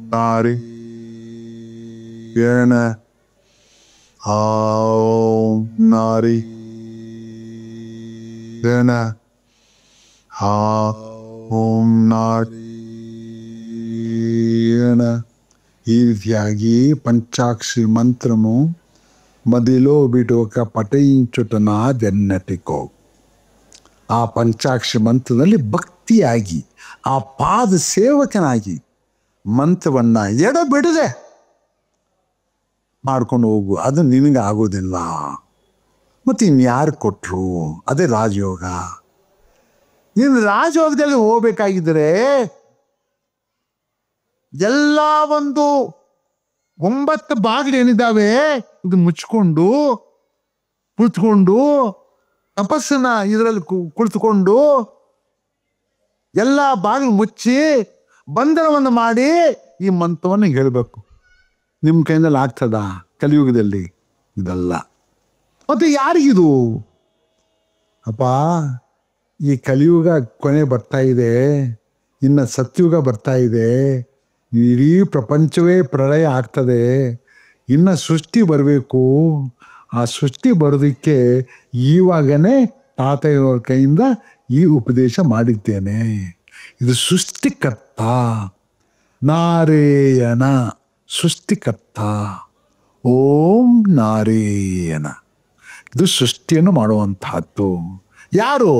ನಾರಿಯಣ, ಓಂ ನಾರಿಯಣ, ಓಂ ನಾರಿಯಣ. ಈ ರೀತಿಯಾಗಿ ಪಂಚಾಕ್ಷಿ ಮಂತ್ರము మదిలో బిడొక పఠయించుటనాదెన్నటికో. ಆ ಪಂಚಾಕ್ಷಿ ಮಂತ್ರದಲ್ಲಿ ಭಕ್ತಿಯಾಗಿ, ಆ ಪಾದ ಸೇವಕನಾಗಿ ಮಂತ್ರವನ್ನ ಎಡಬಿಡದೆ ಮಾಡ್ಕೊಂಡು ಹೋಗು. ಅದು ನಿನಗೆ ಆಗೋದಿಲ್ಲ, ಮತ್ತೆ ಇನ್ಯಾರು ಕೊಟ್ರು? ಅದೇ ರಾಜಯೋಗ. ನೀನು ರಾಜಯೋಗದಲ್ಲಿ ಹೋಗ್ಬೇಕಾಗಿದ್ರೆ ಎಲ್ಲ ಒಂದು 9 ಬಾಗಿಲು ಏನಿದ್ದಾವೆ ಇದು ಮುಚ್ಕೊಂಡು ಕುಳಿತುಕೊಂಡು ತಪಸ್ಸನ್ನ ಇದರಲ್ಲಿ ಕುಳಿತುಕೊಂಡು ಎಲ್ಲ ಬಾಗಿಲು ಮುಚ್ಚಿ ಬಂಧನವನ್ನು ಮಾಡಿ ಈ ಮಂತ್ರವನ್ನು ಹೇಳಬೇಕು. ನಿಮ್ಮ ಕೈಯಲ್ಲಿ ಆಗ್ತದ? ಕಲಿಯುಗದಲ್ಲಿ ಇದಲ್ಲ. ಮತ್ತೆ ಯಾರಿಗಿದು? ಅಪ್ಪ, ಈ ಕಲಿಯುಗ ಕೊನೆ ಬರ್ತಾ ಇದೆ, ಇನ್ನು ಸತ್ಯುಗ ಬರ್ತಾ ಇದೆ, ಇಡೀ ಪ್ರಪಂಚವೇ ಪ್ರಳಯ ಆಗ್ತದೆ, ಇನ್ನು ಸೃಷ್ಟಿ ಬರಬೇಕು. ಆ ಸೃಷ್ಟಿ ಬರೋದಕ್ಕೆ ಇವಾಗನೇ ತಾತೆಯವರ ಕೈಯಿಂದ ಈ ಉಪದೇಶ ಮಾಡಿದ್ದೇನೆ. ಇದು ಸೃಷ್ಟಿಕರ್ತ ನಾರಾಯಣ, ಸೃಷ್ಟಿಕರ್ತ. ಓಂ ನಾರಾಯಣ. ಇದು ಸೃಷ್ಟಿಯನ್ನು ಮಾಡುವಂತಹದ್ದು ಯಾರು?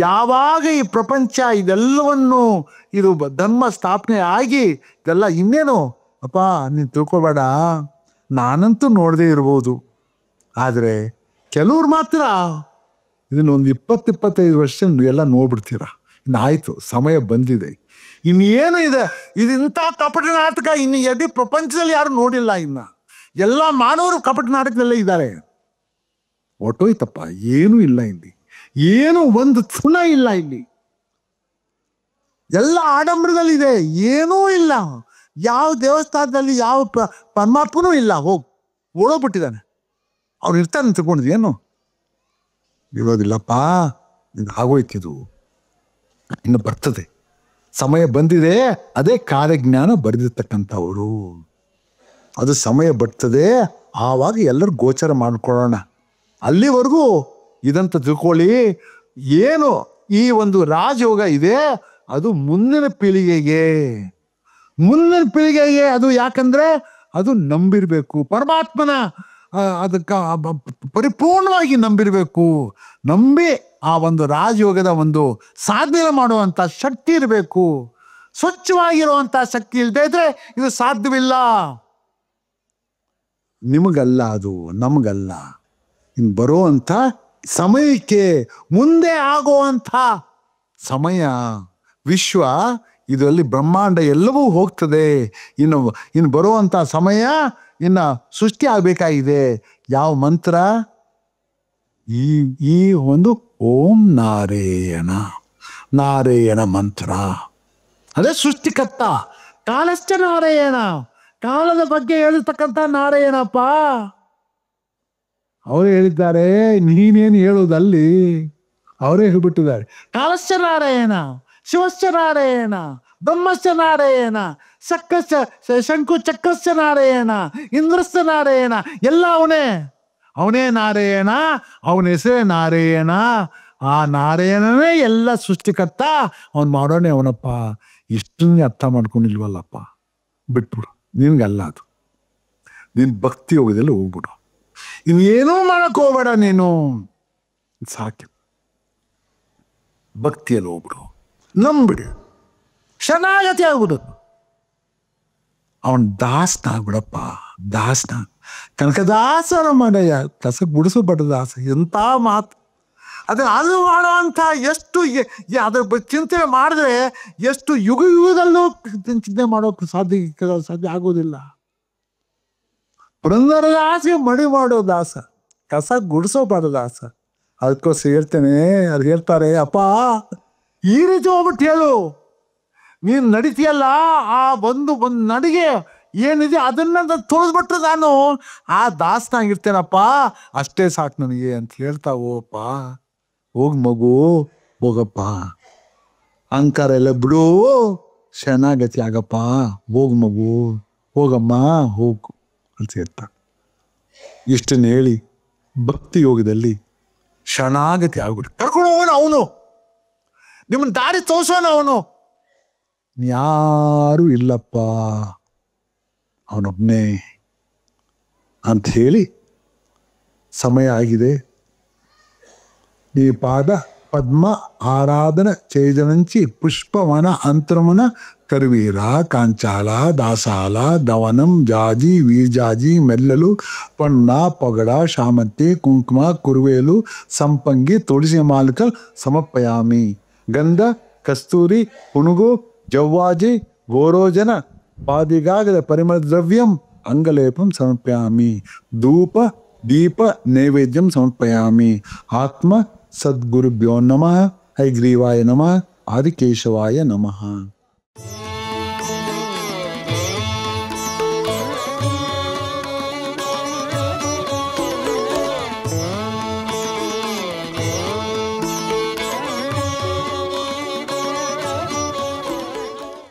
ಯಾವಾಗ ಈ ಪ್ರಪಂಚ ಇದೆಲ್ಲವನ್ನು ಇದು ಧರ್ಮ ಸ್ಥಾಪನೆ ಆಗಿ ಇದೆಲ್ಲ ಇನ್ನೇನು ಅಪ್ಪ ನೀನು ತಿಳ್ಕೊಬೇಡ, ನಾನಂತೂ ನೋಡದೇ ಇರ್ಬೋದು, ಆದರೆ ಕೆಲವ್ರು ಮಾತ್ರ ಇದನ್ನೊಂದು 20-25 ವರ್ಷ ಎಲ್ಲ ನೋಡ್ಬಿಡ್ತೀರ. ಇನ್ನಾಯ್ತು, ಸಮಯ ಬಂದಿದೆ, ಇನ್ನೇನು ಇದೆ, ಇದು ಇಂಥ ಕಪಟ ನಾಟಕ ಇನ್ನು ಎಲ್ಲಿ ಪ್ರಪಂಚದಲ್ಲಿ ಯಾರು ನೋಡಿಲ್ಲ. ಎಲ್ಲ ಮಾನವರು ಕಪಟ ನಾಟಕದಲ್ಲೇ ಇದ್ದಾರೆ. ಹೊಟ್ಟೋಯ್ತಪ್ಪ, ಏನೂ ಇಲ್ಲ ಇಲ್ಲಿ, ಏನು ಒಂದು ಕ್ಷುಣ ಇಲ್ಲ ಇಲ್ಲಿ, ಎಲ್ಲ ಆಡಂಬರದಲ್ಲಿದೆ, ಏನೂ ಇಲ್ಲ. ಯಾವ ದೇವಸ್ಥಾನದಲ್ಲಿ ಯಾವ ಪರಮಾತ್ಮನೂ ಇಲ್ಲ, ಓಡೋಗ್ಬಿಟ್ಟಿದ್ದಾನೆ. ಅವ್ನು ಇರ್ತಾನೆ ತಿಳ್ಕೊಂಡಿದ್ದು ಏನು ಇರೋದಿಲ್ಲಪ್ಪ. ಇದು ಆಗೋಯ್ತಿದು, ಇನ್ನು ಬರ್ತದೆ, ಸಮಯ ಬಂದಿದೆ. ಅದೇ ಕಾರ್ಯಜ್ಞಾನ ಬರೆದಿರ್ತಕ್ಕಂಥವರು. ಅದು ಸಮಯ ಬರ್ತದೆ, ಆವಾಗ ಎಲ್ಲರೂ ಗೋಚರ ಮಾಡ್ಕೊಳ್ಳೋಣ. ಅಲ್ಲಿವರೆಗೂ ಇದಂತ ತಿಳ್ಕೊಳ್ಳಿ, ಏನು ಈ ಒಂದು ರಾಜಯೋಗ ಇದೆ ಅದು ಮುಂದಿನ ಪೀಳಿಗೆಗೆ ಅದು. ಯಾಕಂದ್ರೆ ಅದು ನಂಬಿರ್ಬೇಕು, ಪರಮಾತ್ಮನ ಅದಕ್ಕೆ ಪರಿಪೂರ್ಣವಾಗಿ ನಂಬಿರ್ಬೇಕು. ನಂಬಿ ಆ ಒಂದು ರಾಜಯೋಗದ ಒಂದು ಸಾಧನೆ ಮಾಡುವಂಥ ಶಕ್ತಿ ಇರಬೇಕು. ಸ್ವಚ್ಛವಾಗಿರುವಂಥ ಶಕ್ತಿ ಇಲ್ಲದೆ ಇದ್ರೆ ಇದು ಸಾಧ್ಯವಿಲ್ಲ. ನಿಮಗಲ್ಲ, ಅದು ನಮಗಲ್ಲ. ಇನ್ನು ಬರುವಂಥ ಸಮಯಕ್ಕೆ, ಮುಂದೆ ಆಗುವಂಥ ಸಮಯ, ವಿಶ್ವ ಇದರಲ್ಲಿ ಬ್ರಹ್ಮಾಂಡ ಎಲ್ಲವೂ ಹೋಗ್ತದೆ. ಇನ್ನು ಬರುವಂಥ ಸಮಯ ಇನ್ನು ಸೃಷ್ಟಿ ಆಗಬೇಕಾಗಿದೆ. ಯಾವ ಮಂತ್ರ? ಈ ಒಂದು ಓಂ ನಾರಾಯಣ ಮಂತ್ರ. ಅದೇ ಸೃಷ್ಟಿಕರ್ತ. ಕಾಲಶ್ಚ ನಾರಾಯಣ, ಕಾಲದ ಬಗ್ಗೆ ಹೇಳಿರ್ತಕ್ಕಂಥ ನಾರಾಯಣಪ್ಪ. ಅವರೇ ಹೇಳಿದ್ದಾರೆ, ನೀನೇನು ಹೇಳೋದಲ್ಲಿ, ಅವರೇ ಹೇಳ್ಬಿಟ್ಟಿದ್ದಾರೆ. ಕಾಲಶ್ಚ ನಾರಾಯಣ, ಶಿವಶ್ಚ ನಾರಾಯಣ, ಬ್ರಹ್ಮಶ್ಚ ನಾರಾಯಣ, ಶಂಕು ಚಕ್ರಶ್ಚ ನಾರಾಯಣ, ಇಂದ್ರಶ್ಚ ನಾರಾಯಣ, ಎಲ್ಲ ಅವನೇ ನಾರಾಯಣ. ಅವನ ಹೆಸರೇ ನಾರಾಯಣ. ಆ ನಾರಾಯಣನೇ ಎಲ್ಲ ಸೃಷ್ಟಿಕರ್ತ. ಅವನು ಮಾಡೋಣೆ ಅವನಪ್ಪ. ಇಷ್ಟನ್ನೇ ಅರ್ಥ ಮಾಡ್ಕೊಂಡಿಲ್ವಲ್ಲಪ್ಪ, ಬಿಟ್ಬಿಡು. ನಿನ್ಗಲ್ಲ ಅದು, ನಿನ್ನ ಭಕ್ತಿ ಹೋಗೋದೆಲ್ಲ ಹೋಗ್ಬಿಡು. ಇನ್ನೇನೂ ಮಾಡಕ್ ಹೋಗ್ಬೇಡ ನೀನು, ಸಾಕು. ಭಕ್ತಿಯಲ್ಲಿ ಹೋಗ್ಬಿಡು, ನಂಬಿಡು, ಶರಣಾಗತಿ ಆಗ್ಬಿಡು. ಅವನ್ ದಾಸನಾಗ್ಬಿಡಪ್ಪ, ದಾಸನ. ಕನಕದಾಸನ ಮಾಡಯ್ಯ, ಕಸಕ್ಕೆ ಬಿಡಿಸೋಬೇಡ ದಾಸ. ಎಂಥ ಮಾತು ಅದು ಮಾಡುವಂಥ ಎಷ್ಟು ಅದ್ರ ಚಿಂತನೆ ಮಾಡಿದ್ರೆ ಎಷ್ಟು ಯುಗದಲ್ಲೂ ಚಿಂತನೆ ಮಾಡೋಕೆ ಸಾಧ್ಯ ಆಗೋದಿಲ್ಲ. ಪುರಂದರ ದಾಸಿಗೆ ಮಡಿ ಮಾಡೋ ದಾಸ, ಕಸ ಗುಡಿಸೋಬಾರ್ದು ದಾಸ. ಅದಕ್ಕೋಸ್ಕರ ಹೇಳ್ತೇನೆ, ಅದು ಹೇಳ್ತಾರೆ, ಅಪ್ಪ ಈ ರೀತಿ ಹೋಗ್ಬಿಟ್ಟು ಹೇಳು, ನೀನು ನಡಿತೀಯಲ್ಲ, ಆ ಒಂದು ನಡಿಗೆ ಏನಿದೆ ಅದನ್ನ ತೋರಿಸ್ಬಿಟ್ರೆ ನಾನು ಆ ದಾಸನಾಗಿರ್ತೇನಪ್ಪ, ಅಷ್ಟೇ ಸಾಕು ನನಗೆ ಅಂತ ಹೇಳ್ತಾ ಹೋಗಪ್ಪ. ಹೋಗ್ ಮಗು, ಹೋಗಪ್ಪ, ಅಹಂಕಾರ ಎಲ್ಲ ಬಿಡು, ಶರಣಾಗತಿ ಆಗಪ್ಪ. ಹೋಗ್ ಮಗು, ಹೋಗಮ್ಮ, ಹೋಗು ಅಂತ ಹೇಳ್ತಾ ಇಷ್ಟನ್ನು ಹೇಳಿ ಭಕ್ತಿ ಯೋಗದಲ್ಲಿ ಶರಣಾಗತಿ ಆಗ್ಬಿಟ್ಟು ಕರ್ಕೊಂಡು ಹೋಗೋಣ. ಅವನು ನಿಮ್ಮನ್ನ ದಾರಿ ತೋರ್ಸೋಣ. ಅವನು ಯಾರೂ ಇಲ್ಲಪ್ಪ, ಅವನೊಬ್ಬನೇ ಅಂತ ಹೇಳಿ ಸಮಯ ಆಗಿದೆ. ಈ ಪಾದ ಪದ್ಮ ಆರಾಧನ ಚೈದನಂಚಿ ಪುಷ್ಪವನ ಅಂತರಮನ ಕರ್ವೀರ ಕಾಂಚಾಲ ದಾಸಾಲ ದವನಂ ಜಾಜಿ ವೀರ್ಜಾಜಿ ಮೆಲ್ಲಲು ಪಣ್ಣ ಪೊಗಡ ಶಾಮಂತಿ ಕುಂಕುಮ ಕುರುವೇಲು ಸಂಪಂಗಿ ತುಳಸಿ ಮಾಲಕ ಸಮರ್ಪಯಾಮಿ. ಗಂಧ ಕಸ್ತೂರಿ ಪುನುಗು ಜವ್ವಾಜಿ ಗೋರೋಜನ ಪಾದಿಗಾಗದ ಪರಿಮಳ ದ್ರವ್ಯಂ ಅಂಗಲೇಪಂ ಸಮರ್ಪಯಾಮಿ. ಧೂಪ ದೀಪ ನೈವೇದ್ಯಂ ಸಮರ್ಪಯಾಮಿ. ಆತ್ಮ ಸದ್ಗುರುಭ್ಯೋ ನಮಃ. ಹೈಗ್ರೀವಾಯ ನಮಃ. ಆದಿಕೇಶವಾಯ ನಮಃ.